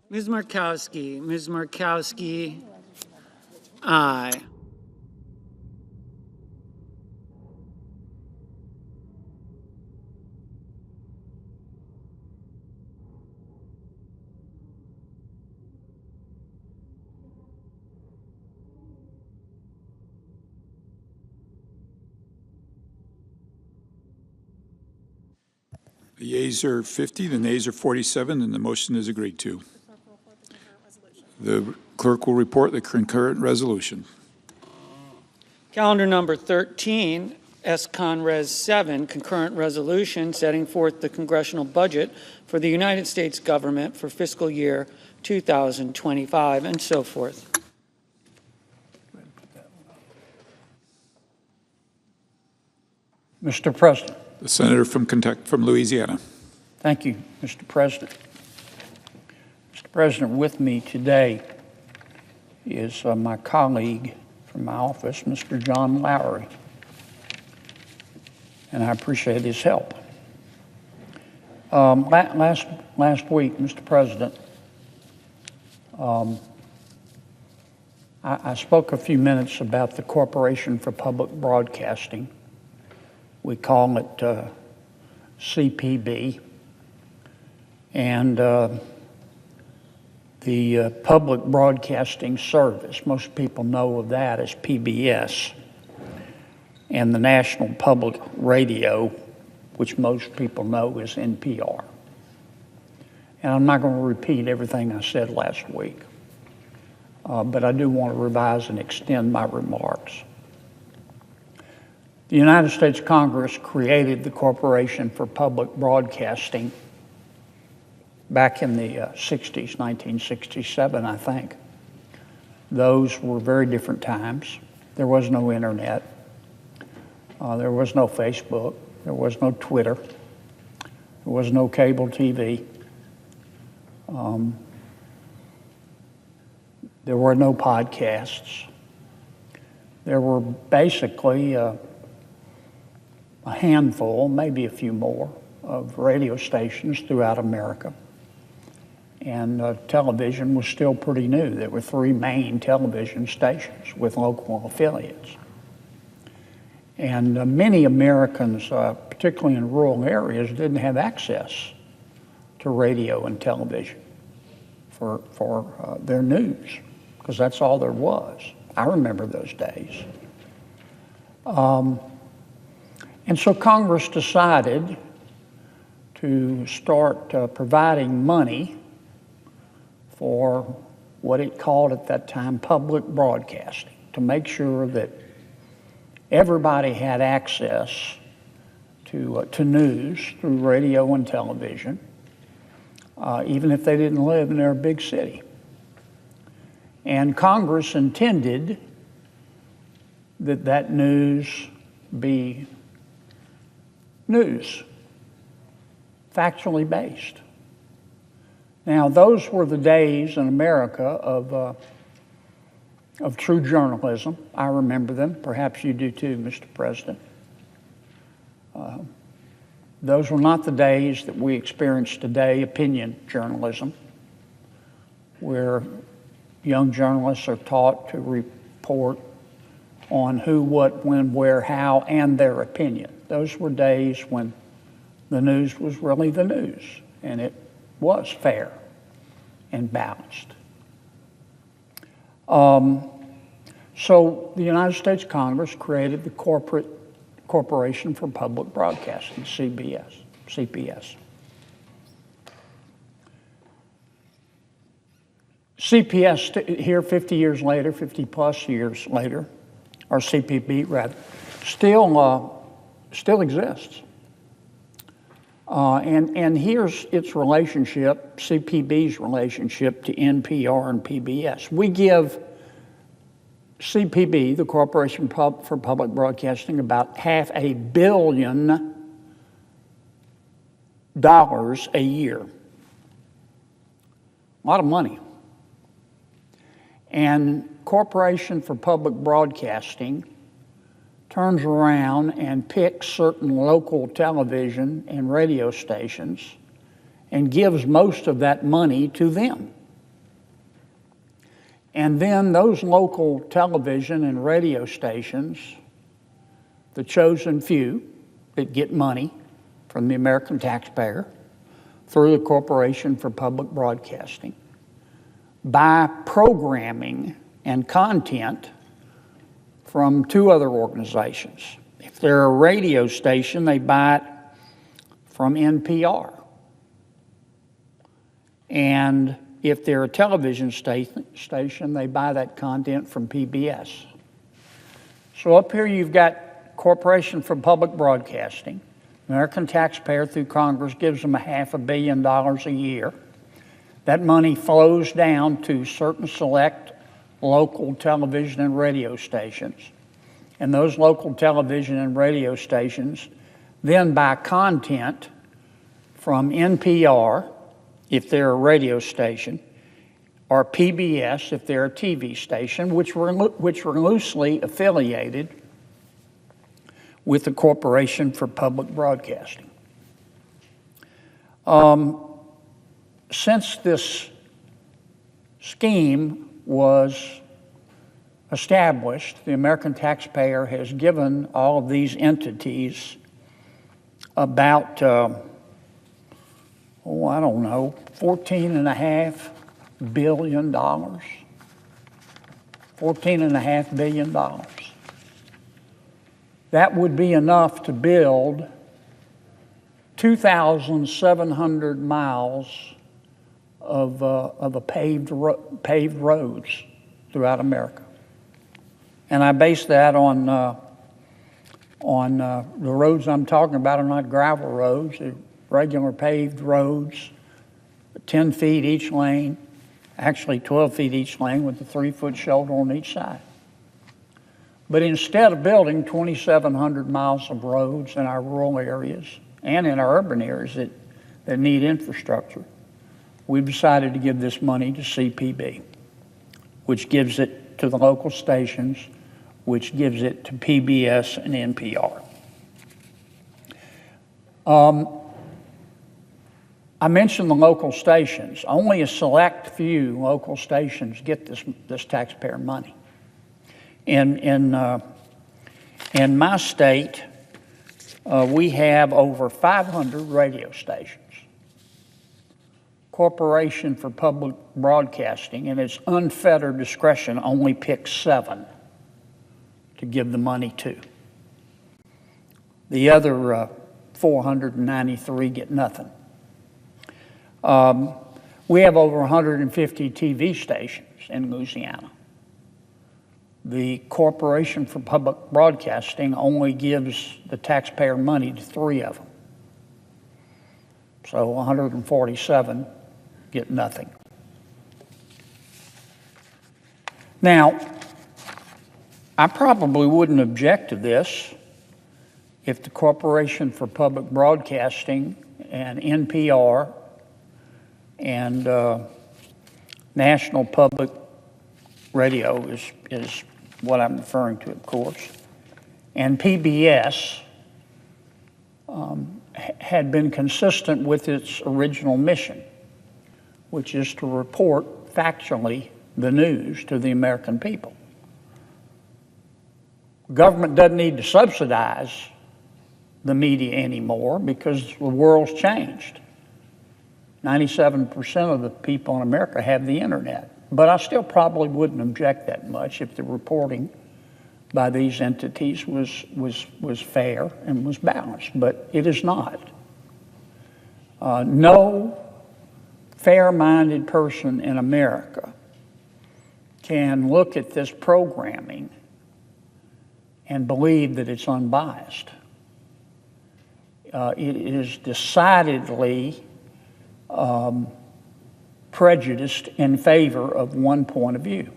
Ms. Markowski. Ms. Markowski, aye. The yeas are 50, the nays are 47, and the motion is agreed to. The clerk will report the concurrent resolution. Calendar number 13, S-Con Res 7, concurrent resolution setting forth the congressional budget for the United States government for fiscal year 2025, and so forth. Mr. President. The senator from Kentucky, from Louisiana. Thank you, Mr. President. Mr. President, with me today is my colleague from my office, Mr. John Lowry, and I appreciate his help. Last week, Mr. President, I spoke a few minutes about the Corporation for Public Broadcasting. We call it CPB, and the Public Broadcasting Service, most people know of that as PBS, and the National Public Radio, which most people know as NPR. And I'm not going to repeat everything I said last week, but I do want to revise and extend my remarks. The United States Congress created the Corporation for Public Broadcasting back in the 60s, 1967, I think. Those were very different times. There was no internet. There was no Facebook. There was no Twitter. There was no cable TV. There were no podcasts. There were basically a handful, maybe a few more, of radio stations throughout America. And television was still pretty new. There were 3 main television stations with local affiliates. And many Americans, particularly in rural areas, didn't have access to radio and television for their news, because that's all there was. I remember those days. And so Congress decided to start providing money for what it called at that time public broadcasting, to make sure that everybody had access to news through radio and television, even if they didn't live in their big city. And Congress intended that news be news, factually based. Now, those were the days in America of true journalism. I remember them. Perhaps you do too, Mr. President. Those were not the days that we experience today, opinion journalism, where young journalists are taught to report on who, what, when, where, how, and their opinion. Those were days when the news was really the news, and it was fair and balanced. So the United States Congress created the Corporation for Public Broadcasting, CPS. CPS here 50 years later, 50 plus years later, or CPB rather, still exists. And here's its relationship, CPB's relationship to NPR and PBS. We give CPB, the Corporation for Public Broadcasting, about $500 million a year. A lot of money. And Corporation for Public Broadcasting turns around and picks certain local television and radio stations and gives most of that money to them And then those local television and radio stations, the chosen few that get money from the American taxpayer through the Corporation for Public Broadcasting, buy programming and content from two other organizations. If they're a radio station, they buy it from NPR. And if they're a television station, they buy that content from PBS. So up here you've got Corporation for Public Broadcasting. American taxpayer through Congress gives them $500 million a year. That money flows down to certain select local television and radio stations. And those local television and radio stations then buy content from NPR, if they're a radio station, or PBS, if they're a TV station, which were loosely affiliated with the Corporation for Public Broadcasting. Since this scheme was established, the American taxpayer has given all of these entities about, $14.5 billion. $14.5 billion. That would be enough to build 2,700 miles of paved roads throughout America. And I base that on the roads I'm talking about are not gravel roads, they're regular paved roads, 10 feet each lane, actually 12 feet each lane with a 3-foot shoulder on each side. But instead of building 2,700 miles of roads in our rural areas and in our urban areas that need infrastructure, we've decided to give this money to CPB, which gives it to the local stations, which gives it to PBS and NPR. I mentioned the local stations. Only a select few local stations get this taxpayer money. In my state, we have over 500 radio stations. Corporation for Public Broadcasting, in its unfettered discretion, only picks 7 to give the money to. The other 493 get nothing. We have over 150 TV stations in Louisiana. The Corporation for Public Broadcasting only gives the taxpayer money to 3 of them. So 147 get nothing. Now, I probably wouldn't object to this if the Corporation for Public Broadcasting and NPR and National Public Radio is what I'm referring to, of course, and PBS had been consistent with its original mission, which is to report factually the news to the American people. Government doesn't need to subsidize the media anymore because the world's changed. 97% of the people in America have the internet. But I still probably wouldn't object that much if the reporting by these entities was fair and was balanced, but it is not. No fair-minded person in America can look at this programming and believe that it's unbiased. It is decidedly prejudiced in favor of one point of view.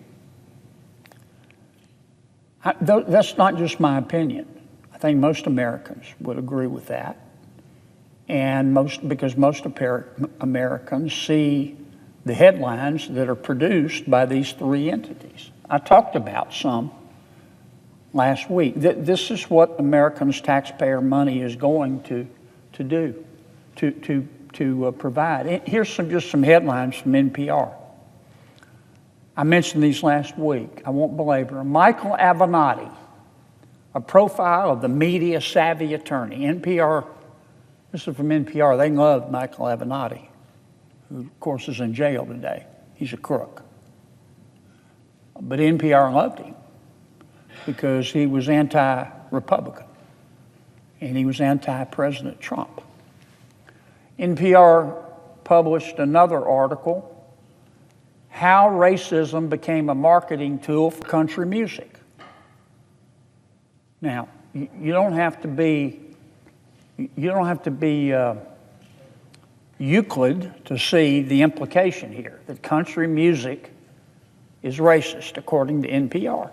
That's not just my opinion. I think most Americans would agree with that. And because most Americans see the headlines that are produced by these 3 entities. I talked about some last week. This is what Americans' taxpayer money is going to do, to provide. Here's just some headlines from NPR. I mentioned these last week. I won't belabor them. Michael Avenatti, a profile of the media-savvy attorney. NPR, this is from NPR. They love Michael Avenatti, who, of course, is in jail today. He's a crook. But NPR loved him because he was anti-Republican and he was anti-President Trump. NPR published another article, How Racism Became a Marketing Tool for Country Music. Now, you don't have to be Euclid to see the implication here, that country music is racist, according to NPR.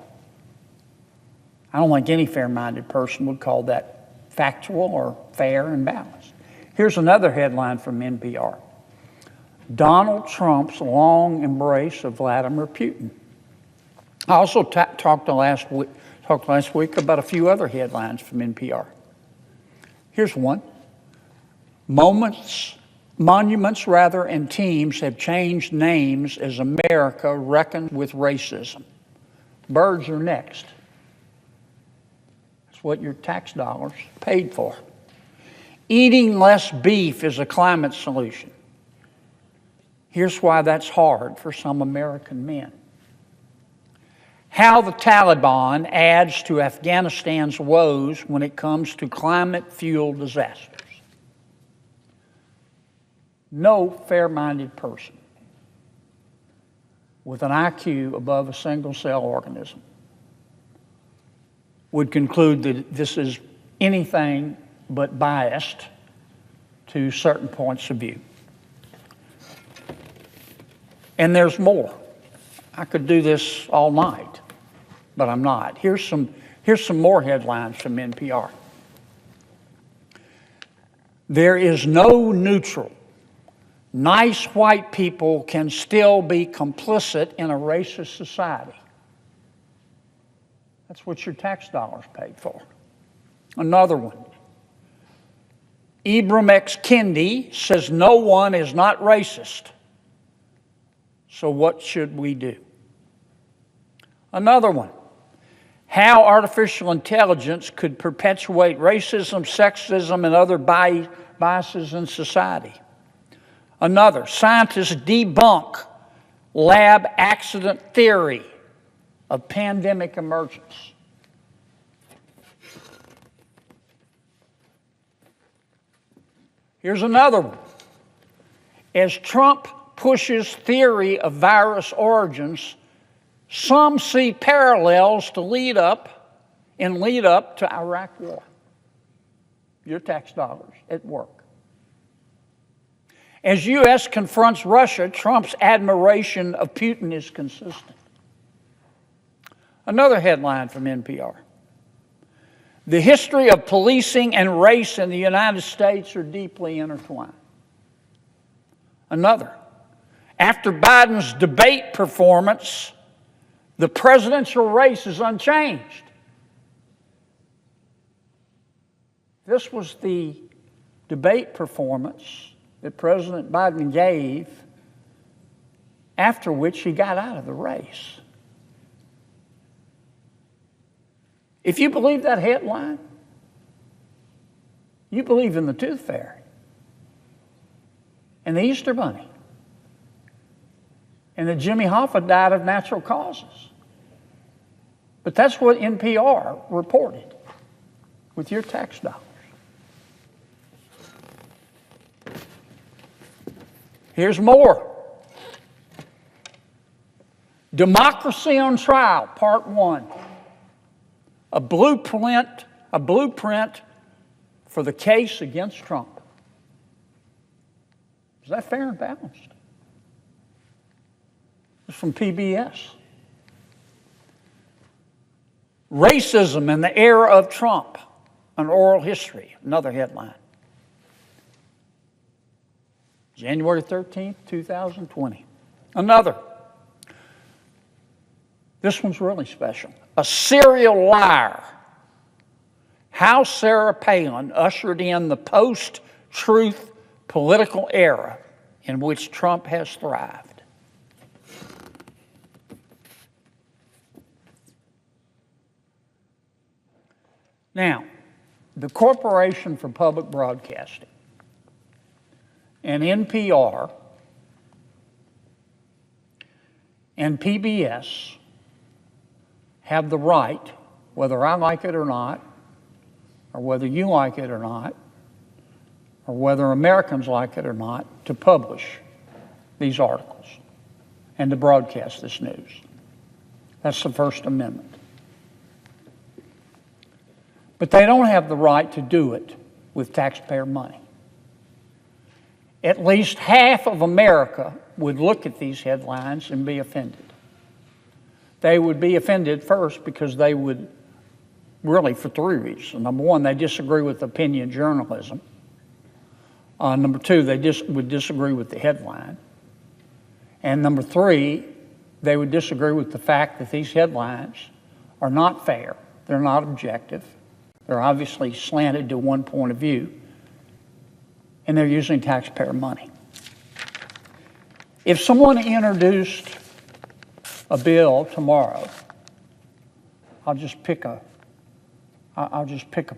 I don't think any fair-minded person would call that factual or fair and balanced. Here's another headline from NPR. Donald Trump's long embrace of Vladimir Putin. I also talked last week about a few other headlines from NPR. Here's one. Monuments and teams have changed names as America reckons with racism. Birds are next. That's what your tax dollars paid for. Eating less beef is a climate solution. Here's why that's hard for some American men. How the Taliban adds to Afghanistan's woes when it comes to climate-fueled disasters. No fair-minded person with an IQ above a single-cell organism would conclude that this is anything but biased to certain points of view. And there's more. I could do this all night, but I'm not. Here's some more headlines from NPR. There is no neutral. Nice white people can still be complicit in a racist society. That's what your tax dollars paid for. Another one. Ibram X. Kendi says no one is not racist. So what should we do? Another one. How artificial intelligence could perpetuate racism, sexism, and other biases in society. Another. Scientists debunk lab accident theory of pandemic emergence. Here's another one. As Trump pushes theory of virus origins, some see parallels to lead up to Iraq war. Your tax dollars at work. As U.S. confronts Russia, Trump's admiration of Putin is consistent. Another headline from NPR. The history of policing and race in the United States are deeply intertwined. Another. After Biden's debate performance, the presidential race is unchanged. This was the debate performance that President Biden gave, after which he got out of the race. If you believe that headline, you believe in the Tooth Fairy and the Easter Bunny and that Jimmy Hoffa died of natural causes. But that's what NPR reported with your tax dollars. Here's more. Democracy on Trial, Part 1. A blueprint for the case against Trump. Is that fair and balanced? It's from PBS. Racism in the era of Trump, an oral history, another headline. January 13th, 2020. Another. This one's really special. A serial liar. How Sarah Palin ushered in the post-truth political era in which Trump has thrived. Now, the Corporation for Public Broadcasting and NPR and PBS have the right, whether I like it or not, or whether you like it or not, or whether Americans like it or not, to publish these articles and to broadcast this news. That's the First Amendment. But they don't have the right to do it with taxpayer money. At least half of America would look at these headlines and be offended. They would be offended first because they would, really for three reasons. Number one, they disagree with opinion journalism. Number two, they would disagree with the headline. And number three, they would disagree with the fact that these headlines are not fair. They're not objective. They're obviously slanted to one point of view, and they're using taxpayer money. If someone introduced a bill tomorrow, I'll just pick a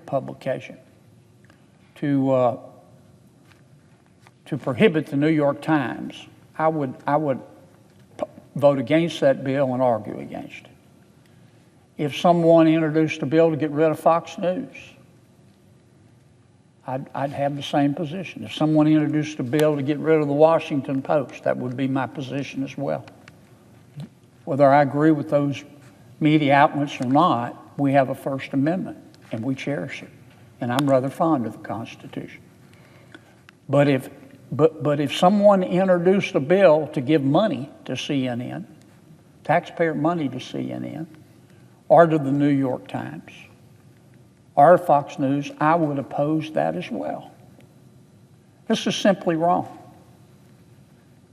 publication to prohibit the New York Times, I would vote against that bill and argue against it. If someone introduced a bill to get rid of Fox News, I'd have the same position. If someone introduced a bill to get rid of the Washington Post, that would be my position as well. Whether I agree with those media outlets or not, we have a First Amendment, and we cherish it. And I'm rather fond of the Constitution. But if someone introduced a bill to give money to CNN, taxpayer money to CNN, or to the New York Times, or Fox News, I would oppose that as well. This is simply wrong.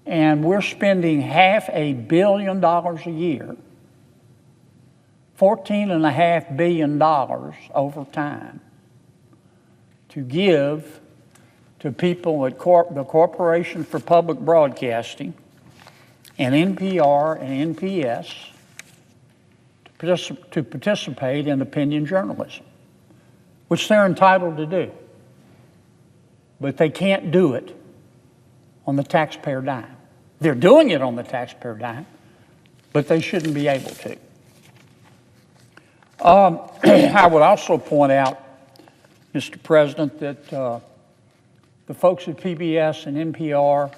And we're spending $500 million a year, $14.5 billion over time, to give to people at the Corporation for Public Broadcasting and NPR and NPS to participate in opinion journalism, which they're entitled to do. But they can't do it on the taxpayer dime. They're doing it on the taxpayer dime, but they shouldn't be able to. I would also point out, Mr. President, that the folks at PBS and NPR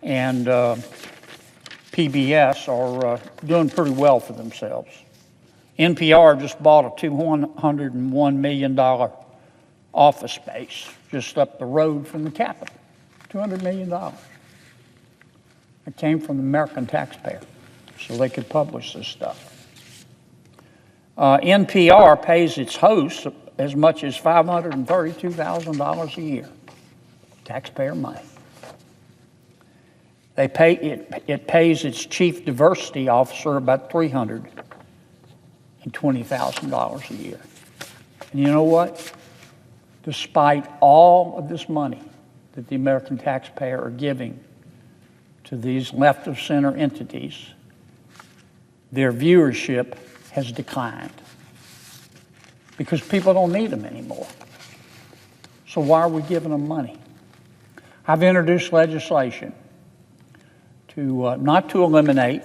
and PBS are doing pretty well for themselves. NPR just bought a $201 million office space just up the road from the Capitol. $200 million. It came from the American taxpayer, so they could publish this stuff. NPR pays its hosts as much as $532,000 a year, taxpayer money. It pays its chief diversity officer about $320,000 a year. And you know what? Despite all of this money that the American taxpayer are giving to these left-of-center entities, their viewership has declined because people don't need them anymore. So why are we giving them money? I've introduced legislation to not to eliminate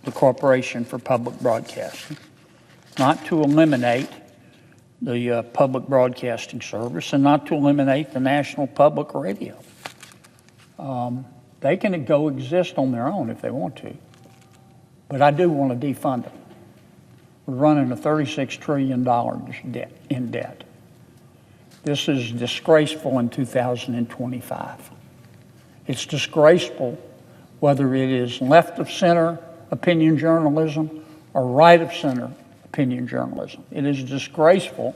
the Corporation for Public Broadcasting, not to eliminate the Public Broadcasting Service, and not to eliminate the National Public Radio. They can go exist on their own if they want to, but I do want to defund them. We're running a $36 trillion in debt. This is disgraceful in 2025. It's disgraceful whether it is left-of-center opinion journalism or right-of-center opinion journalism. It is disgraceful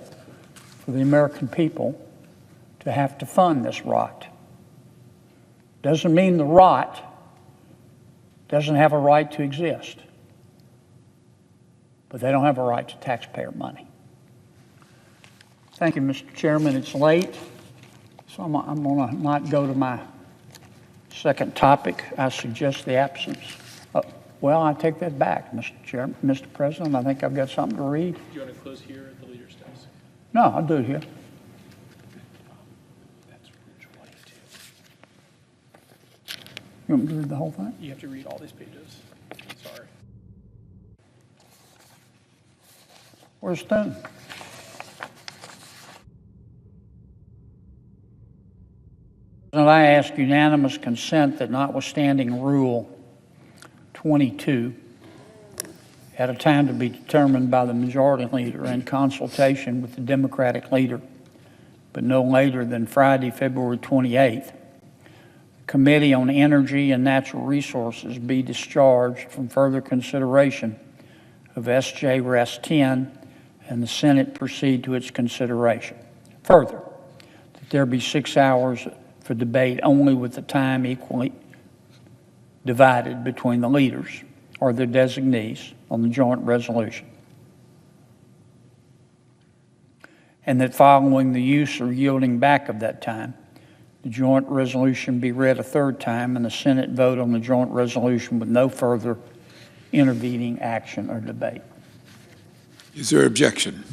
for the American people to have to fund this rot. Doesn't mean the rot doesn't have a right to exist, but they don't have a right to taxpayer money. Thank you, Mr. Chairman. It's late, so I'm going to not go to my second topic. I suggest the absence. Well, I take that back, Mr. Chairman, Mr. President. I think I've got something to read. Do you want to close here at the leader's desk? No, I'll do it here. You want me to read the whole thing? You have to read all these pages. Sorry. Where's Stone? I ask unanimous consent that notwithstanding Rule 22, at a time to be determined by the majority leader in consultation with the Democratic leader, but no later than Friday, February 28th, the Committee on Energy and Natural Resources be discharged from further consideration of SJ Res 10 and the Senate proceed to its consideration. Further, that there be 6 hours for debate only with the time equally divided between the leaders or their designees on the joint resolution. And that following the use or yielding back of that time, the joint resolution be read a third time and the Senate vote on the joint resolution with no further intervening action or debate. Is there objection?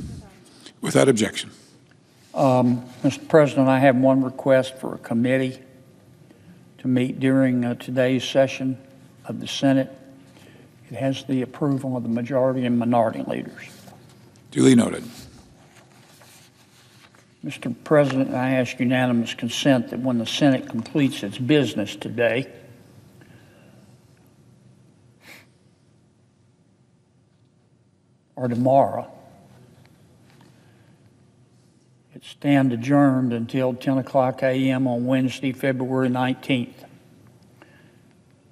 Without objection. Mr. President, I have one request for a committee to meet during today's session of the Senate. It has the approval of the majority and minority leaders. Duly noted. Mr. President, I ask unanimous consent that when the Senate completes its business today, or tomorrow, it stand adjourned until 10 o'clock a.m. on Wednesday, February 19th.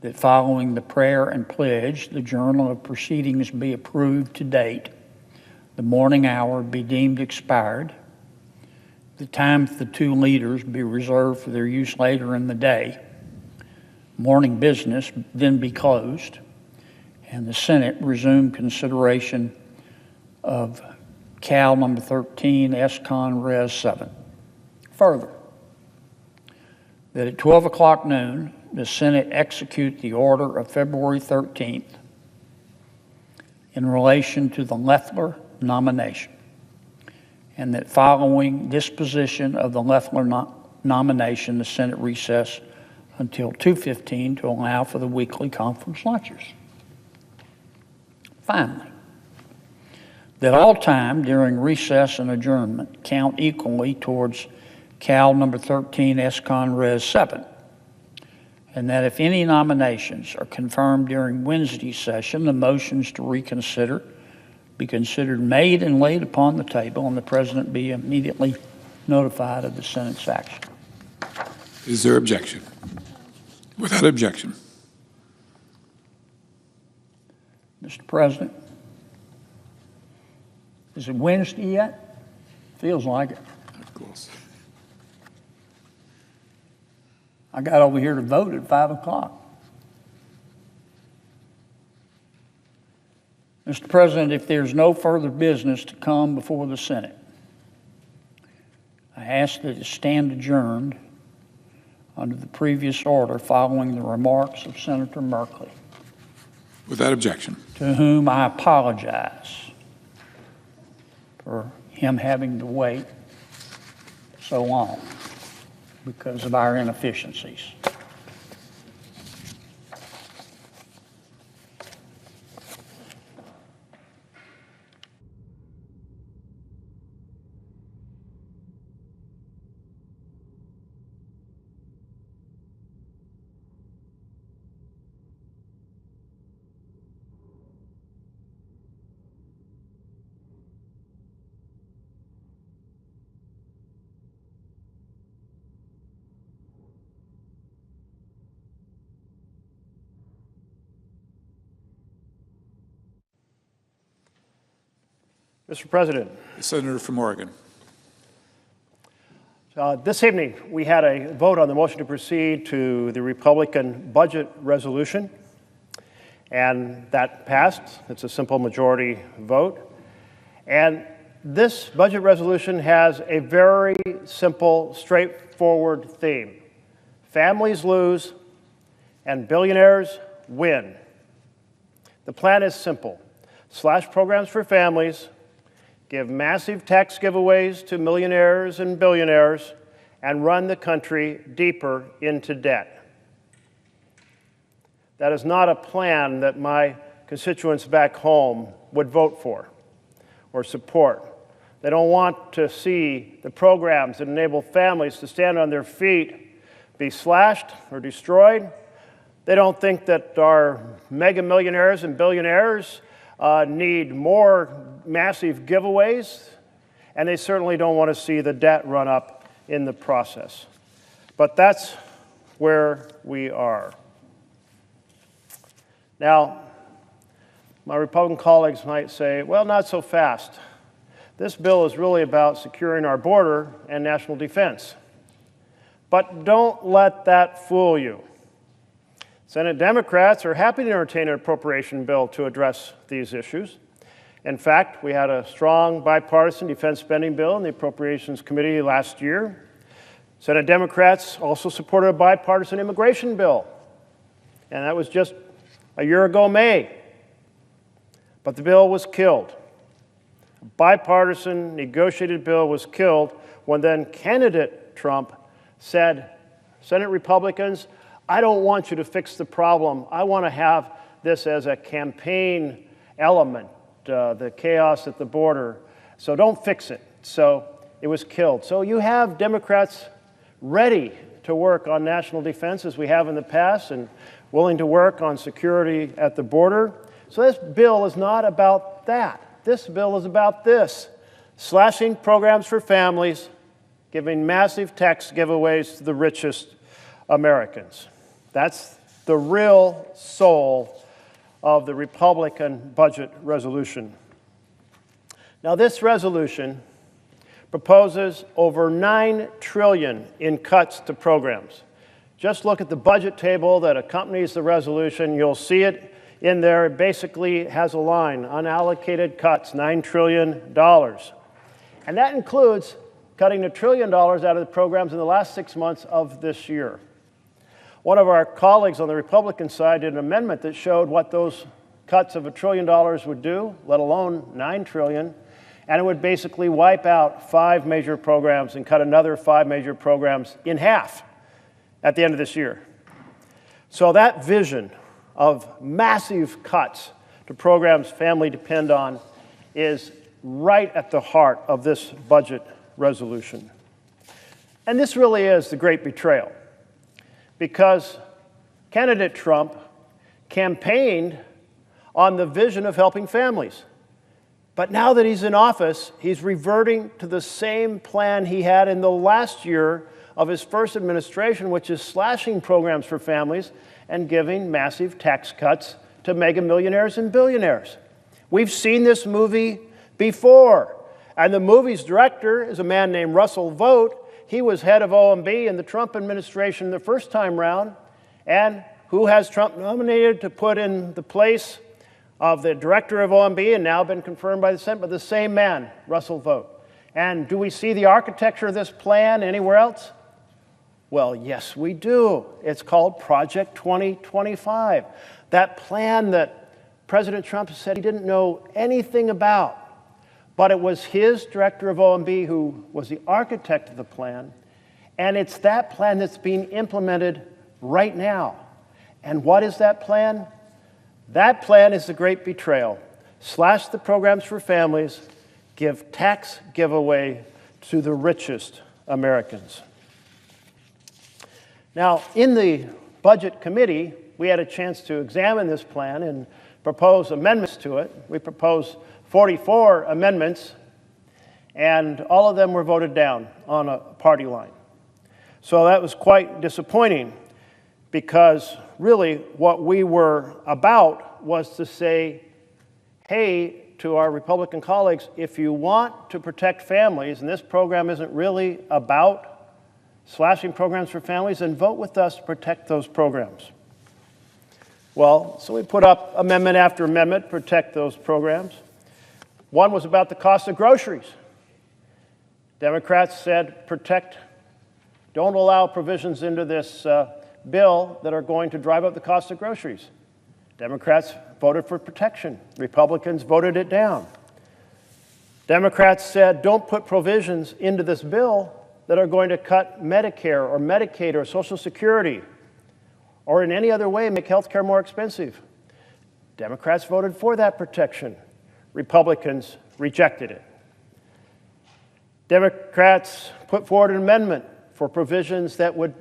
That following the prayer and pledge, the journal of proceedings be approved to date, the morning hour be deemed expired, the time for the two leaders be reserved for their use later in the day, morning business then be closed, and the Senate resume consideration of Cal number 13, S-Con Res 7. Further, that at 12 o'clock noon, the Senate execute the order of February 13th in relation to the Loeffler nomination, and that following disposition of the Loeffler nomination, the Senate recess until 2:15 to allow for the weekly conference lectures. Finally, that all time during recess and adjournment count equally towards Cal number 13, S-Con Res 7, and that if any nominations are confirmed during Wednesday's session, the motions to reconsider be considered made and laid upon the table, and the President be immediately notified of the Senate's action. Is there objection? Without objection. Mr. President, is it Wednesday yet? Feels like it. Of course. I got over here to vote at 5 o'clock. Mr. President, if there's no further business to come before the Senate, I ask that it stand adjourned under the previous order following the remarks of Senator Markwayne, Without objection. to whom I apologize for him having to wait so long because of our inefficiencies. Mr. President, The Senator from Oregon. this evening we had a vote on the motion to proceed to the Republican budget resolution, and that passed. It's a simple majority vote. And this budget resolution has a very simple, straightforward theme. Families lose and billionaires win. The plan is simple. Slash programs for families, give massive tax giveaways to millionaires and billionaires, and run the country deeper into debt. That is not a plan that my constituents back home would vote for or support. They don't want to see the programs that enable families to stand on their feet be slashed or destroyed. They don't think that our mega millionaires and billionaires need more massive giveaways, and they certainly don't want to see the debt run up in the process. But that's where we are. Now, my Republican colleagues might say, well, not so fast. This bill is really about securing our border and national defense. But don't let that fool you. Senate Democrats are happy to entertain an appropriation bill to address these issues. In fact, we had a strong bipartisan defense spending bill in the Appropriations Committee last year. Senate Democrats also supported a bipartisan immigration bill, and that was just a year ago May. But the bill was killed. A bipartisan negotiated bill was killed when then candidate Trump said, Senate Republicans, I don't want you to fix the problem. I want to have this as a campaign element, the chaos at the border. So don't fix it. So it was killed. So you have Democrats ready to work on national defense as we have in the past and willing to work on security at the border. So this bill is not about that. This bill is about this: slashing programs for families, giving massive tax giveaways to the richest Americans. That's the real soul of the Republican budget resolution. Now, this resolution proposes over $9 trillion in cuts to programs. Just look at the budget table that accompanies the resolution. You'll see it in there. It basically has a line, unallocated cuts, $9 trillion. And that includes cutting $1 trillion out of the programs in the last 6 months of this year. One of our colleagues on the Republican side did an amendment that showed what those cuts of $1 trillion would do, let alone $9 trillion, and it would basically wipe out 5 major programs and cut another 5 major programs in half at the end of this year. So that vision of massive cuts to programs families depend on is right at the heart of this budget resolution. And this really is the great betrayal, because candidate Trump campaigned on the vision of helping families. But now that he's in office, he's reverting to the same plan he had in the last year of his first administration, which is slashing programs for families and giving massive tax cuts to mega millionaires and billionaires. We've seen this movie before, and the movie's director is a man named Russell Vought. He was head of OMB in the Trump administration the first time round, and who has Trump nominated to put in the place of the director of OMB, and now been confirmed by the Senate, but the same man, Russell Vought. And do we see the architecture of this plan anywhere else? Well, yes, we do. It's called Project 2025. That plan that President Trump said he didn't know anything about, but it was his director of OMB who was the architect of the plan, and it's that plan that's being implemented right now. And what is that plan? That plan is the great betrayal. Slash the programs for families, give tax giveaway to the richest Americans. Now, in the Budget Committee, we had a chance to examine this plan and propose amendments to it. We proposed 44 amendments, and all of them were voted down on a party line. So that was quite disappointing, because really what we were about was to say, hey, to our Republican colleagues, if you want to protect families, and this program isn't really about slashing programs for families, then vote with us to protect those programs. Well, so we put up amendment after amendment to protect those programs. One was about the cost of groceries. Democrats said, don't allow provisions into this bill that are going to drive up the cost of groceries. Democrats voted for protection. Republicans voted it down. Democrats said, don't put provisions into this bill that are going to cut Medicare or Medicaid or Social Security or in any other way make health care more expensive. Democrats voted for that protection. Republicans rejected it. Democrats put forward an amendment for provisions that would,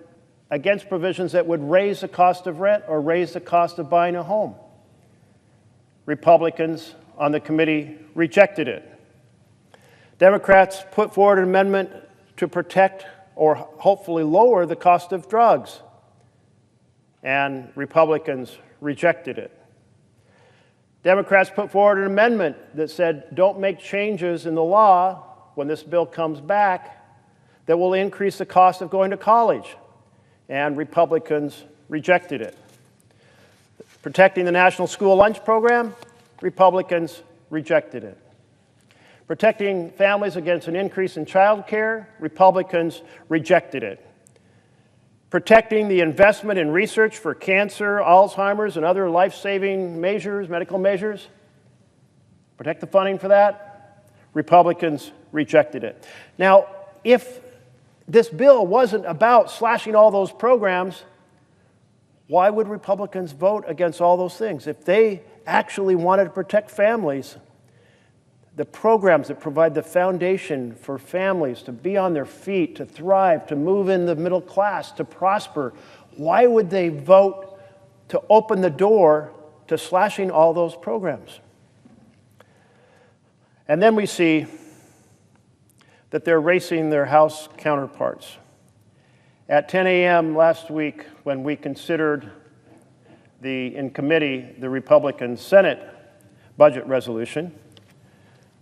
against provisions that would raise the cost of rent or raise the cost of buying a home. Republicans on the committee rejected it. Democrats put forward an amendment to protect or hopefully lower the cost of drugs, and Republicans rejected it. Democrats put forward an amendment that said don't make changes in the law when this bill comes back that will increase the cost of going to college, and Republicans rejected it. Protecting the National School Lunch Program, Republicans rejected it. Protecting families against an increase in child care, Republicans rejected it. Protecting the investment in research for cancer, Alzheimer's, and other life-saving measures, medical measures, protect the funding for that, Republicans rejected it. Now, if this bill wasn't about slashing all those programs, why would Republicans vote against all those things? If they actually wanted to protect families, the programs that provide the foundation for families to be on their feet, to thrive, to move in the middle class, to prosper, why would they vote to open the door to slashing all those programs? And then we see that they're racing their House counterparts. At 10 a.m. last week, when we considered in committee the Republican Senate budget resolution,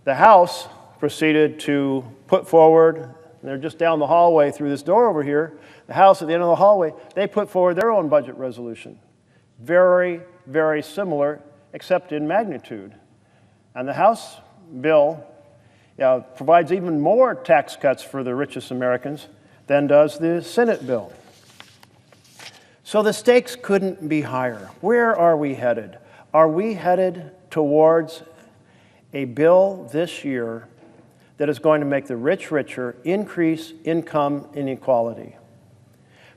the House proceeded to put forward, and they're just down the hallway through this door over here, the House at the end of the hallway, they put forward their own budget resolution. Very, very similar, except in magnitude. And the House bill provides even more tax cuts for the richest Americans than does the Senate bill. So the stakes couldn't be higher. Where are we headed? Are we headed towards a bill this year that is going to make the rich richer, increase income inequality,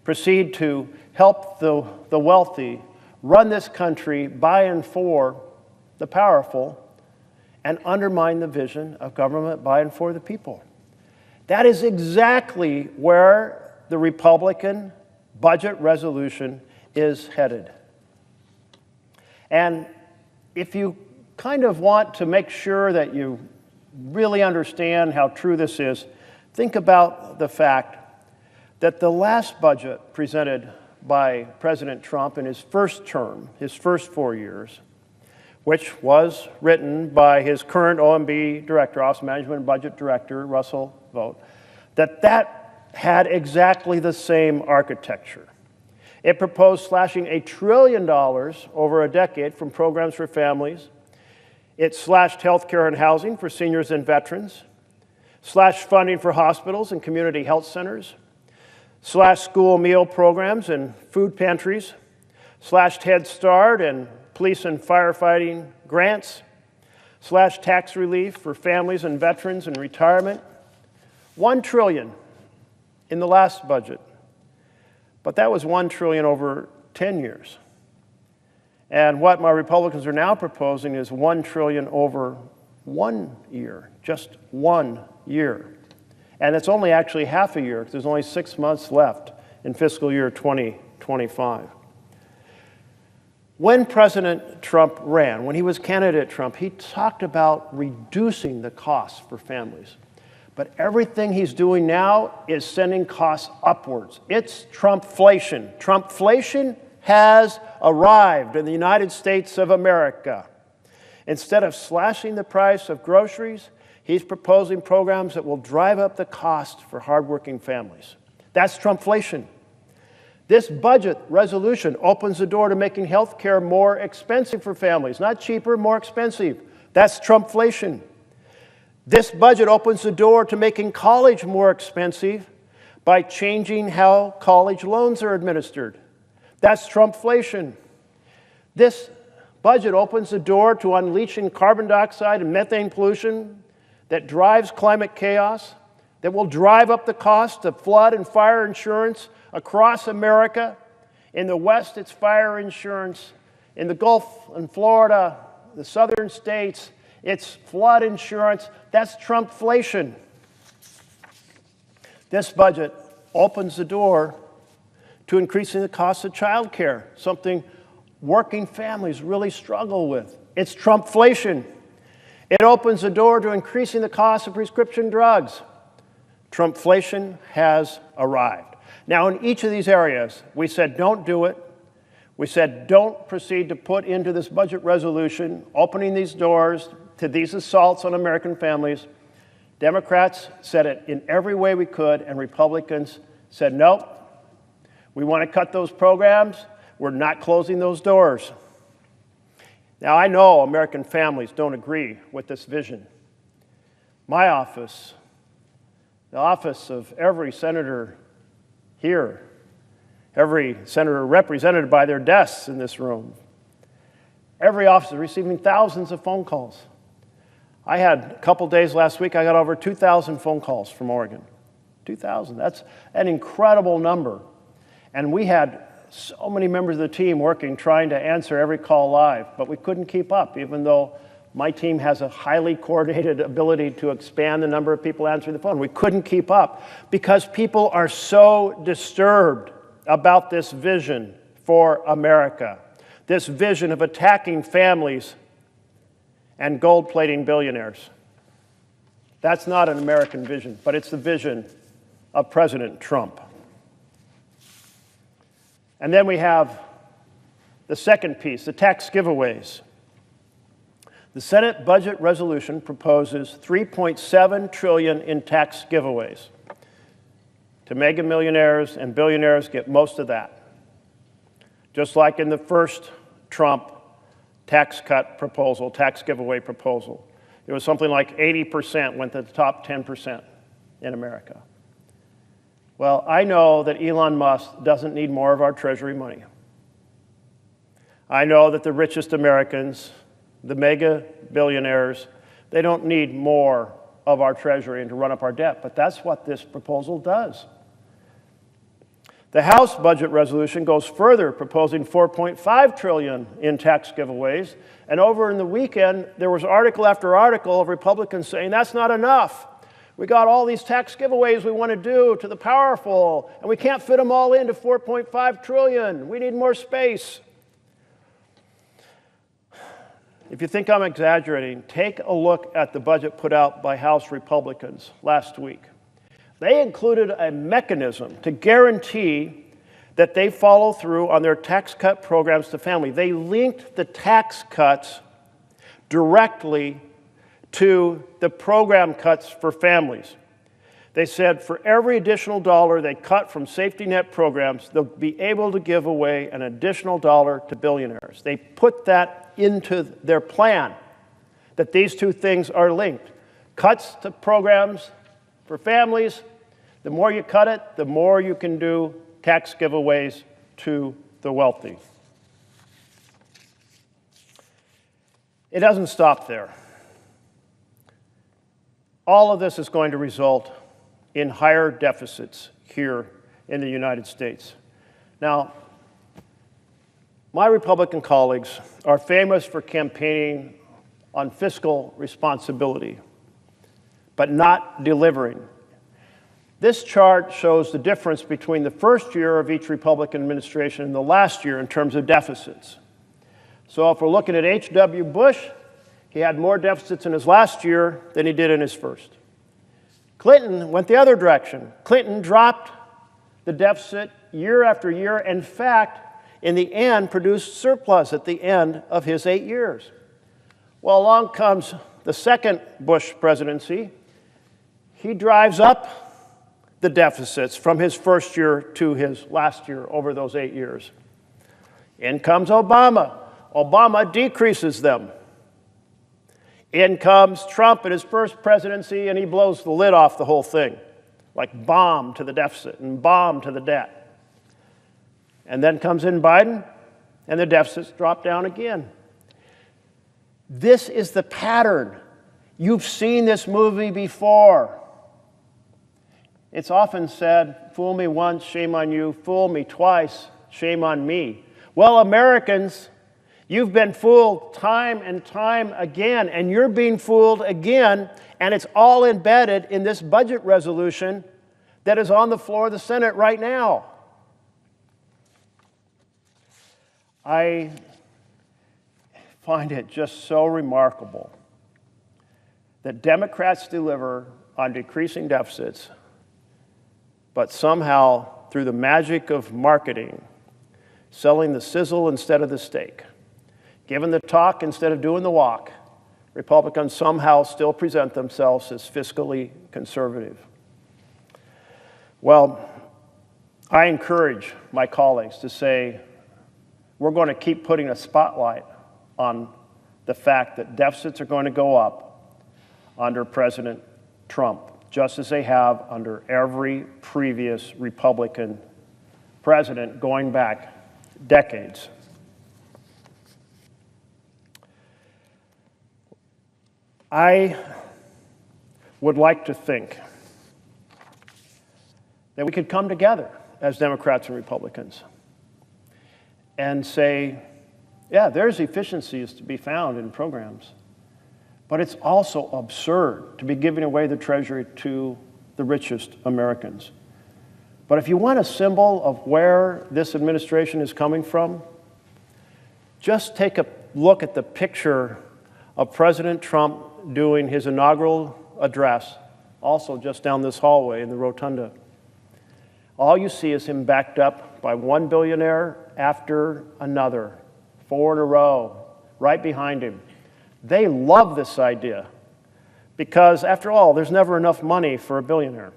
proceed to help the wealthy run this country by and for the powerful, and undermine the vision of government by and for the people? That is exactly where the Republican budget resolution is headed. And if you kind of want to make sure that you really understand how true this is, think about the fact that the last budget presented by President Trump in his first term, his first 4 years, which was written by his current OMB director, Office of Management and Budget Director, Russell Vought, that had exactly the same architecture. It proposed slashing $1 trillion over a decade from programs for families. It slashed health care and housing for seniors and veterans, slashed funding for hospitals and community health centers, slashed school meal programs and food pantries, slashed Head Start and police and firefighting grants, slashed tax relief for families and veterans and retirement. $1 trillion in the last budget, but that was $1 trillion over 10 years. And what my Republicans are now proposing is $1 trillion over 1 year, just 1 year. And it's only actually half a year, because there's only 6 months left in fiscal year 2025. When President Trump ran, when he was candidate Trump, he talked about reducing the costs for families. But everything he's doing now is sending costs upwards. It's Trumpflation. Trumpflation has arrived in the United States of America. Instead of slashing the price of groceries, he's proposing programs that will drive up the cost for hardworking families. That's Trumpflation. This budget resolution opens the door to making health care more expensive for families. Not cheaper, more expensive. That's Trumpflation. This budget opens the door to making college more expensive by changing how college loans are administered. That's Trumpflation. This budget opens the door to unleashing carbon dioxide and methane pollution that drives climate chaos, that will drive up the cost of flood and fire insurance across America. In the West, it's fire insurance. In the Gulf and Florida, the southern states, it's flood insurance. That's Trumpflation. This budget opens the door to increasing the cost of child care, something working families really struggle with. It's Trumpflation. It opens the door to increasing the cost of prescription drugs. Trumpflation has arrived. Now, in each of these areas, we said don't do it. We said don't proceed to put into this budget resolution, opening these doors to these assaults on American families. Democrats said it in every way we could, and Republicans said nope. We want to cut those programs. We're not closing those doors. Now, I know American families don't agree with this vision. My office, the office of every senator here, every senator represented by their desks in this room, every office is receiving thousands of phone calls. I had a couple days last week, I got over 2,000 phone calls from Oregon. 2,000, that's an incredible number. And we had so many members of the team working, trying to answer every call live, but we couldn't keep up, even though my team has a highly coordinated ability to expand the number of people answering the phone. We couldn't keep up because people are so disturbed about this vision for America, this vision of attacking families and gold-plating billionaires. That's not an American vision, but it's the vision of President Trump. And then we have the second piece, the tax giveaways. The Senate budget resolution proposes $3.7 trillion in tax giveaways. To mega millionaires and billionaires get most of that. Just like in the first Trump tax cut proposal, tax giveaway proposal. It was something like 80% went to the top 10% in America. Well, I know that Elon Musk doesn't need more of our Treasury money. I know that the richest Americans, the mega billionaires, they don't need more of our Treasury and to run up our debt, but that's what this proposal does. The House budget resolution goes further, proposing $4.5 trillion in tax giveaways, and over in the weekend, there was article after article of Republicans saying that's not enough. We got all these tax giveaways we want to do to the powerful, and we can't fit them all into $4.5 trillion. We need more space. If you think I'm exaggerating, take a look at the budget put out by House Republicans last week. They included a mechanism to guarantee that they follow through on their tax cut programs to family. They linked the tax cuts directly to the program cuts for families. They said for every additional dollar they cut from safety net programs, they'll be able to give away an additional dollar to billionaires. They put that into their plan, that these two things are linked. Cuts to programs for families, the more you cut it, the more you can do tax giveaways to the wealthy. It doesn't stop there. All of this is going to result in higher deficits here in the United States. Now, my Republican colleagues are famous for campaigning on fiscal responsibility, but not delivering. This chart shows the difference between the first year of each Republican administration and the last year in terms of deficits. So if we're looking at H.W. Bush, he had more deficits in his last year than he did in his first. Clinton went the other direction. Clinton dropped the deficit year after year. In fact, in the end, produced surplus at the end of his 8 years. Well, along comes the second Bush presidency. He drives up the deficits from his first year to his last year over those 8 years. In comes Obama. Obama decreases them. In comes Trump in his first presidency, and he blows the lid off the whole thing, like bomb to the deficit and bomb to the debt. And then comes in Biden, and the deficits drop down again. This is the pattern. You've seen this movie before. It's often said, fool me once, shame on you. Fool me twice, shame on me. Well, Americans, you've been fooled time and time again, and you're being fooled again, and it's all embedded in this budget resolution that is on the floor of the Senate right now. I find it just so remarkable that Democrats deliver on decreasing deficits, but somehow, through the magic of marketing, selling the sizzle instead of the steak, giving the talk instead of doing the walk, Republicans somehow still present themselves as fiscally conservative. Well, I encourage my colleagues to say, we're going to keep putting a spotlight on the fact that deficits are going to go up under President Trump, just as they have under every previous Republican president going back decades. I would like to think that we could come together as Democrats and Republicans and say, yeah, there's efficiencies to be found in programs, but it's also absurd to be giving away the treasury to the richest Americans. But if you want a symbol of where this administration is coming from, just take a look at the picture of President Trump doing his inaugural address, also just down this hallway in the rotunda. All you see is him backed up by one billionaire after another, 4 in a row, right behind him. They love this idea because, after all, there's never enough money for a billionaire.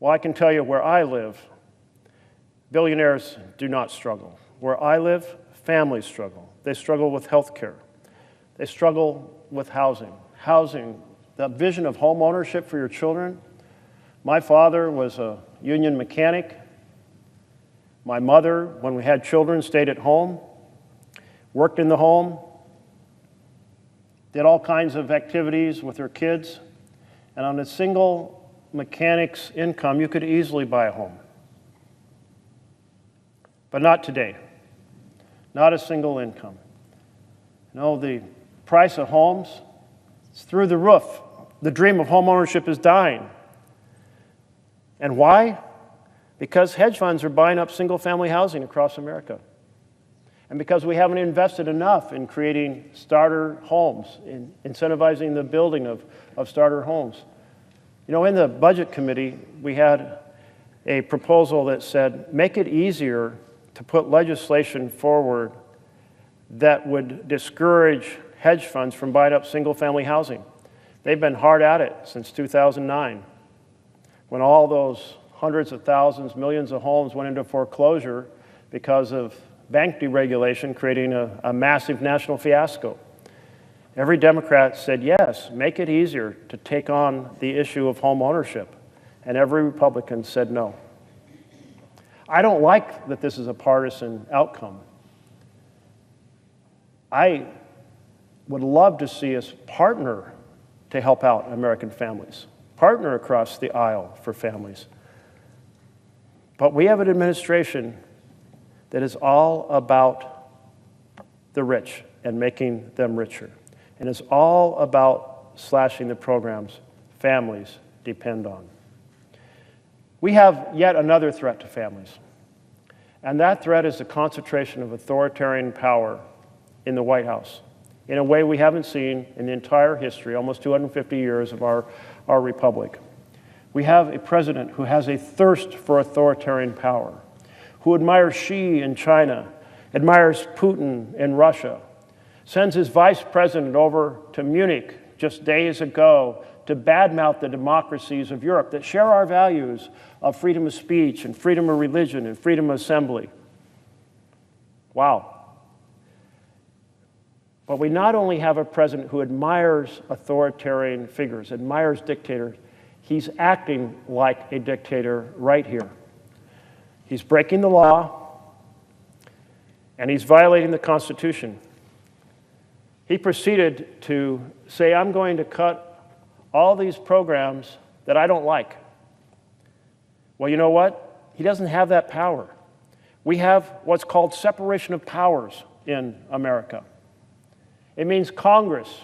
Well, I can tell you where I live, billionaires do not struggle. Where I live, families struggle. They struggle with health care. They struggle with housing. Housing, the vision of home ownership for your children. My father was a union mechanic. My mother, when we had children, stayed at home, worked in the home, did all kinds of activities with her kids, and on a single mechanic's income, you could easily buy a home. But not today. Not a single income. No, the price of homes is through the roof. The dream of home ownership is dying. And why? Because hedge funds are buying up single-family housing across America. And because we haven't invested enough in creating starter homes, in incentivizing the building of starter homes. You know, in the Budget Committee, we had a proposal that said, make it easier to put legislation forward that would discourage hedge funds from buying up single-family housing. They've been hard at it since 2009, when all those hundreds of thousands, millions of homes went into foreclosure because of bank deregulation, creating a massive national fiasco. Every Democrat said, yes, make it easier to take on the issue of home ownership. And every Republican said no. I don't like that this is a partisan outcome. I would love to see us partner to help out American families, partner across the aisle for families. But we have an administration that is all about the rich and making them richer. And it's all about slashing the programs families depend on. We have yet another threat to families. And that threat is the concentration of authoritarian power in the White House in a way we haven't seen in the entire history, almost 250 years of our republic. We have a president who has a thirst for authoritarian power, who admires Xi in China, admires Putin in Russia, sends his vice president over to Munich just days ago to badmouth the democracies of Europe that share our values of freedom of speech and freedom of religion and freedom of assembly. Wow. But we not only have a president who admires authoritarian figures, admires dictators, he's acting like a dictator right here. He's breaking the law, and he's violating the Constitution. he proceeded to say, I'm going to cut all these programs that I don't like. Well, you know what? He doesn't have that power. We have what's called separation of powers in America. It means Congress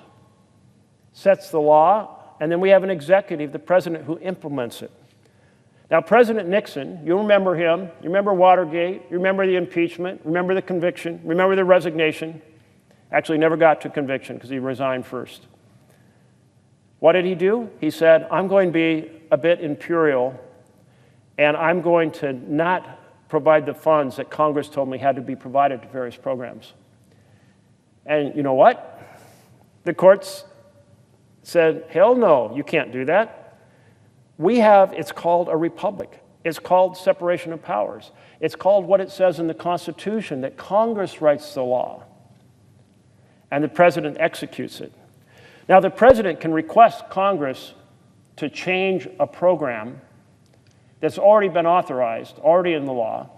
sets the law, and then we have an executive, the president, who implements it. Now, President Nixon, you remember him, you remember Watergate, you remember the impeachment, remember the conviction, remember the resignation. Actually, never got to conviction because he resigned first. What did he do? He said, I'm going to be a bit imperial, and I'm going to not provide the funds that Congress told me had to be provided to various programs. And you know what? The courts said, hell no, you can't do that. We have, it's called a republic. It's called separation of powers. It's called what it says in the Constitution, that Congress writes the law and the president executes it. Now, the president can request Congress to change a program that's already been authorized, already in the law.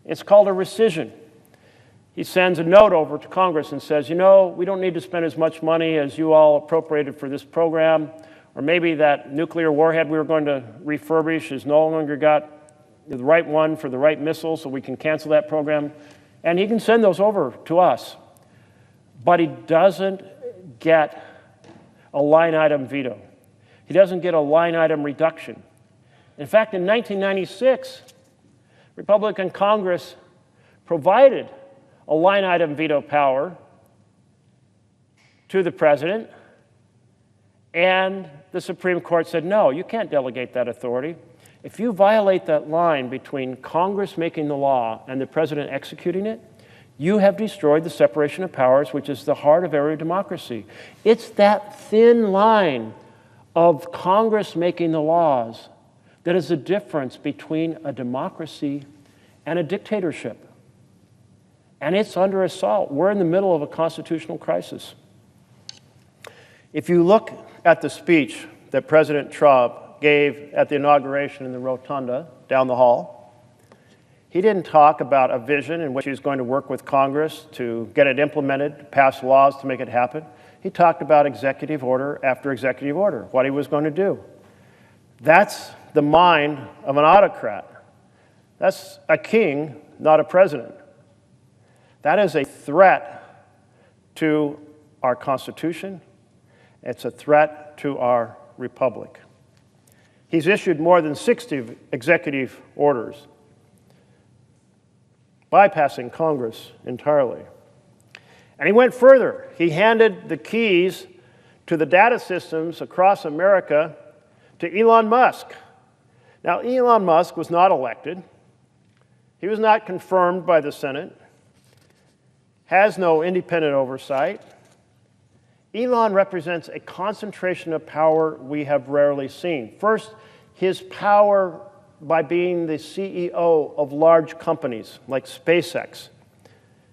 It's called a rescission. He sends a note over to Congress and says, you know, we don't need to spend as much money as you all appropriated for this program, or maybe that nuclear warhead we were going to refurbish has no longer got the right one for the right missile, so we can cancel that program. And he can send those over to us. But he doesn't get a line item veto. He doesn't get a line item reduction. In fact, in 1996, Republican Congress provided a line item veto power to the president, and the Supreme Court said, no, you can't delegate that authority. If you violate that line between Congress making the law and the president executing it, you have destroyed the separation of powers, which is the heart of every democracy. It's that thin line of Congress making the laws that is the difference between a democracy and a dictatorship. And it's under assault. We're in the middle of a constitutional crisis. If you look at the speech that President Trump gave at the inauguration in the rotunda down the hall, he didn't talk about a vision in which he was going to work with Congress to get it implemented, pass laws to make it happen. He talked about executive order after executive order, what he was going to do. That's the mind of an autocrat. That's a king, not a president. That is a threat to our Constitution. It's a threat to our republic. He's issued more than 60 executive orders, bypassing Congress entirely. And he went further. He handed the keys to the data systems across America to Elon Musk. Now, Elon Musk was not elected. He was not confirmed by the Senate, has no independent oversight. Elon represents a concentration of power we have rarely seen. First, his power by being the CEO of large companies like SpaceX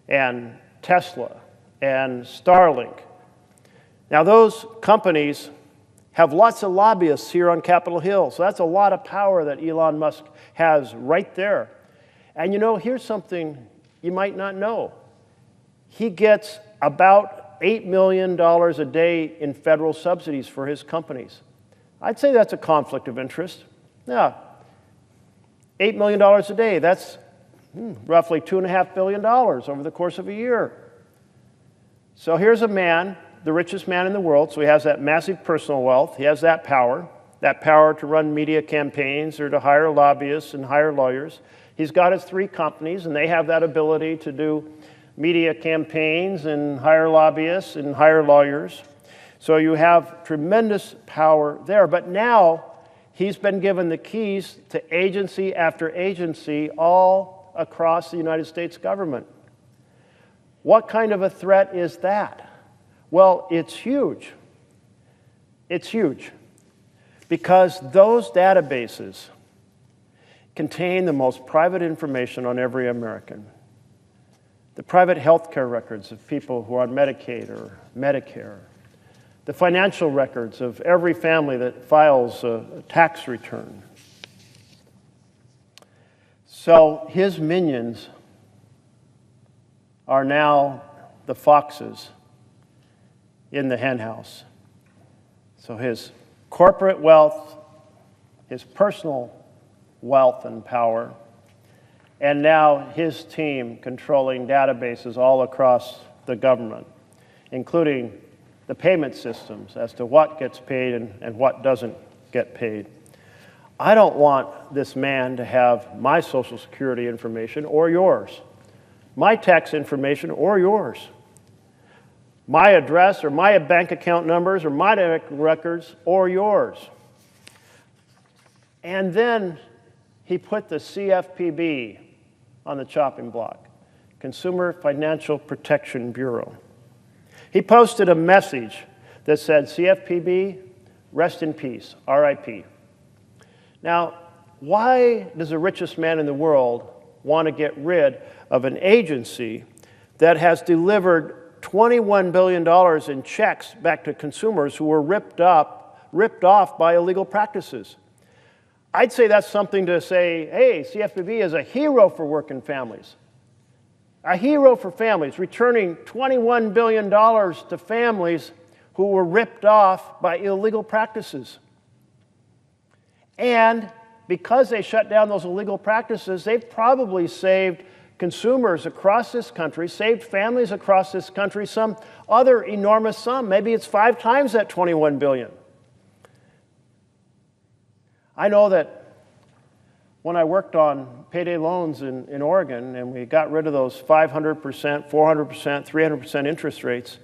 and Tesla and Starlink. Now, those companies have lots of lobbyists here on Capitol Hill, so that's a lot of power that Elon Musk has right there. And you know, here's something you might not know. He gets about $8 million a day in federal subsidies for his companies. I'd say that's a conflict of interest. Yeah, $8 million a day, that's roughly $2.5 billion over the course of a year. So here's a man, the richest man in the world, so he has that massive personal wealth, he has that power to run media campaigns or to hire lobbyists and hire lawyers. He's got his 3 companies, and they have that ability to do media campaigns and hire lobbyists and hire lawyers. So you have tremendous power there. But now he's been given the keys to agency after agency all across the United States government. What kind of a threat is that? Well, it's huge. It's huge because those databases contain the most private information on every American. The private health care records of people who are on Medicaid or Medicare, the financial records of every family that files a tax return. So his minions are now the foxes in the henhouse. So his corporate wealth, his personal wealth and power, and now his team controlling databases all across the government, including the payment systems as to what gets paid and what doesn't get paid. I don't want this man to have my Social Security information or yours, my tax information or yours, my address or my bank account numbers or my records or yours. And then he put the CFPB on the chopping block, Consumer Financial Protection Bureau. He posted a message that said, CFPB, rest in peace, RIP. Now, why does the richest man in the world want to get rid of an agency that has delivered $21 billion in checks back to consumers who were ripped off by illegal practices? I'd say that's something to say, hey, CFPB is a hero for working families. A hero for families, returning $21 billion to families who were ripped off by illegal practices. And because they shut down those illegal practices, they've probably saved consumers across this country, saved families across this country some other enormous sum. Maybe it's 5 times that $21 billion. I know that when I worked on payday loans in Oregon and we got rid of those 500%, 400%, 300% interest rates,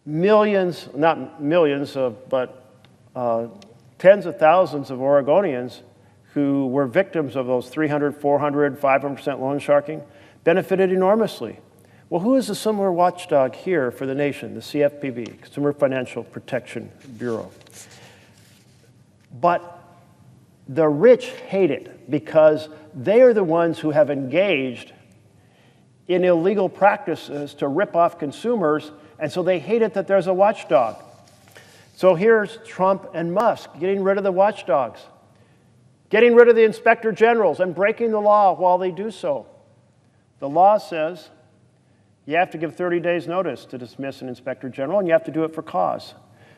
millions, not millions, but tens of thousands of Oregonians who were victims of those 300, 400, 500% loan sharking benefited enormously. Well, who is the similar watchdog here for the nation? The CFPB, Consumer Financial Protection Bureau. But the rich hate it because they are the ones who have engaged in illegal practices to rip off consumers, and so they hate it that there's a watchdog. So here's Trump and Musk getting rid of the watchdogs, getting rid of the inspector generals and breaking the law while they do so. The law says you have to give 30 days notice to dismiss an inspector general, and you have to do it for cause.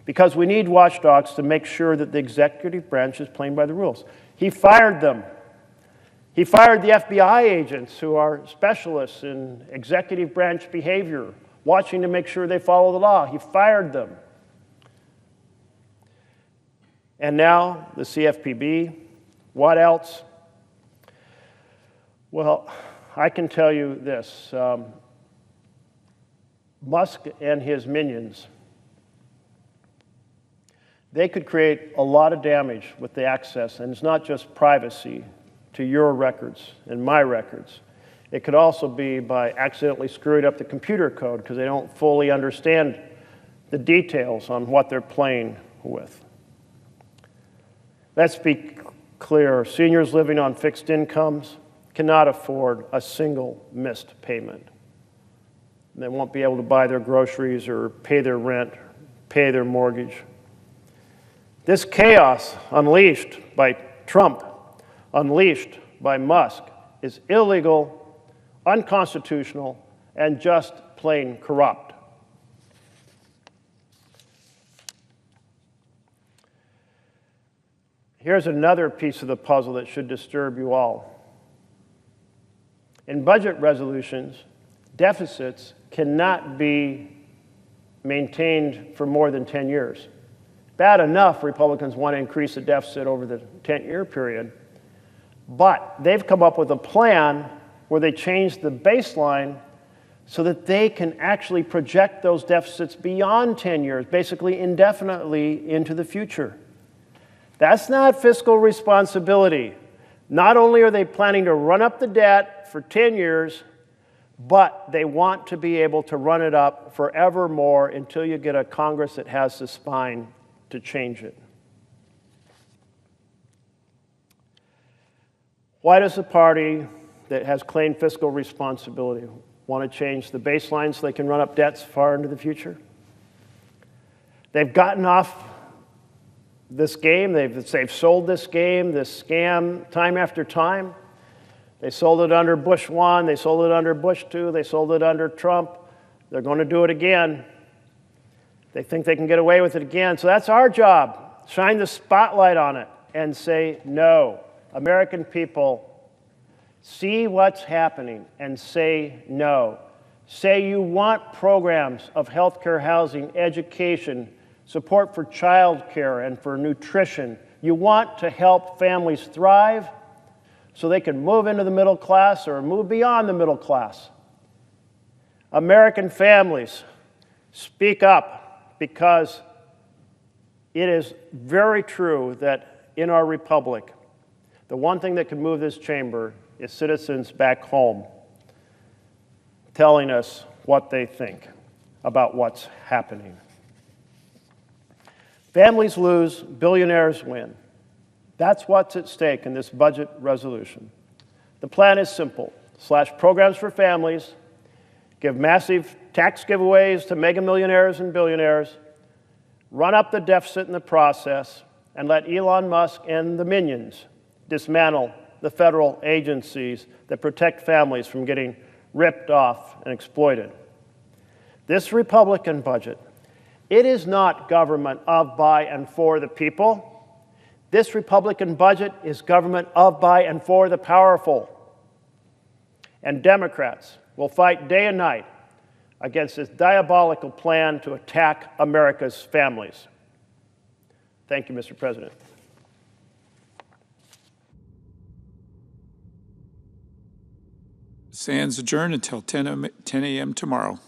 Because we need watchdogs to make sure that the executive branch is playing by the rules. He fired them. He fired the FBI agents who are specialists in executive branch behavior, watching to make sure they follow the law. He fired them. And now the CFPB. What else? Well, I can tell you this. Musk and his minions, they could create a lot of damage with the access, and it's not just privacy, to your records and my records. It could also be by accidentally screwing up the computer code because they don't fully understand the details on what they're playing with. Let's be clear. Seniors living on fixed incomes cannot afford a single missed payment. They won't be able to buy their groceries or pay their rent, pay their mortgage. This chaos unleashed by Trump, unleashed by Musk, is illegal, unconstitutional, and just plain corrupt. Here's another piece of the puzzle that should disturb you all. In budget resolutions, deficits cannot be maintained for more than 10 years. Bad enough Republicans want to increase the deficit over the 10-year period, but they've come up with a plan where they change the baseline so that they can actually project those deficits beyond 10 years, basically indefinitely into the future. That's not fiscal responsibility. Not only are they planning to run up the debt for 10 years, but they want to be able to run it up forevermore until you get a Congress that has the spine to change it. Why does the party that has claimed fiscal responsibility want to change the baseline so they can run up debts far into the future? They've gotten off this game. They've sold this game, this scam, time after time. They sold it under Bush 1, they sold it under Bush 2, they sold it under Trump. They're going to do it again. They think they can get away with it again. So that's our job. Shine the spotlight on it and say no. American people, see what's happening and say no. Say you want programs of healthcare, housing, education, support for child care and for nutrition. You want to help families thrive so they can move into the middle class or move beyond the middle class. American families, speak up, because it is very true that in our republic, the one thing that can move this chamber is citizens back home telling us what they think about what's happening. Families lose, billionaires win. That's what's at stake in this budget resolution. The plan is simple. Slash programs for families, give massive tax giveaways to mega millionaires and billionaires, run up the deficit in the process, and let Elon Musk and the minions dismantle the federal agencies that protect families from getting ripped off and exploited. This Republican budget, it is not government of, by, and for the people. This Republican budget is government of, by, and for the powerful. And Democrats will fight day and night against this diabolical plan to attack America's families. Thank you, Mr. President. Stands adjourned until 10 a.m. tomorrow.